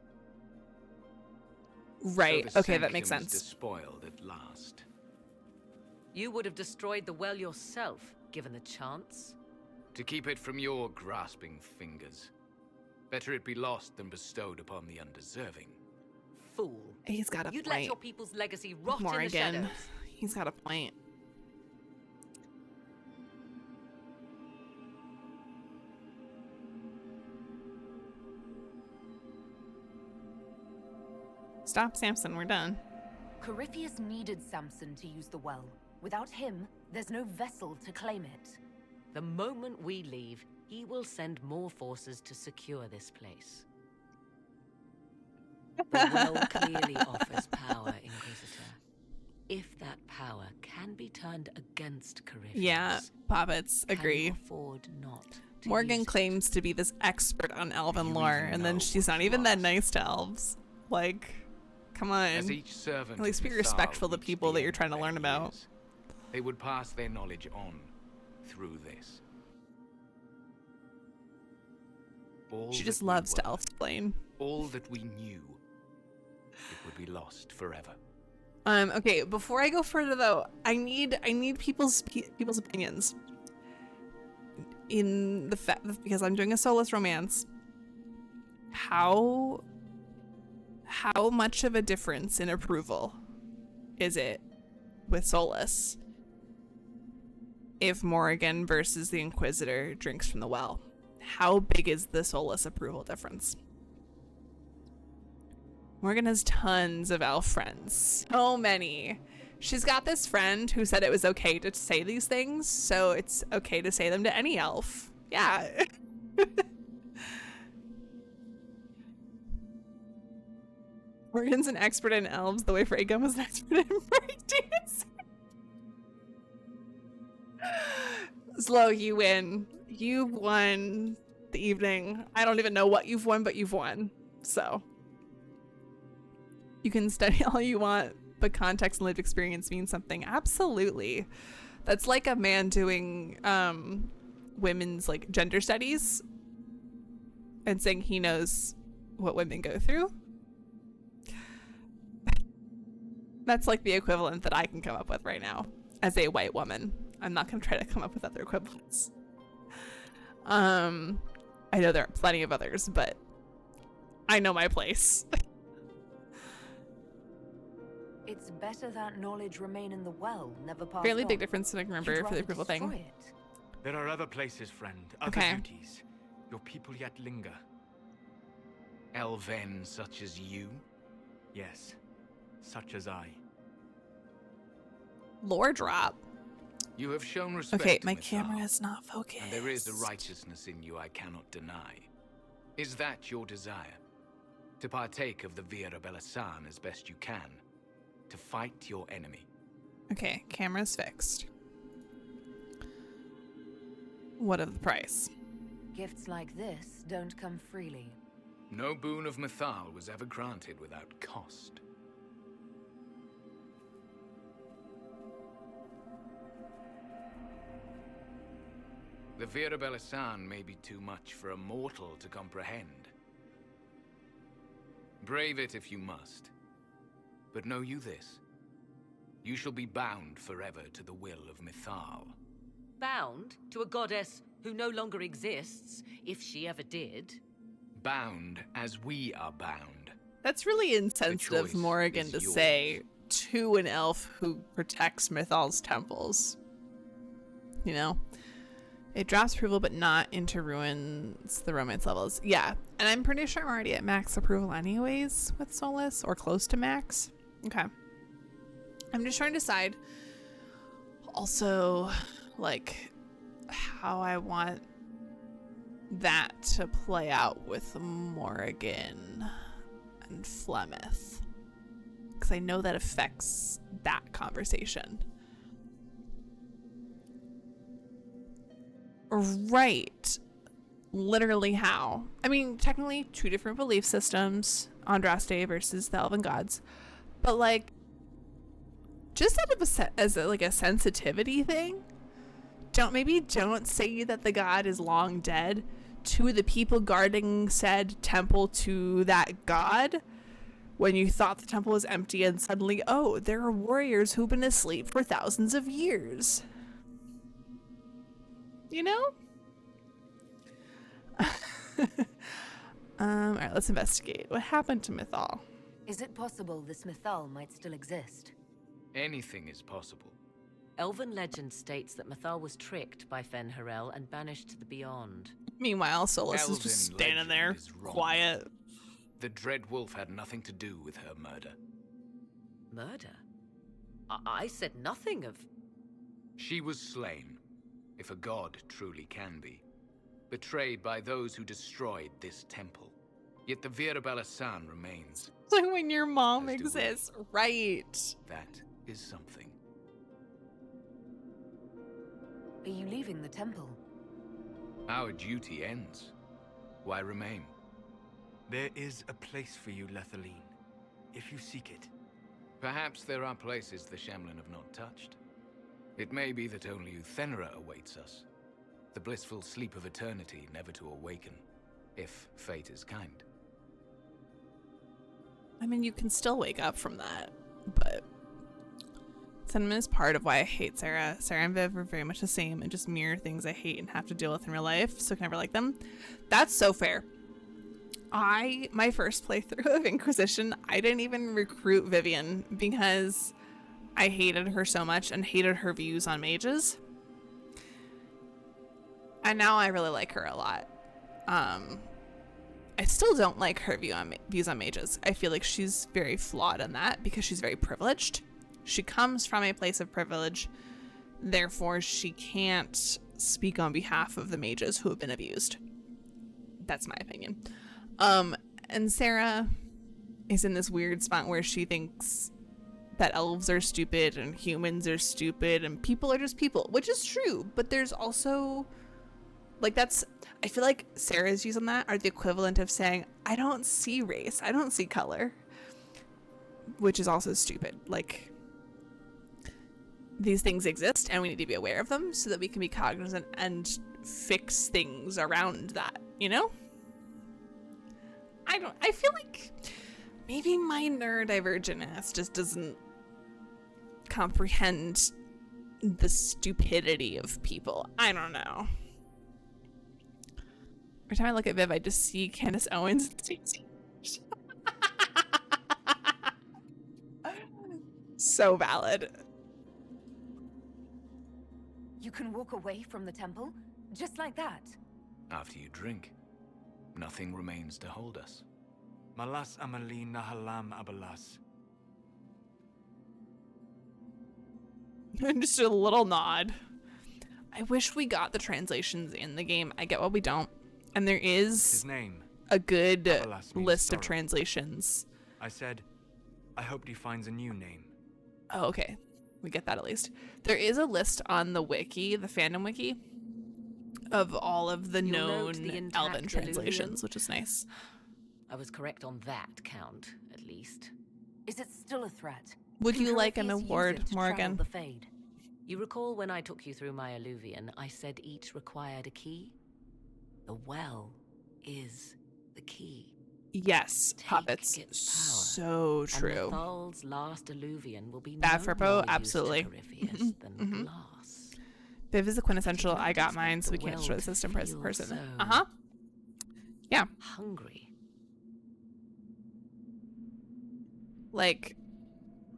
Right. So Okay, that makes sanctum is sense. despoiled at last. You would have destroyed the well yourself, given the chance. To keep it from your grasping fingers. Better it be lost than bestowed upon the undeserving. Fool. He's got a You'd let point. your people's legacy rot in the Morrigan. shadows. He's got a point. Stop, Samson. We're done. Corypheus needed Samson to use the well. Without him, there's no vessel to claim it. The moment we leave, he will send more forces to secure this place. The well clearly offers power, Inquisitor. If that power can be turned against Corypheus, Yeah, Poppets, agree. can you afford not to Morgan use it? claims to be this expert on elven lore, and then she's not even that nice to elves. Like, come on. As each servant At least be of Mithal respectful to reached people the that you're end trying to of learn their about. years, they would pass their knowledge on through this. All She that just we loves to were, elf-explain. all that we knew, it would be lost forever. Okay, before I go further though, I need people's opinions. In the fact, because I'm doing a Solus romance, how much of a difference in approval is it with Solus if Morrigan versus the Inquisitor drinks from the well? How big is the Solus approval difference? Morgan has tons of elf friends. So many. She's got this friend who said it was okay to say these things, so it's okay to say them to any elf. Yeah. Morgan's an expert in elves the way Fragum was an expert in breakdance. Slow, you win. You've won the evening. I don't even know what you've won, but you've won. So you can study all you want, but context and lived experience means something. Absolutely. That's like a man doing women's like gender studies and saying he knows what women go through. That's like the equivalent that I can come up with right now as a white woman. I'm not going to try to come up with other equivalents. I know there are plenty of others, but I know my place. It's better that knowledge remain in the well, never passed Fairly on. big difference that I can remember You'd for the rather approval destroy thing. it. There are other places, friend. Other Okay. duties. Your people yet linger. Elven such as you? Yes. Such as I. Lore drop. You have shown respect Okay, to my Mithal, camera is not focused. and there is a righteousness in you I cannot deny. Is that your desire? To partake of the Vira Belasan as best you can? To fight your enemy? Okay, camera's fixed. What of the price? Gifts like this don't come freely. No boon of Mithal was ever granted without cost. The Vira Belasan may be too much for a mortal to comprehend. Brave it if you must. But know you this. You shall be bound forever to the will of Mithal. Bound to a goddess who no longer exists, if she ever did. Bound as we are bound. That's really insensitive, choice Morrigan, is to yours. say to an elf who protects Mythal's temples. You know? It drops approval, but not into ruins the romance levels. Yeah, and I'm pretty sure I'm already at max approval anyways with Solus, or close to max. Okay. I'm just trying to decide also, like, how I want that to play out with Morrigan and Flemeth. Because I know that affects that conversation. Right. Literally how? I mean, technically two different belief systems, Andraste versus the Elven Gods. But like, just out of a sensitivity thing, don't say that the god is long dead to the people guarding said temple to that god when you thought the temple was empty and suddenly, oh, there are warriors who've been asleep for thousands of years. You know? Alright, let's investigate. What happened to Mythal? Is it possible this Mythal might still exist? Anything is possible. Elven legend states that Mythal was tricked by Fen-Harel and banished to the Beyond. Meanwhile, Solus is just standing there, quiet. The Dread Wolf had nothing to do with her murder. Murder? I said nothing of... She was slain, if a god truly can be. Betrayed by those who destroyed this temple. Yet the Virabella San remains. Like when your mom exists, right? That is something. Are you leaving the temple? Our duty ends. Why remain? There is a place for you, Lethaline, if you seek it. Perhaps there are places the Shamlin have not touched. It may be that only Uthenera awaits us. The blissful sleep of eternity, never to awaken, if fate is kind. I mean, you can still wake up from that, but sentiment is part of why I hate Sarah. Sarah and Viv are very much the same and just mirror things I hate and have to deal with in real life, so I can never like them. That's so fair. My first playthrough of Inquisition, I didn't even recruit Vivian because I hated her so much and hated her views on mages. And now I really like her a lot. I still don't like her views on mages. I feel like she's very flawed in that because she's very privileged. She comes from a place of privilege, therefore she can't speak on behalf of the mages who have been abused. That's my opinion. And Sarah is in this weird spot where she thinks that elves are stupid and humans are stupid and people are just people, which is true, but there's also I feel like Sarah's views on that are the equivalent of saying, I don't see race, I don't see color, which is also stupid. Like, these things exist and we need to be aware of them so that we can be cognizant and fix things around that, you know? I feel like maybe my neurodivergent ass just doesn't comprehend the stupidity of people. I don't know. Every time I look at Viv, I just see Candace Owens and Stacey. So valid. You can walk away from the temple? Just like that? After you drink, nothing remains to hold us. Malas amali nahalam abalas. Just a little nod. I wish we got the translations in the game. I get why we don't. And there is His name, a good list sorrow. of translations. I said, I hoped he finds a new name. Oh, okay. We get that at least. There is a list on the wiki, the fandom wiki, of all of the known Elven translations, which is nice. I was correct on that count, at least. Is it still a threat? Would you like an award, Morgan? The Fade? You recall when I took you through my Alluvian, I said each required a key? The well is the key. Yes, puppets. So true. And Mythal's last Alluvian will be Bad for Poe, more absolutely. than glass. Viv is the quintessential. I got mine, so we can't destroy the system person. So Yeah. Hungry. Like,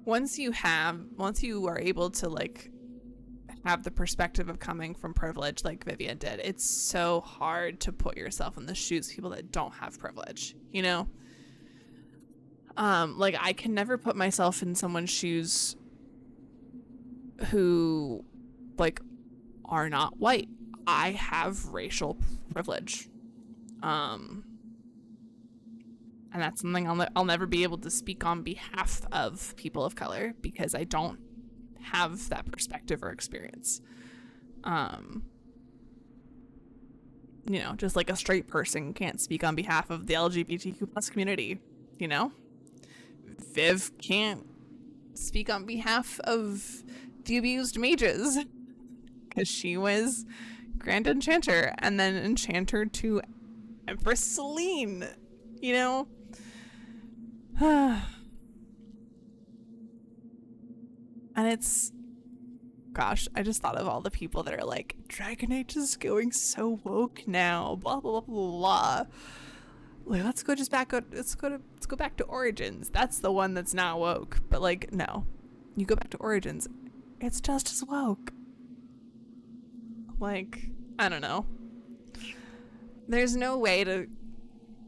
once you are able to like have the perspective of coming from privilege like Vivian did. It's so hard to put yourself in the shoes of people that don't have privilege, you know? Like, I can never put myself in someone's shoes who, like, are not white. I have racial privilege. And that's something I'll never be able to speak on behalf of people of color because I don't have that perspective or experience. You know, just like a straight person can't speak on behalf of the LGBTQ plus community, you know? Viv can't speak on behalf of the abused mages because she was Grand Enchanter and then Enchanter to Empress Celine, you know? And it's, gosh, I just thought of all the people that are like, Dragon Age is going so woke now, blah blah blah blah blah. Like, let's go back to Origins. That's the one that's not woke. But like, no, you go back to Origins, it's just as woke. Like, I don't know. There's no way to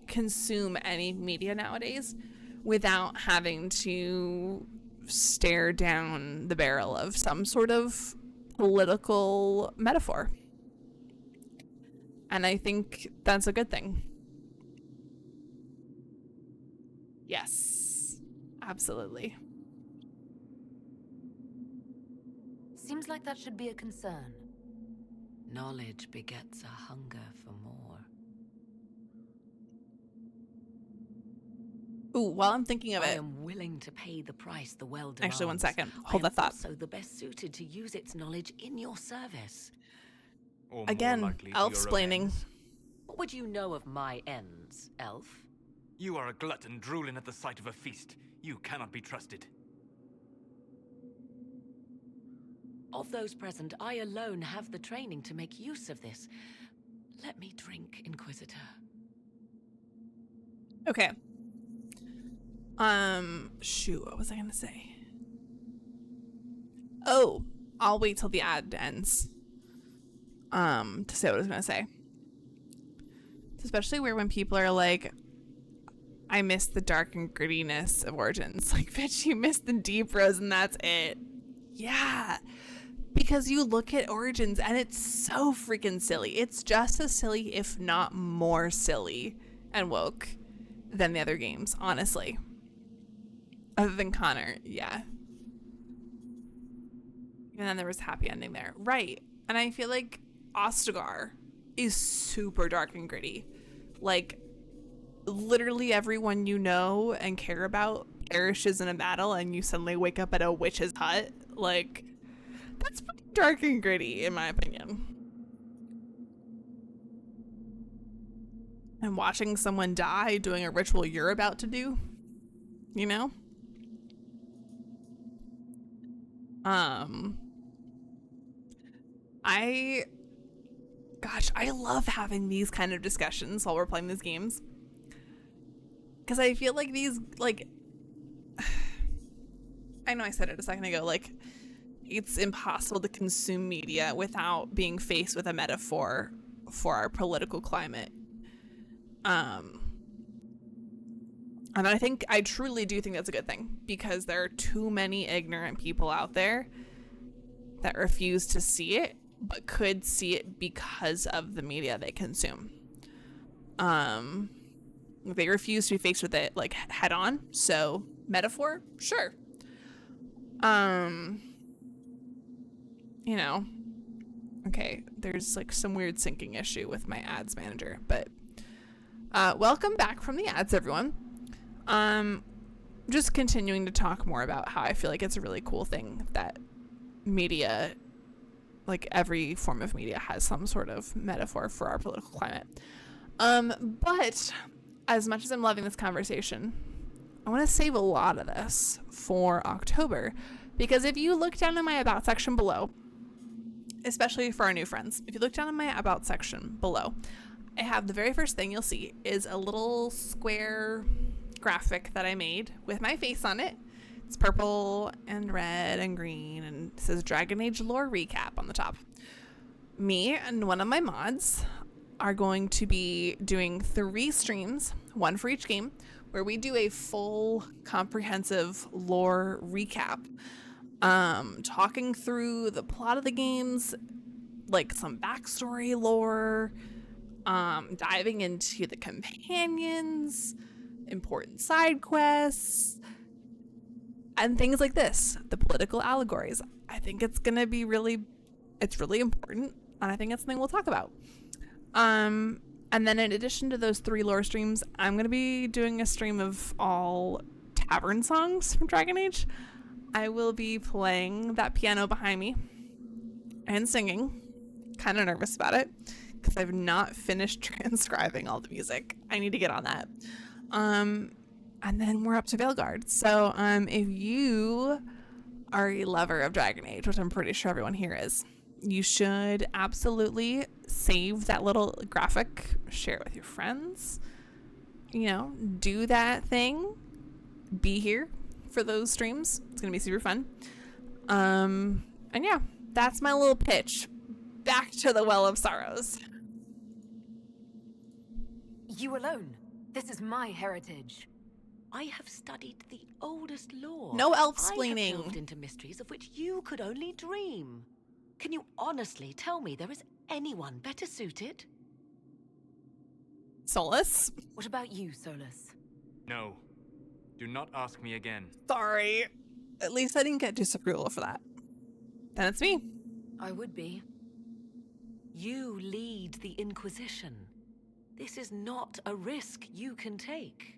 consume any media nowadays without having to stare down the barrel of some sort of political metaphor. And I think that's a good thing. Yes, absolutely. Seems like that should be a concern. Knowledge begets a hunger for more. Ooh, while I'm thinking of I it, am willing to pay the price the world demands. Actually, 1 second. Hold that thought. So the best suited to use its knowledge in your service. Or Again, elf-splaining. What would you know of my ends, elf? You are a glutton drooling at the sight of a feast. You cannot be trusted. Of those present, I alone have the training to make use of this. Let me drink, Inquisitor. Okay. Shoot, what was I gonna say? Oh, I'll wait till the ad ends. To say what I was gonna say. It's especially weird when people are like, I miss the dark and grittiness of Origins. Like, bitch, you missed the deep rose and that's it. Yeah. Because you look at Origins and it's so freaking silly. It's just as silly, if not more silly and woke than the other games, honestly. Other than Connor, yeah. And then there was happy ending there. Right. And I feel like Ostagar is super dark and gritty. Like, literally everyone you know and care about perishes in a battle and you suddenly wake up at a witch's hut. Like, that's pretty dark and gritty, in my opinion. And watching someone die doing a ritual you're about to do, you know? I love having these kind of discussions while we're playing these games. Because I feel like these, like, I know I said it a second ago, like, it's impossible to consume media without being faced with a metaphor for our political climate. And I truly do think that's a good thing, because there are too many ignorant people out there that refuse to see it, but could see it because of the media they consume. They refuse to be faced with it, like, head on. So, metaphor? Sure. You know, okay, there's like some weird syncing issue with my ads manager, but welcome back from the ads, everyone. Just continuing to talk more about how I feel like it's a really cool thing that media, like every form of media, has some sort of metaphor for our political climate. But as much as I'm loving this conversation, I want to save a lot of this for October, because if you look down in my about section below, especially for our new friends, if you look down in my about section below, I have the very first thing you'll see is a little square graphic that I made with my face on it It's purple and red and green, and it says Dragon Age lore recap on the top. Me and one of my mods are going to be doing 3 streams, one for each game, where we do a full comprehensive lore recap, talking through the plot of the games, like some backstory lore, diving into the companions, important side quests, and things like this, the political allegories. I think it's gonna be really important, and I think it's something we'll talk about. And then in addition to those 3 lore streams, I'm gonna be doing a stream of all tavern songs from Dragon Age. I will be playing that piano behind me and singing. Kind of nervous about it because I've not finished transcribing all the music. I need to get on that. And then we're up to Veilguard. So if you are a lover of Dragon Age, which I'm pretty sure everyone here is, you should absolutely save that little graphic, share it with your friends, you know, do that thing, be here for those streams. It's gonna be super fun. And yeah, that's my little pitch. Back to the Well of Sorrows. You alone. This is my heritage. I have studied the oldest lore. No I elf-splaining. have delved into mysteries of which you could only dream. Can you honestly tell me there is anyone better suited? Solus? What about you, Solus? No. Do not ask me again. Sorry. At least I didn't get disapproval for that. Then it's me. I would be. You lead the Inquisition. This is not a risk you can take.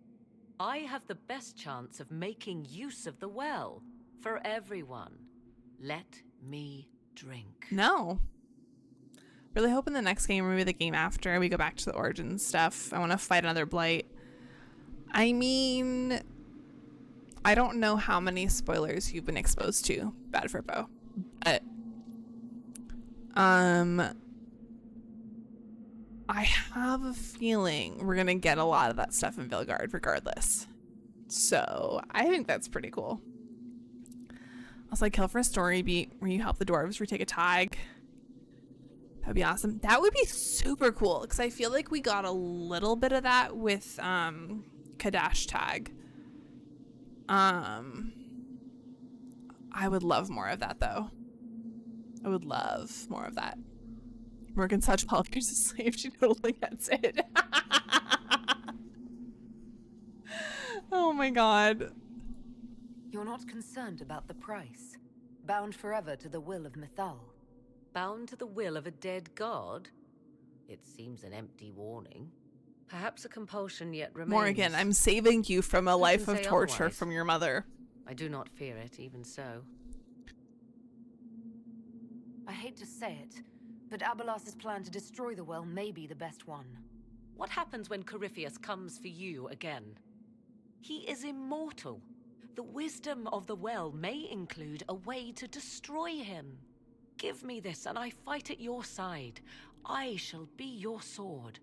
I have the best chance of making use of the well for everyone. Let me drink. No. Really hoping the next game, or maybe the game after, we go back to the origin stuff. I want to fight another blight. I mean, I don't know how many spoilers you've been exposed to, Bad for Bo, but I have a feeling we're gonna get a lot of that stuff in Veilguard regardless. So I think that's pretty cool. Also, I'd kill for a story beat where you help the dwarves retake a tag. That'd be awesome. That would be super cool because I feel like we got a little bit of that with Kadash tag. I would love more of that though. I would love more of that. Morgan such politics a slave, she totally gets it. Oh my god. You're not concerned about the price. Bound forever to the will of Mythal. Bound to the will of a dead god? It seems an empty warning. Perhaps a compulsion yet remains. Morgan, I'm saving you from a life of say torture otherwise? from your mother. I do not fear it, even so. I hate to say it, but Abelas's plan to destroy the well may be the best one. What happens when Corypheus comes for you again? He is immortal. The wisdom of the well may include a way to destroy him. Give me this, and I fight at your side. I shall be your sword.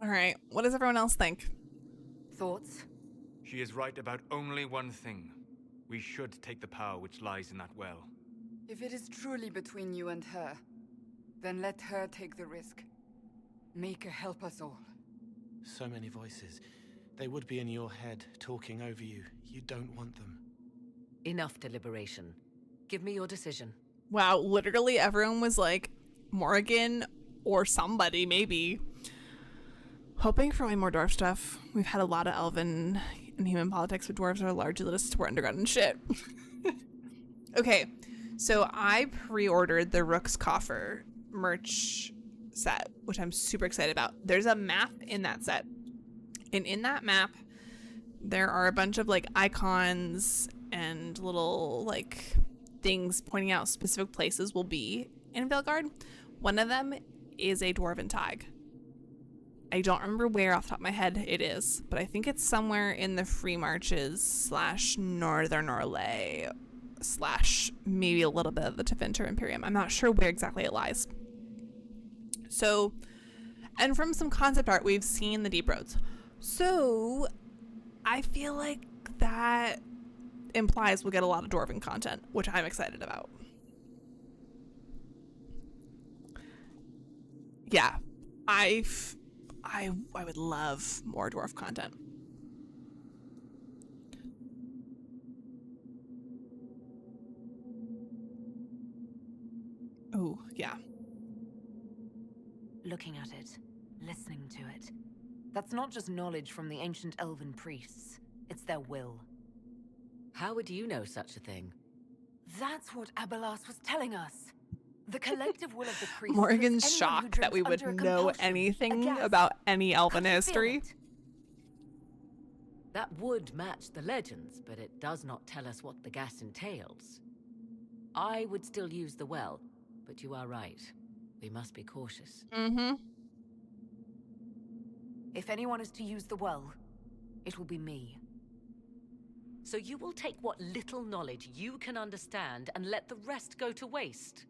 All right, what does everyone else think? Thoughts? She is right about only one thing. We should take the power which lies in that well. If it is truly between you and her, then let her take the risk. Make her help us all. So many voices. They would be in your head, talking over you. You don't want them. Enough deliberation. Give me your decision. Wow, literally everyone was like, Morgan or somebody, maybe. Hoping for way more dwarf stuff. We've had a lot of elven and human politics, but dwarves are largely let us support underground and shit. Okay, so I pre-ordered the Rook's Coffer merch set, which I'm super excited about. There's a map in that set. And in that map, there are a bunch of like icons and little like things pointing out specific places will be in Veilguard. One of them is a dwarven tag. I don't remember where off the top of my head it is, but I think it's somewhere in the Free Marches / Northern Orlais / maybe a little bit of the Tevinter Imperium. I'm not sure where exactly it lies. So, and from some concept art, we've seen the Deep Roads. So, I feel like that implies we'll get a lot of Dwarven content, which I'm excited about. Yeah, I would love more dwarf content. Oh, yeah. Looking at it, listening to it. That's not just knowledge from the ancient elven priests. It's their will. How would you know such a thing? That's what Abelas was telling us. The collective will of the priests. Morgan's shocked that we would know anything about any elven history. That would match the legends, but it does not tell us what the gas entails. I would still use the well, but you are right. We must be cautious. Mm-hmm. If anyone is to use the well, it will be me. So you will take what little knowledge you can understand and let the rest go to waste?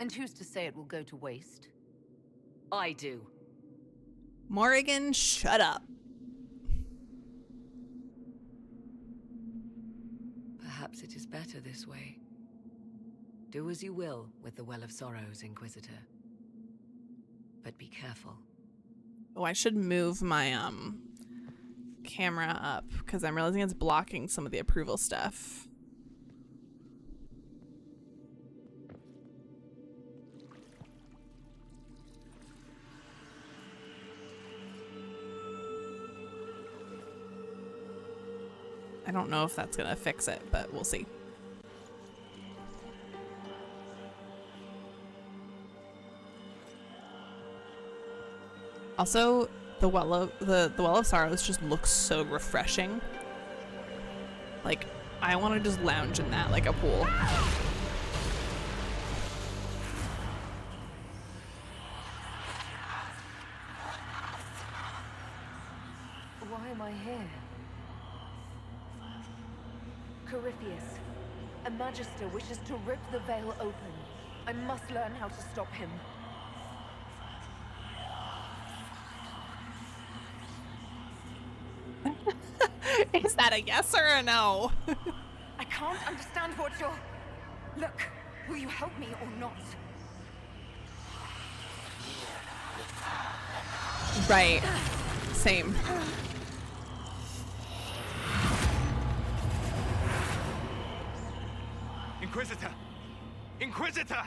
And who's to say it will go to waste? I do. Morrigan, shut up. Perhaps it is better this way. Do as you will with the Well of Sorrows, Inquisitor. But be careful. Oh, I should move my camera up because I'm realizing it's blocking some of the approval stuff. I don't know if that's gonna fix it, but we'll see. Also, the well of Sorrows just looks so refreshing. Like, I want to just lounge in that like a pool. Why am I here? Corypheus, a magister wishes to rip the veil open. I must learn how to stop him. Is that a yes or a no? I can't understand what you're... Look, will you help me or not? Right. Same. Inquisitor! Inquisitor!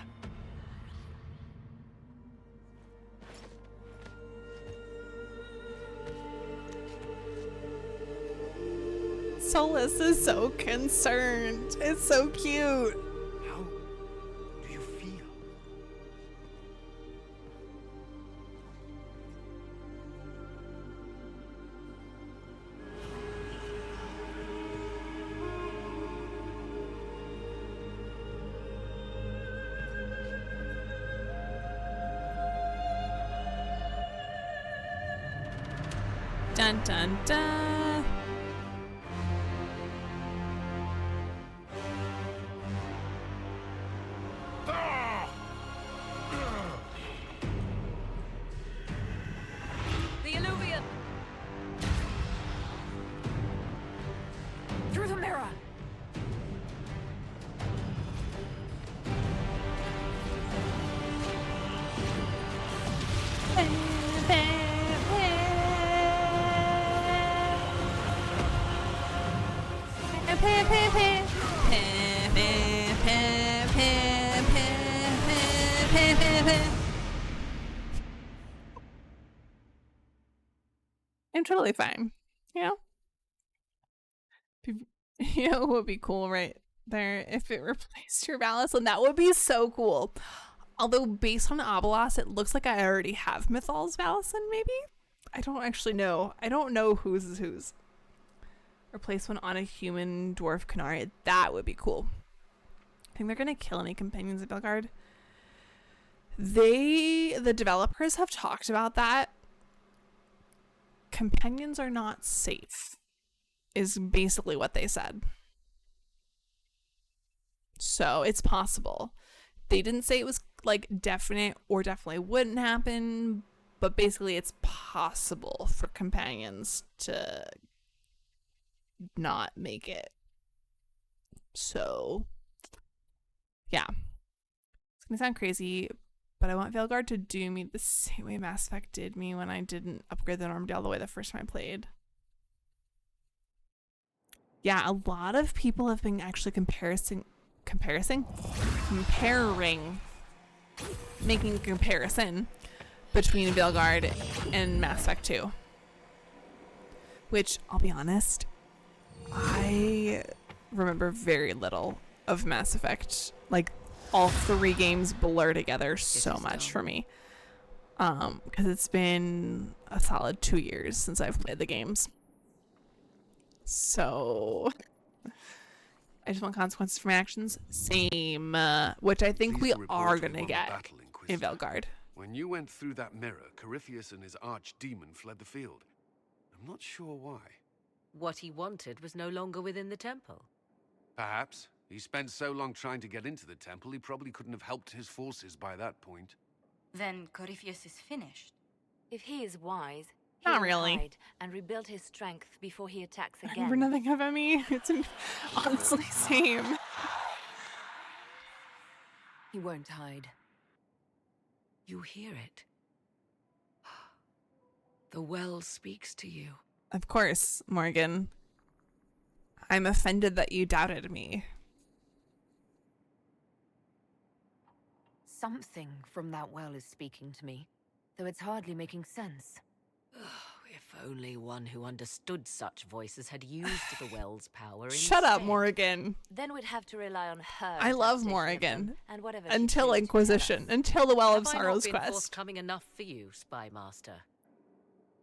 Solus is so concerned. It's so cute. How do you feel? Dun dun dun. The Illuvian! Through the mirror! I'm totally fine. You know? You know what would be cool right there if it replaced your Valis, and that would be so cool. Although based on Abelas, it looks like I already have Mythal's Valison, maybe? I don't actually know. I don't know whose is whose. Replace one on a human dwarf Canary. That would be cool. I think they're gonna kill any companions of Belgard. The developers have talked about that. Companions are not safe, is basically what they said. So it's possible. They didn't say it was like definite or definitely wouldn't happen, but basically it's possible for companions to not make it. So, yeah. It's going to sound crazy, but I want Veilguard to do me the same way Mass Effect did me when I didn't upgrade the Normandy all the way the first time I played. Yeah, a lot of people have been actually making a comparison between Veilguard and Mass Effect 2. Which, I'll be honest, I remember very little of Mass Effect. Like, all 3 games blur together so much for me. Because it's been a solid 2 years since I've played the games. So, I just want consequences for my actions. Same. Which I think we are going to get in Veilguard. When you went through that mirror, Corypheus and his archdemon fled the field. I'm not sure why. What he wanted was no longer within the temple. Perhaps. He spent so long trying to get into the temple, he probably couldn't have helped his forces by that point. Then Corypheus is finished. If he is wise, Not he'll really. hide and rebuild his strength before he attacks I again. remember nothing of Emmy. It's honestly same. He won't hide. You hear it. The well speaks to you. Of course, Morgan. I'm offended that you doubted me. Something from that well is speaking to me, though it's hardly making sense. If only one who understood such voices had used the well's power Shut up, instead. Morgan. Then we'd have to rely on her. I love interpretation of Morgan. them, and whatever she Until chooses to tell Inquisition. us. Until the Well of Have I not Sorrows been quest. forthcoming enough for you, Spy Master?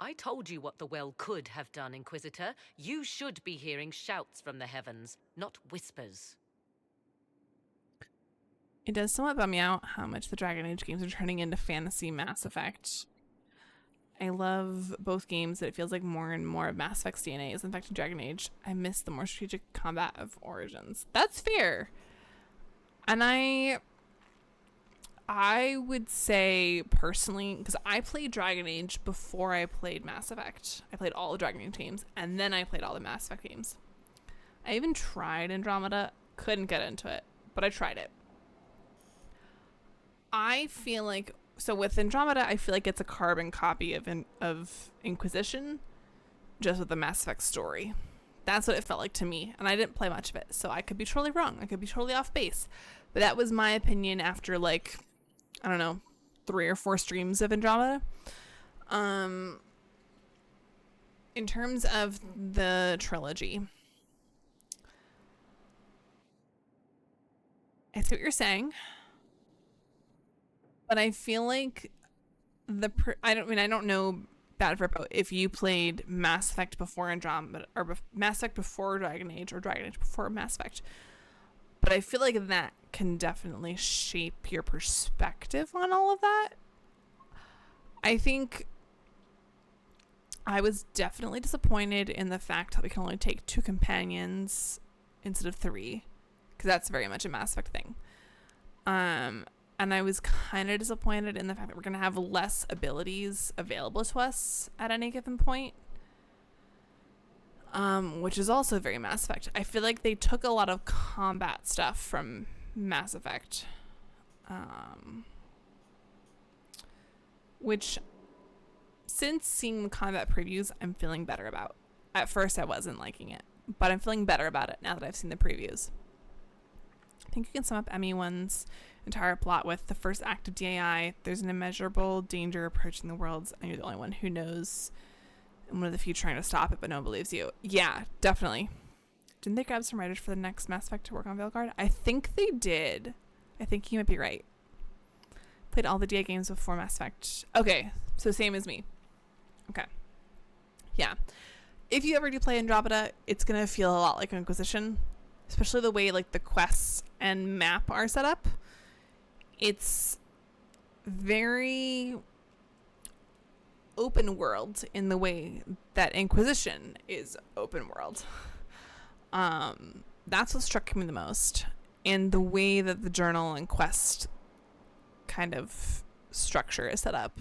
I told you what the well could have done, Inquisitor. You should be hearing shouts from the heavens, not whispers. It does somewhat bum me out how much the Dragon Age games are turning into fantasy Mass Effect. I love both games, but it feels like more and more of Mass Effect's DNA is infecting Dragon Age. I miss the more strategic combat of Origins. That's fair. And I would say personally, because I played Dragon Age before I played Mass Effect. I played all the Dragon Age games, and then I played all the Mass Effect games. I even tried Andromeda, couldn't get into it, but I tried it. I feel like, so with Andromeda, I feel like it's a carbon copy of Inquisition, just with the Mass Effect story. That's what it felt like to me, and I didn't play much of it, so I could be totally wrong. I could be totally off base, but that was my opinion after, like, I don't know, 3 or 4 streams of Andromeda. In terms of the trilogy, I see what you're saying. But I feel like I don't know bad for about if you played Mass Effect before Andromeda or Mass Effect before Dragon Age or Dragon Age before Mass Effect. But I feel like that can definitely shape your perspective on all of that. I think I was definitely disappointed in the fact that we can only take 2 companions instead of 3, because that's very much a Mass Effect thing. And I was kind of disappointed in the fact that we're going to have less abilities available to us at any given point. Which is also very Mass Effect. I feel like they took a lot of combat stuff from Mass Effect. Which, since seeing the combat previews, I'm feeling better about. At first I wasn't liking it, but I'm feeling better about it now that I've seen the previews. I think you can sum up Emi-1's entire plot with the first act of DAI. There's an immeasurable danger approaching the worlds, and you're the only one who knows. And one of the few trying to stop it, but no one believes you. Yeah, definitely. Didn't they grab some writers for the next Mass Effect to work on Veilguard? I think they did. I think you might be right. Played all the DA games before Mass Effect. Okay, so same as me. Okay. Yeah. If you ever do play Andromeda, it's going to feel a lot like Inquisition. Especially the way like the quests and map are set up. It's very open world in the way that Inquisition is open world. That's what struck me the most. And the way that the journal and quest kind of structure is set up.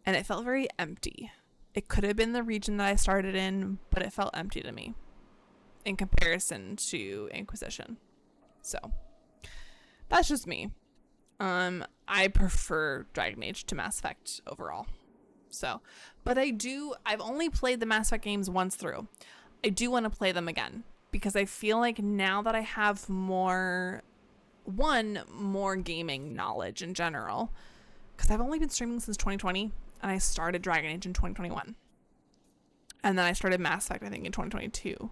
and it felt very empty. It could have been the region that I started in, but it felt empty to me in comparison to Inquisition. So that's just me. I prefer Dragon Age to Mass Effect overall. So, but I've only played the Mass Effect games once through. I do want to play them again because I feel like now that I have more gaming knowledge in general, because I've only been streaming since 2020 and I started Dragon Age in 2021. And then I started Mass Effect, I think, in 2022.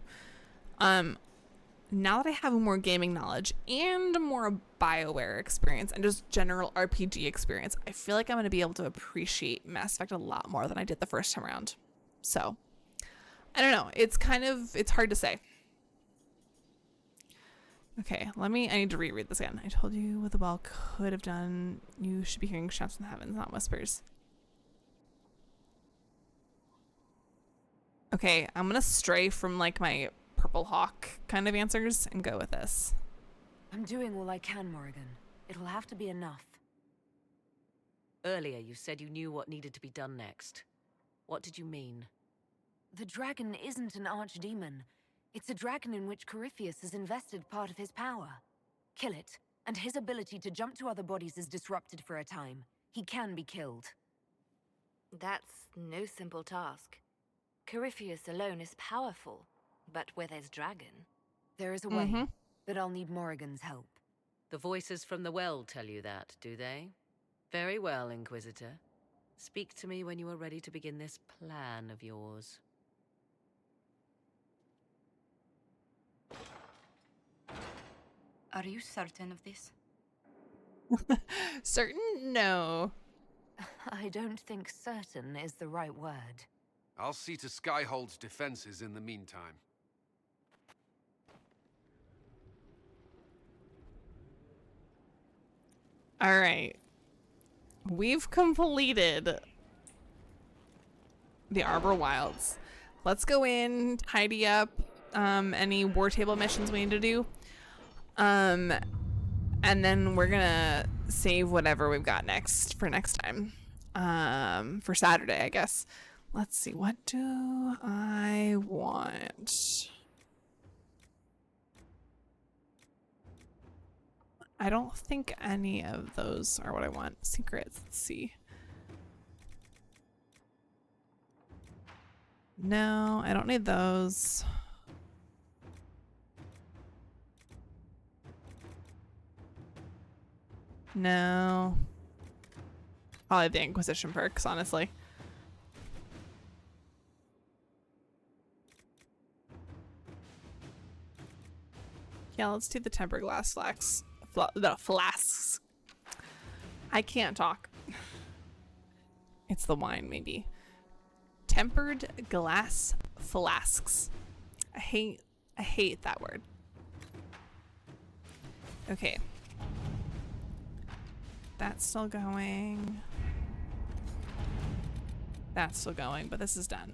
Now that I have more gaming knowledge and more BioWare experience and just general RPG experience, I feel like I'm going to be able to appreciate Mass Effect a lot more than I did the first time around. So, I don't know. It's hard to say. Okay, I need to reread this again. I told you what the ball could have done. You should be hearing shouts from the heavens, not whispers. Okay, I'm going to stray from like my Purple Hawk kind of answers and go with this. I'm doing all I can, Morrigan. It'll have to be enough. Earlier, you said you knew what needed to be done next. What did you mean? The dragon isn't an archdemon. It's a dragon in which Corypheus has invested part of his power. Kill it, and his ability to jump to other bodies is disrupted for a time. He can be killed. That's no simple task. Corypheus alone is powerful, but where there's dragon... There is a way, but I'll need Morrigan's help. The voices from the well tell you that, do they? Very well, Inquisitor. Speak to me when you are ready to begin this plan of yours. Are you certain of this? Certain? No. I don't think certain is the right word. I'll see to Skyhold's defenses in the meantime. All right. We've completed the Arbor Wilds. Let's go in, tidy up any war table missions we need to do. And then we're gonna save whatever we've got next for next time. For Saturday, I guess. Let's see, what do I want? I don't think any of those are what I want. Secrets, let's see. No, I don't need those. No. I'll have the Inquisition perks, honestly. Yeah, let's do the tempered glass flasks. Flasks. I can't talk. It's the wine, maybe. Tempered glass flasks. I hate that word. Okay. That's still going. That's still going, but this is done.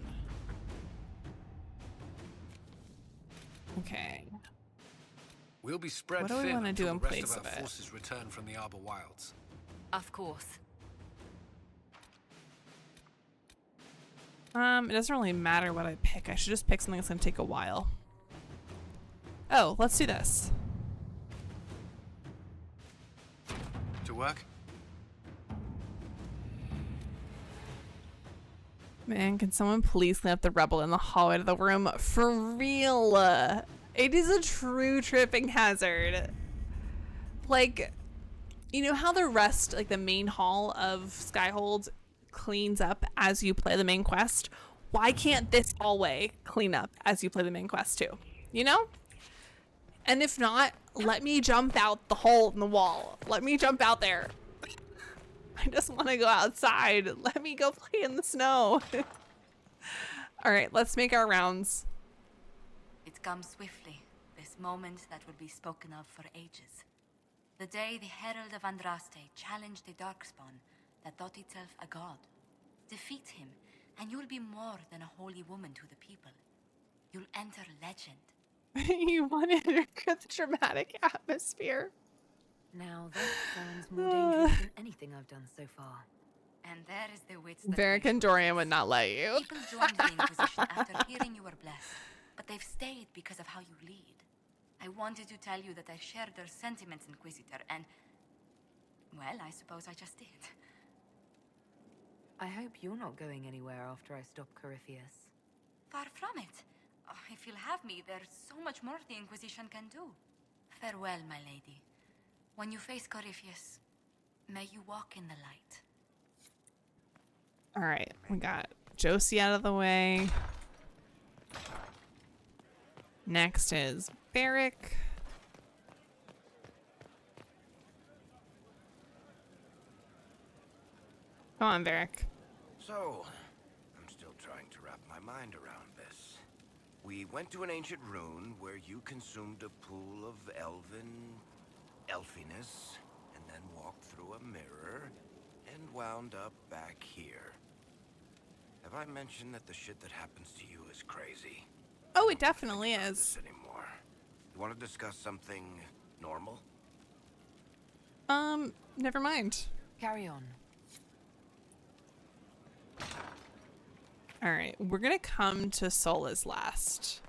Okay. We'll be spread what do we thin want to do until in the rest place of of our it? forces return from the Arbor Wilds. Of course. It doesn't really matter what I pick. I should just pick something that's gonna take a while. Oh, let's do this. To work? Man, can someone please clean up the rubble in the hallway to the room? For real. It is a true tripping hazard. Like, you know how the rest, like the main hall of Skyhold cleans up as you play the main quest? Why can't this hallway clean up as you play the main quest too? You know? And if not, let me jump out the hole in the wall. Let me jump out there. I just want to go outside. Let me go play in the snow. All right, let's make our rounds. It comes swiftly, this moment that will be spoken of for ages. The day the Herald of Andraste challenged the Darkspawn that thought itself a god. Defeat him, and you'll be more than a holy woman to the people. You'll enter legend. You wanted a good dramatic atmosphere. Now that sounds more dangerous than anything I've done so far. And there is the wits. Varric and Dorian would not let you. People joined the Inquisition after hearing you were blessed, but they've stayed because of how you lead. I wanted to tell you that I shared their sentiments, Inquisitor, and... well, I suppose I just did. I hope you're not going anywhere after I stop Corypheus. Far from it. Oh, if you'll have me, there's so much more the Inquisition can do. Farewell, my lady. When you face Corypheus, may you walk in the light. All right, we got Josie out of the way. Next is Varric. Come on, Varric. So, I'm still trying to wrap my mind around this. We went to an ancient rune where you consumed a pool of elfiness, and then walked through a mirror, and wound up back here. Have I mentioned that the shit that happens to you is crazy? Oh, it definitely is. Anymore. You want to discuss something normal? Never mind. Carry on. All right, we're gonna come to Solas last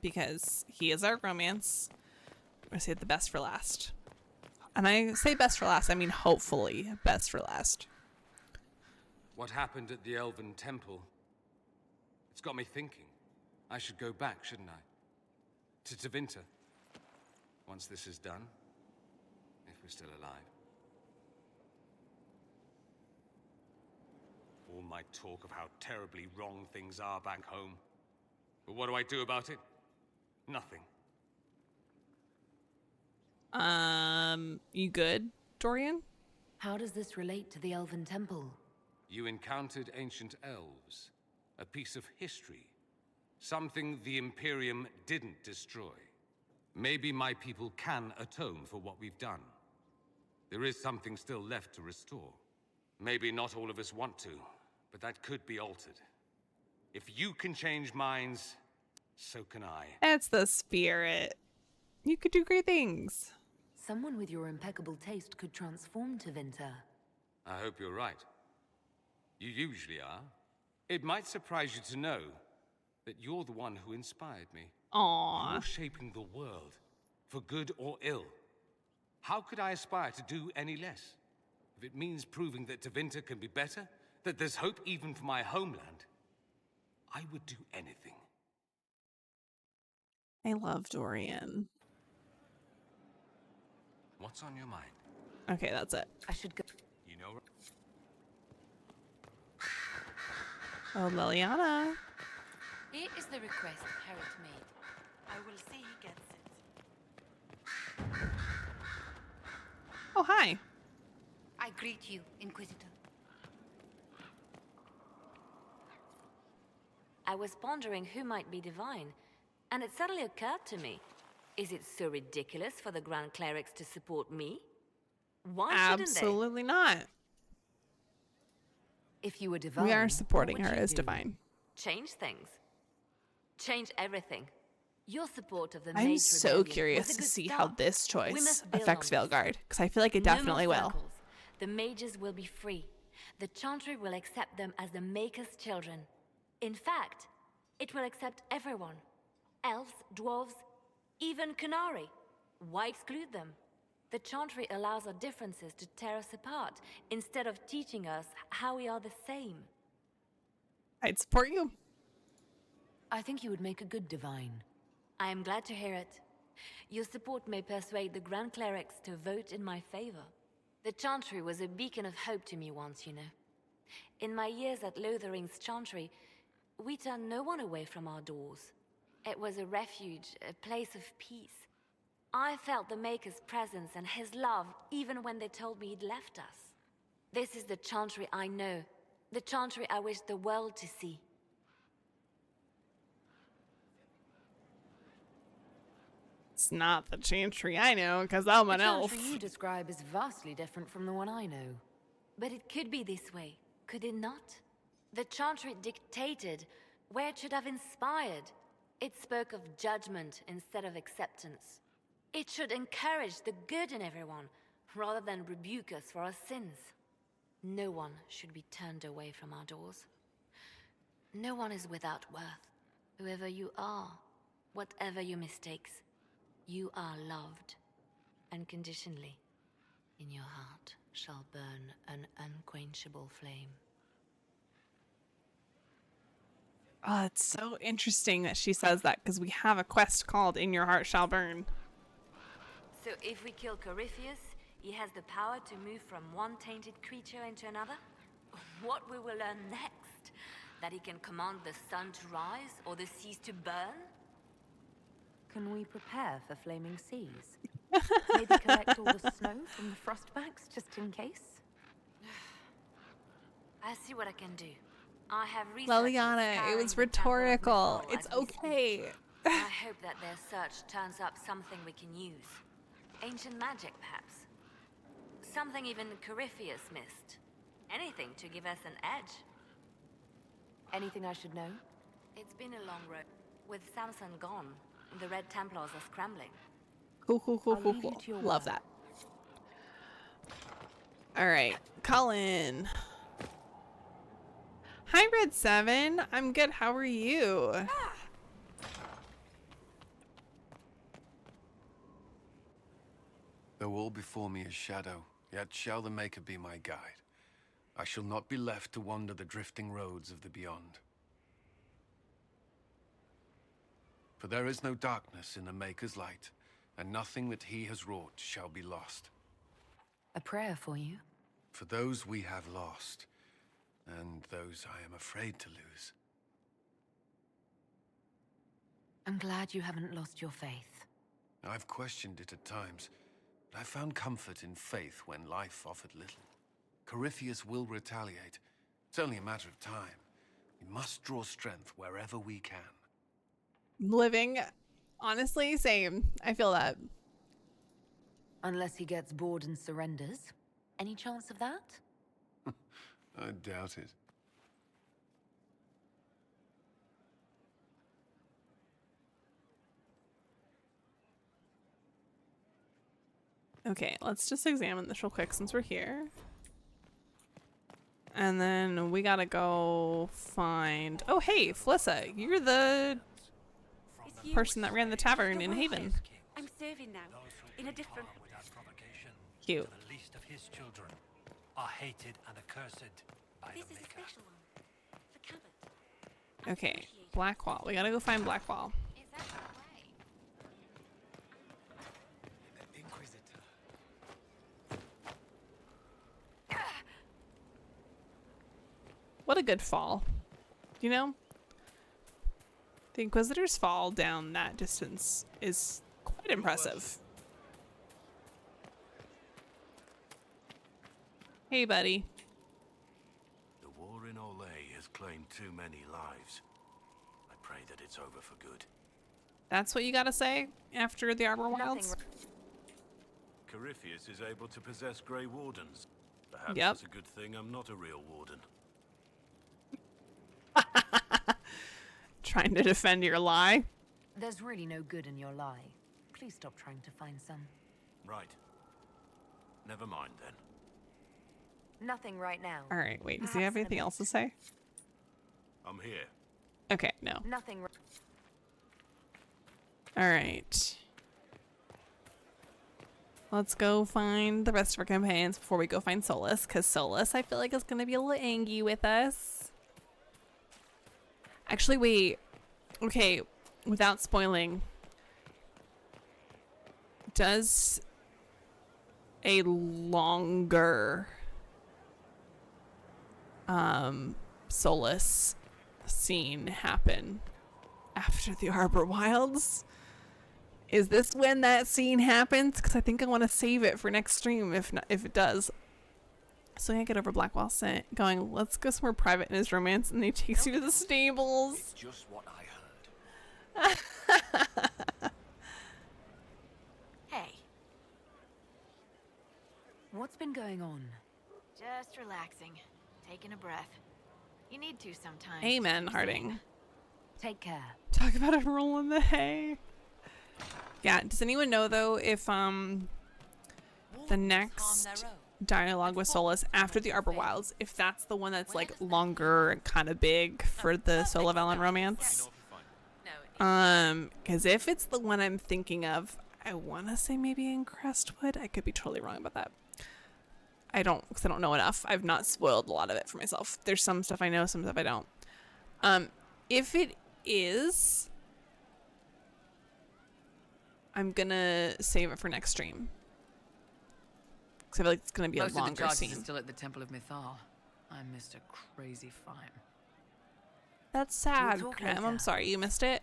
because he is our romance. I'm gonna save the best for last, and I say best for last, I mean hopefully best for last. What happened at the Elven Temple? It's got me thinking. I should go back, shouldn't I? To Tevinter. Once this is done, if we're still alive. All my talk of how terribly wrong things are back home. But what do I do about it? Nothing. You good, Dorian? How does this relate to the Elven Temple? You encountered ancient elves. A piece of history. Something the Imperium didn't destroy. Maybe my people can atone for what we've done. There is something still left to restore. Maybe not all of us want to, but that could be altered. If you can change minds, so can I. That's the spirit. You could do great things. Someone with your impeccable taste could transform Tevinter. I hope you're right. You usually are. It might surprise you to know that you're the one who inspired me. Aww. You're shaping the world, for good or ill. How could I aspire to do any less? If it means proving that Tevinter can be better, that there's hope even for my homeland, I would do anything. I love Dorian. What's on your mind? Okay, that's it. I should go. You know... Oh, Liliana. Here is the request Herod made. I will see he gets it. Oh, hi. I greet you, Inquisitor. I was pondering who might be divine, and it suddenly occurred to me. Is it so ridiculous for the Grand Clerics to support me? Why shouldn't they? Absolutely not. If you were divine, We are supporting her what would you as do? divine. Change things. Change everything. Your support of the I'm Mage so Rebellion curious was a to good see start. how this We choice must build affects on this. Veilguard, because I feel like it No definitely more will. circles. The mages will be free. The Chantry will accept them as the Maker's children. In fact, it will accept everyone. Elves, dwarves, even Canary. Why exclude them? The Chantry allows our differences to tear us apart, instead of teaching us how we are the same. I'd support you. I think you would make a good divine. I am glad to hear it. Your support may persuade the Grand Clerics to vote in my favor. The Chantry was a beacon of hope to me once, you know. In my years at Lothering's Chantry, we turned no one away from our doors. It was a refuge, a place of peace. I felt the Maker's presence and his love even when they told me he'd left us. This is the Chantry I know, the Chantry I wish the world to see. It's not the Chantry I know, because I'm an The elf. Chantry you describe is vastly different from the one I know. But it could be this way, could it not? The Chantry dictated where it should have inspired. It spoke of judgment instead of acceptance. It should encourage the good in everyone, rather than rebuke us for our sins. No one should be turned away from our doors. No one is without worth. Whoever you are, whatever your mistakes, you are loved unconditionally. In your heart shall burn an unquenchable flame. Oh, it's so interesting that she says that, because we have a quest called In Your Heart Shall Burn. So if we kill Corypheus, he has the power to move from one tainted creature into another? What we will learn next? That he can command the sun to rise or the seas to burn? Can we prepare for flaming seas? Maybe collect all the snow from the frostbacks, just in case? I'll see what I can do. I have Leliana, it was rhetorical. It's okay. I hope that their search turns up something we can use. Ancient magic, perhaps. Something even Corypheus missed. Anything to give us an edge. Anything I should know? It's been a long road. With Samson gone, the Red Templars are scrambling. Cool. Love that. All right, Colin. Hi, Red 7. I'm good. How are you? Though all before me is shadow, yet shall the Maker be my guide. I shall not be left to wander the drifting roads of the beyond. For there is no darkness in the Maker's light, and nothing that he has wrought shall be lost. A prayer for you? For those we have lost, and those I am afraid to lose. I'm glad you haven't lost your faith. I've questioned it at times, but I found comfort in faith when life offered little. Corypheus will retaliate. It's only a matter of time. We must draw strength wherever we can. Living, honestly, same. I feel that. Unless he gets bored and surrenders. Any chance of that? I doubt it. Okay, let's just examine this real quick since we're here. And then we gotta go find... Oh, hey, Felissa, you're the person that ran the tavern in Haven. I'm serving now, in a different... Cute. The least of his children are hated and accursed by the Maker. This is a special one. For Cabot. Okay, Blackwall. We gotta go find Blackwall. Inquisitor. What a good fall. You know? The Inquisitor's fall down that distance is quite impressive. Hey, buddy. The war in Olay has claimed too many lives. I pray that it's over for good. That's what you gotta say after the Arbor Wilds? Corypheus is able to possess Grey Wardens. Perhaps Yep. it's a good thing I'm not a real warden. Trying to defend your lie? There's really no good in your lie. Please stop trying to find some. Right. Never mind then. Nothing right now. Alright, wait. Does he have anything else to say? I'm here. Okay, no. Nothing. Alright. Let's go find the rest of our companions before we go find Solus, because Solus, I feel like, is going to be a little angry with us. Actually, wait. Okay, without spoiling, does a longer Solus scene happen after the Arbor Wilds? Is this when that scene happens? Because I think I want to save it for next stream if it does. So I get over Blackwall scent going, let's go somewhere private in his romance, and he takes you to the stables. It's just what I heard. Hey. What's been going on? Just relaxing. Taking a breath. You need to sometimes. Amen, Harding. Take care. Talk about a roll in the hay. Yeah, does anyone know though if the next dialogue with Solas after the Arbor Wilds, if that's the one that's like longer and kind of big for the Sola Valen romance. Because if it's the one I'm thinking of, I want to say maybe in Crestwood. I could be totally wrong about that. Because I don't know enough. I've not spoiled a lot of it for myself. There's some stuff I know, some stuff I don't. If it is, I'm gonna save it for next stream. Because I feel like it's gonna be Most a longer of the charges scene. are still at the Temple of Mythal. I missed a crazy fine. That's sad, We'll talk Graham. later. I'm sorry you missed it.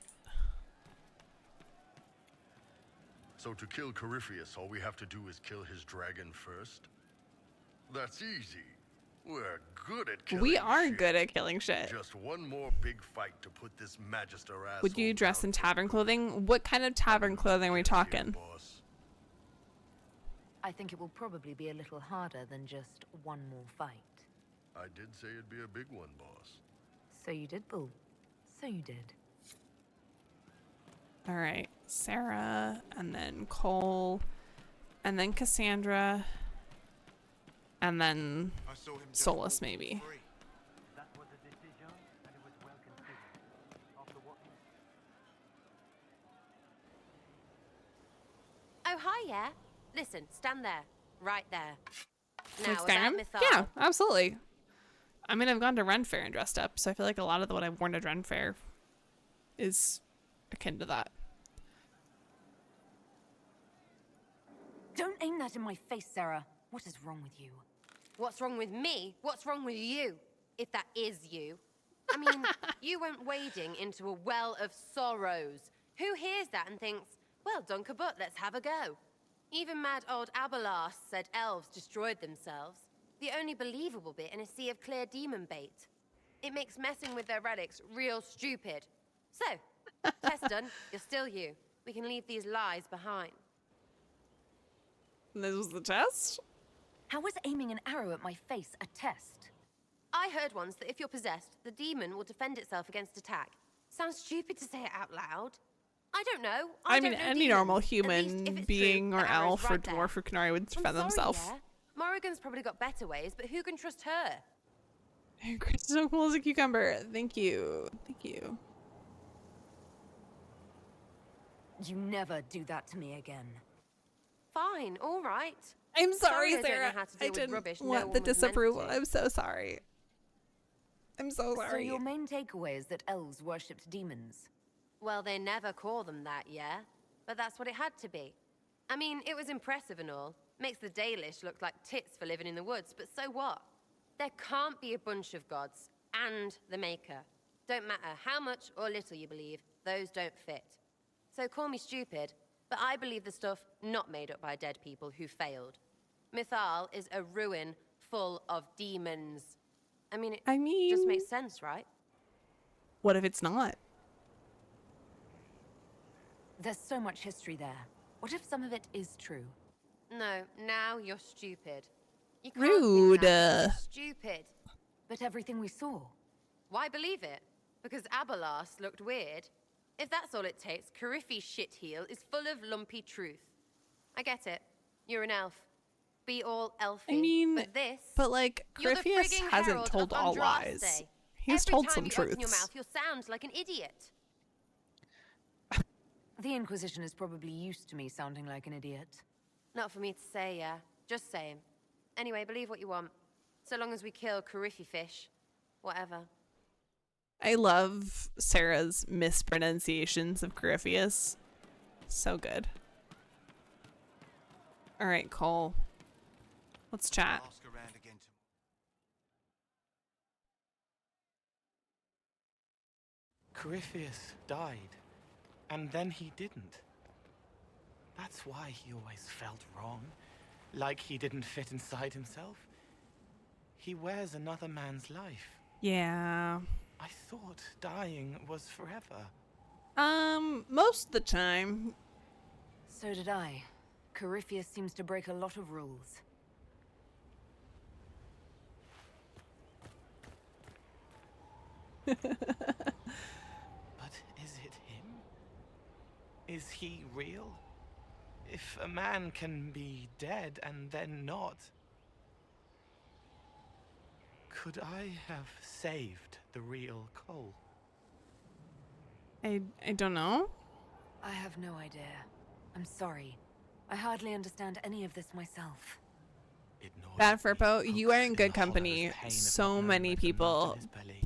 So to kill Corypheus, all we have to do is kill his dragon first? That's easy. We're good at killing We are shit. good at killing shit. Just one more big fight to put this Magister asshole Would you dress in tavern clothing? What kind of tavern clothing are we talking? I think it will probably be a little harder than just one more fight. I did say it'd be a big one, boss. So you did, Bull. So you did. All right, Sarah, and then Cole, and then Cassandra, and then Solas, maybe. Oh, hi, yeah. Listen, stand there. Right there. Now, Like about Skyrim? Mythal. Yeah, absolutely. I mean, I've gone to Ren Fair and dressed up, so I feel like a lot of what I've worn at Ren Fair is akin to that. Don't aim that in my face, Sarah. What is wrong with you? What's wrong with me? What's wrong with you? If that is you. I mean, you went wading into a well of sorrows. Who hears that and thinks, well, Dunkerbutt, let's have a go? Even mad old Abelas said elves destroyed themselves. The only believable bit in a sea of clear demon bait. It makes messing with their relics real stupid. So, test done. You're still you. We can leave these lies behind. This was the test? How was aiming an arrow at my face a test? I heard once that if you're possessed, the demon will defend itself against attack. Sounds stupid to say it out loud. I don't know. I mean, don't know any demons. normal At least human if it's being true, or the arrow's elf or right there. dwarf or canary would defend I'm sorry, themselves. yeah. Morrigan's probably got better ways, but who can trust her? Chris is so cool as a cucumber. Thank you. Thank you. You never do that to me again. Fine, all right. I'm sorry, I don't know Sarah. how to I deal with didn't rubbish no want one the was meant disapproval. to. I'm so sorry. I'm so So sorry. your main takeaway is that elves worshipped demons. Well, they never call them that, yeah? But that's what it had to be. I mean, it was impressive and all. Makes the Dalish look like tits for living in the woods, but so what? There can't be a bunch of gods and the Maker. Don't matter how much or little you believe, those don't fit. So call me stupid, but I believe the stuff not made up by dead people who failed. Mythal is a ruin full of demons. I mean, it just makes sense, right? What if it's not? There's so much history there. What if some of it is true? No, now you're stupid. You can't Rude. think that. You're stupid. But everything we saw. Why believe it? Because Abelas looked weird? If that's all it takes, Coryphe's shitheel is full of lumpy truth. I get it. You're an elf. Be all elfy. I mean, but this... but like, you're the Corypheus frigging hasn't herald told of all Andraste. lies. He's Every told time some you truths. open your mouth, you'll sound like an idiot. The Inquisition is probably used to me sounding like an idiot. Not for me to say, yeah. Just saying. Anyway, believe what you want. So long as we kill Coryphe fish. Whatever. I love Sarah's mispronunciations of Corypheus. So good. All right, Cole. Let's chat. Corypheus died, and then he didn't. That's why he always felt wrong, like he didn't fit inside himself. He wears another man's life. Yeah. I thought dying was forever. Most of the time. So did I. Corypheus seems to break a lot of rules. But is it him? Is he real? If a man can be dead and then not, could I have saved the real Cole? I don't know. I have no idea. I'm sorry. I hardly understand any of this myself. Bad Furpo, you are in good company. So many people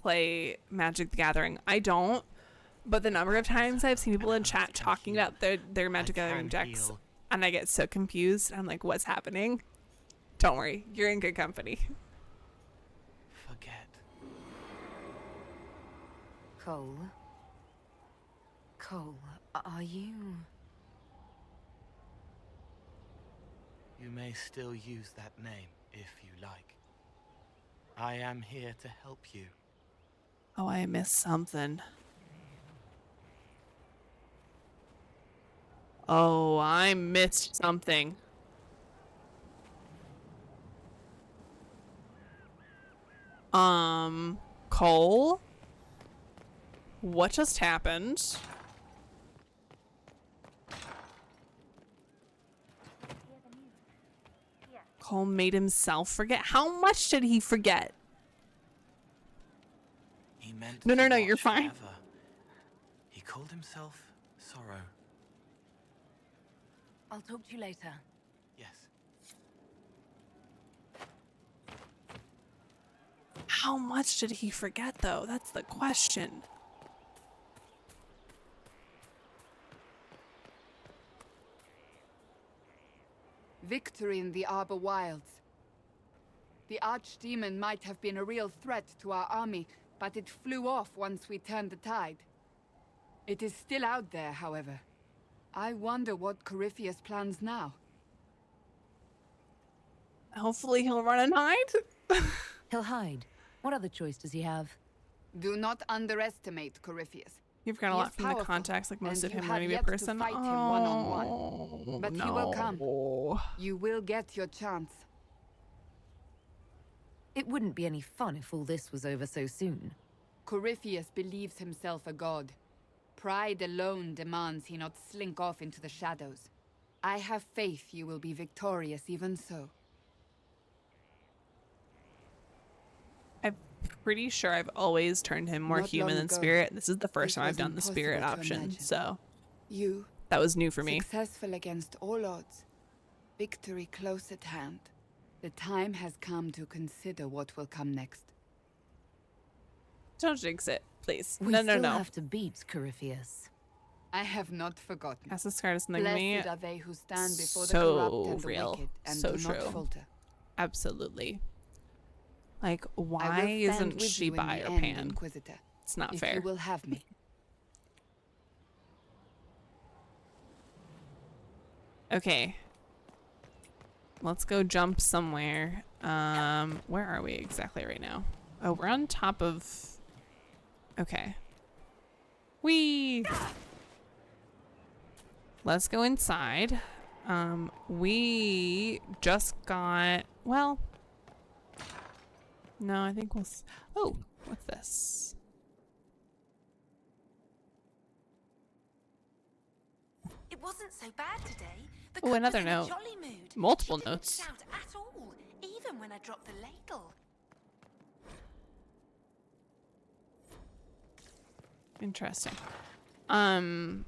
play Magic the Gathering. I don't, but the number of times I've seen people in chat talking about their Magic the Gathering decks, and I get so confused. I'm like, what's happening? Don't worry, you're in good company. Forget. Cole? Cole, are you... You may still use that name, if you like. I am here to help you. Oh, I missed something. Oh, I missed something. Cole? What just happened? Cole made himself forget. How much did he forget? He meant No, to you're watch fine. forever. He called himself Sorrow. I'll talk to you later. Yes. How much did he forget, though? That's the question. Victory in the Arbor Wilds. The Archdemon might have been a real threat to our army, but it flew off once we turned the tide. It is still out there, however. I wonder what Corypheus plans now. Hopefully he'll run and hide. He'll hide. What other choice does he have? Do not underestimate Corypheus. You've got a He lot is from the powerful, context, like most and of you him have going to be a yet to person. fight him one-on-one. But he will come. You will get your chance. It wouldn't be any fun if all this was over so soon. Corypheus believes himself a god. Pride alone demands he not slink off into the shadows. I have faith you will be victorious even so. I'm pretty sure I've always turned him more Not human long than ago, spirit. This is the first this time I've was done the spirit impossible to option, imagine. so You, that was new for me. successful against all odds. Victory close at hand. The time has come to consider what will come next. Don't jinx it, please. We No. still have to beat Corypheus. I have not forgotten. Assassin's Creed is something Blessed to me. are they who stand before the So corrupt and the real. wicked and So do not true. falter. Absolutely. Like, I will why stand isn't with she you in by the or end, pan? Inquisitor, It's not if fair. you will have me. Okay. Let's go jump somewhere. Where are we exactly right now? Oh, we're on top of... Okay. Whee! Let's go inside. We just got... Well... No, I think we'll... Oh, what's this? It wasn't so bad today. The Oh, cook another was in a note. jolly mood. Multiple She didn't notes. shout at all, even when I dropped the ladle. Interesting. I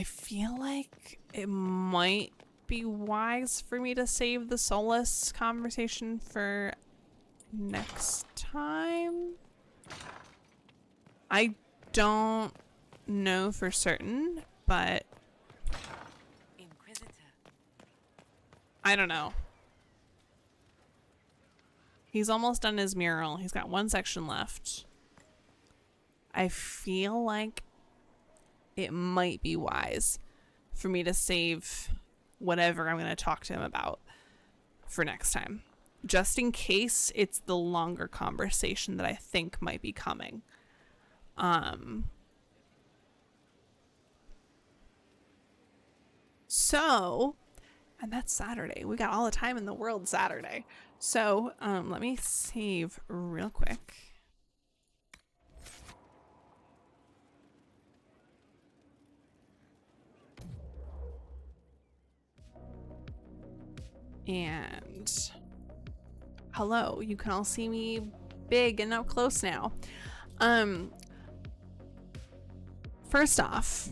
feel like it might be wise for me to save the Solus conversation for next time. I don't know for certain, but Inquisitor. I don't know. He's almost done his mural. He's got one section left. I feel like it might be wise for me to save whatever I'm going to talk to him about for next time. Just in case it's the longer conversation that I think might be coming. So, and that's Saturday. We got all the time in the world Saturday. So, let me save real quick. And hello, you can all see me big and up close now. First off,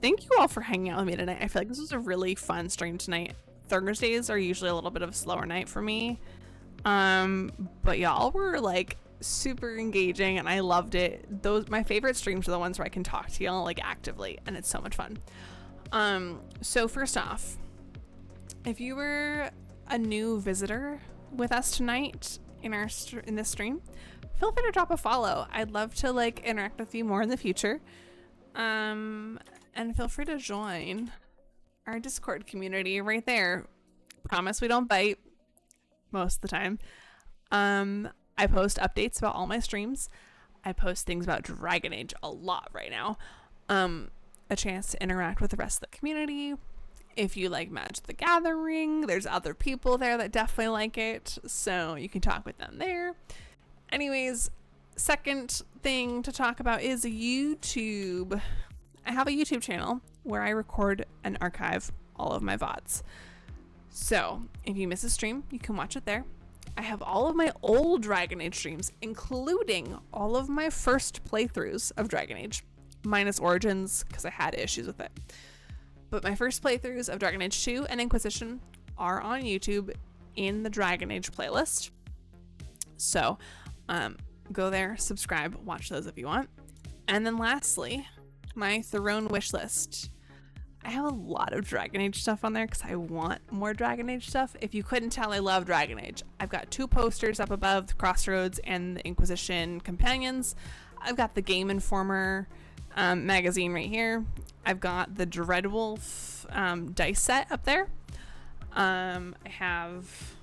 thank you all for hanging out with me tonight. I feel like this was a really fun stream tonight. Thursdays are usually a little bit of a slower night for me. But y'all were like super engaging and I loved it. My favorite streams are the ones where I can talk to y'all like actively, and it's so much fun. So first off, if you were a new visitor with us tonight in this stream, feel free to drop a follow. I'd love to like interact with you more in the future. And feel free to join our Discord community right there. Promise we don't bite most of the time. I post updates about all my streams. I post things about Dragon Age a lot right now. A chance to interact with the rest of the community. If you like Magic the Gathering, there's other people there that definitely like it, so you can talk with them there. Anyways, second thing to talk about is YouTube. I have a YouTube channel where I record and archive all of my VODs. So if you miss a stream, you can watch it there. I have all of my old Dragon Age streams, including all of my first playthroughs of Dragon Age, minus Origins because I had issues with it. But my first playthroughs of Dragon Age 2 and Inquisition are on YouTube in the Dragon Age playlist. So go there, subscribe, watch those if you want. And then lastly, my Throne wishlist. I have a lot of Dragon Age stuff on there because I want more Dragon Age stuff. If you couldn't tell, I love Dragon Age. I've got 2 posters up above, the Crossroads and the Inquisition Companions. I've got the Game Informer magazine right here. I've got the Dreadwolf dice set up there. I have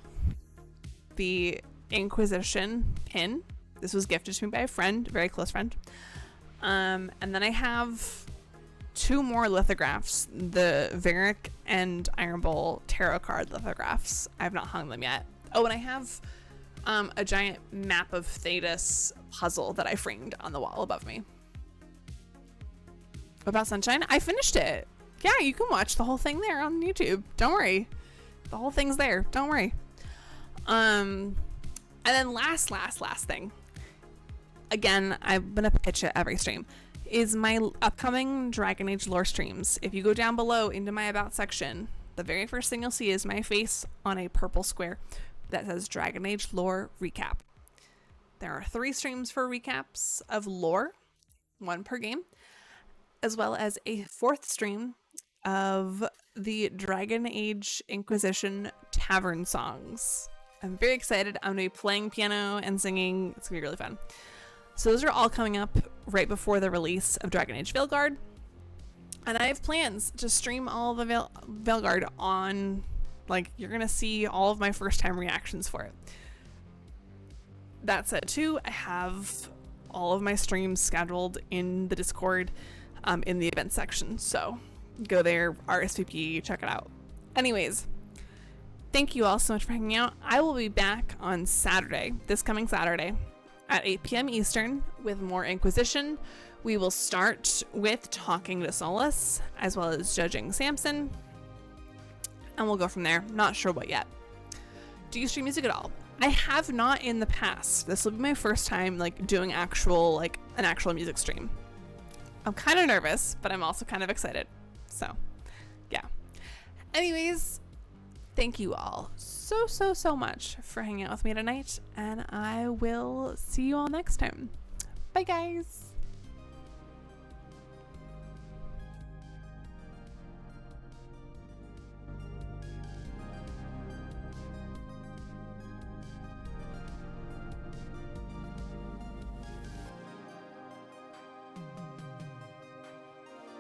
the Inquisition pin. This was gifted to me by a friend, a very close friend. And then I have 2 more lithographs, the Varric and Iron Bowl tarot card lithographs. I have not hung them yet. Oh, and I have a giant map of Thedas puzzle that I framed on the wall above me. What about Sunshine? I finished it. Yeah, you can watch the whole thing there on YouTube. Don't worry. The whole thing's there. Don't worry. And then last thing. Again, I'm going to pitch it every stream. Is my upcoming Dragon Age lore streams. If you go down below into my about section, the very first thing you'll see is my face on a purple square that says Dragon Age lore recap. There are 3 streams for recaps of lore, 1 per game, as well as a 4th stream of the Dragon Age Inquisition Tavern songs. I'm very excited. I'm going to be playing piano and singing. It's going to be really fun. So those are all coming up right before the release of Dragon Age Veilguard. And I have plans to stream all of the Veilguard on, like, you're going to see all of my first time reactions for it. That said too, I have all of my streams scheduled in the Discord in the event section. So go there, RSVP, check it out. Anyways, thank you all so much for hanging out. I will be back on Saturday, this coming Saturday, at 8 p.m. Eastern with more Inquisition. We will start with talking to Solas as well as judging Samson, and we'll go from there. Not sure what yet. Do you stream music at all? I have not in the past. This will be my first time like doing an actual music stream. I'm kind of nervous, but I'm also kind of excited. So yeah. Anyways, thank you all so much for hanging out with me tonight, and I will see you all next time. Bye guys.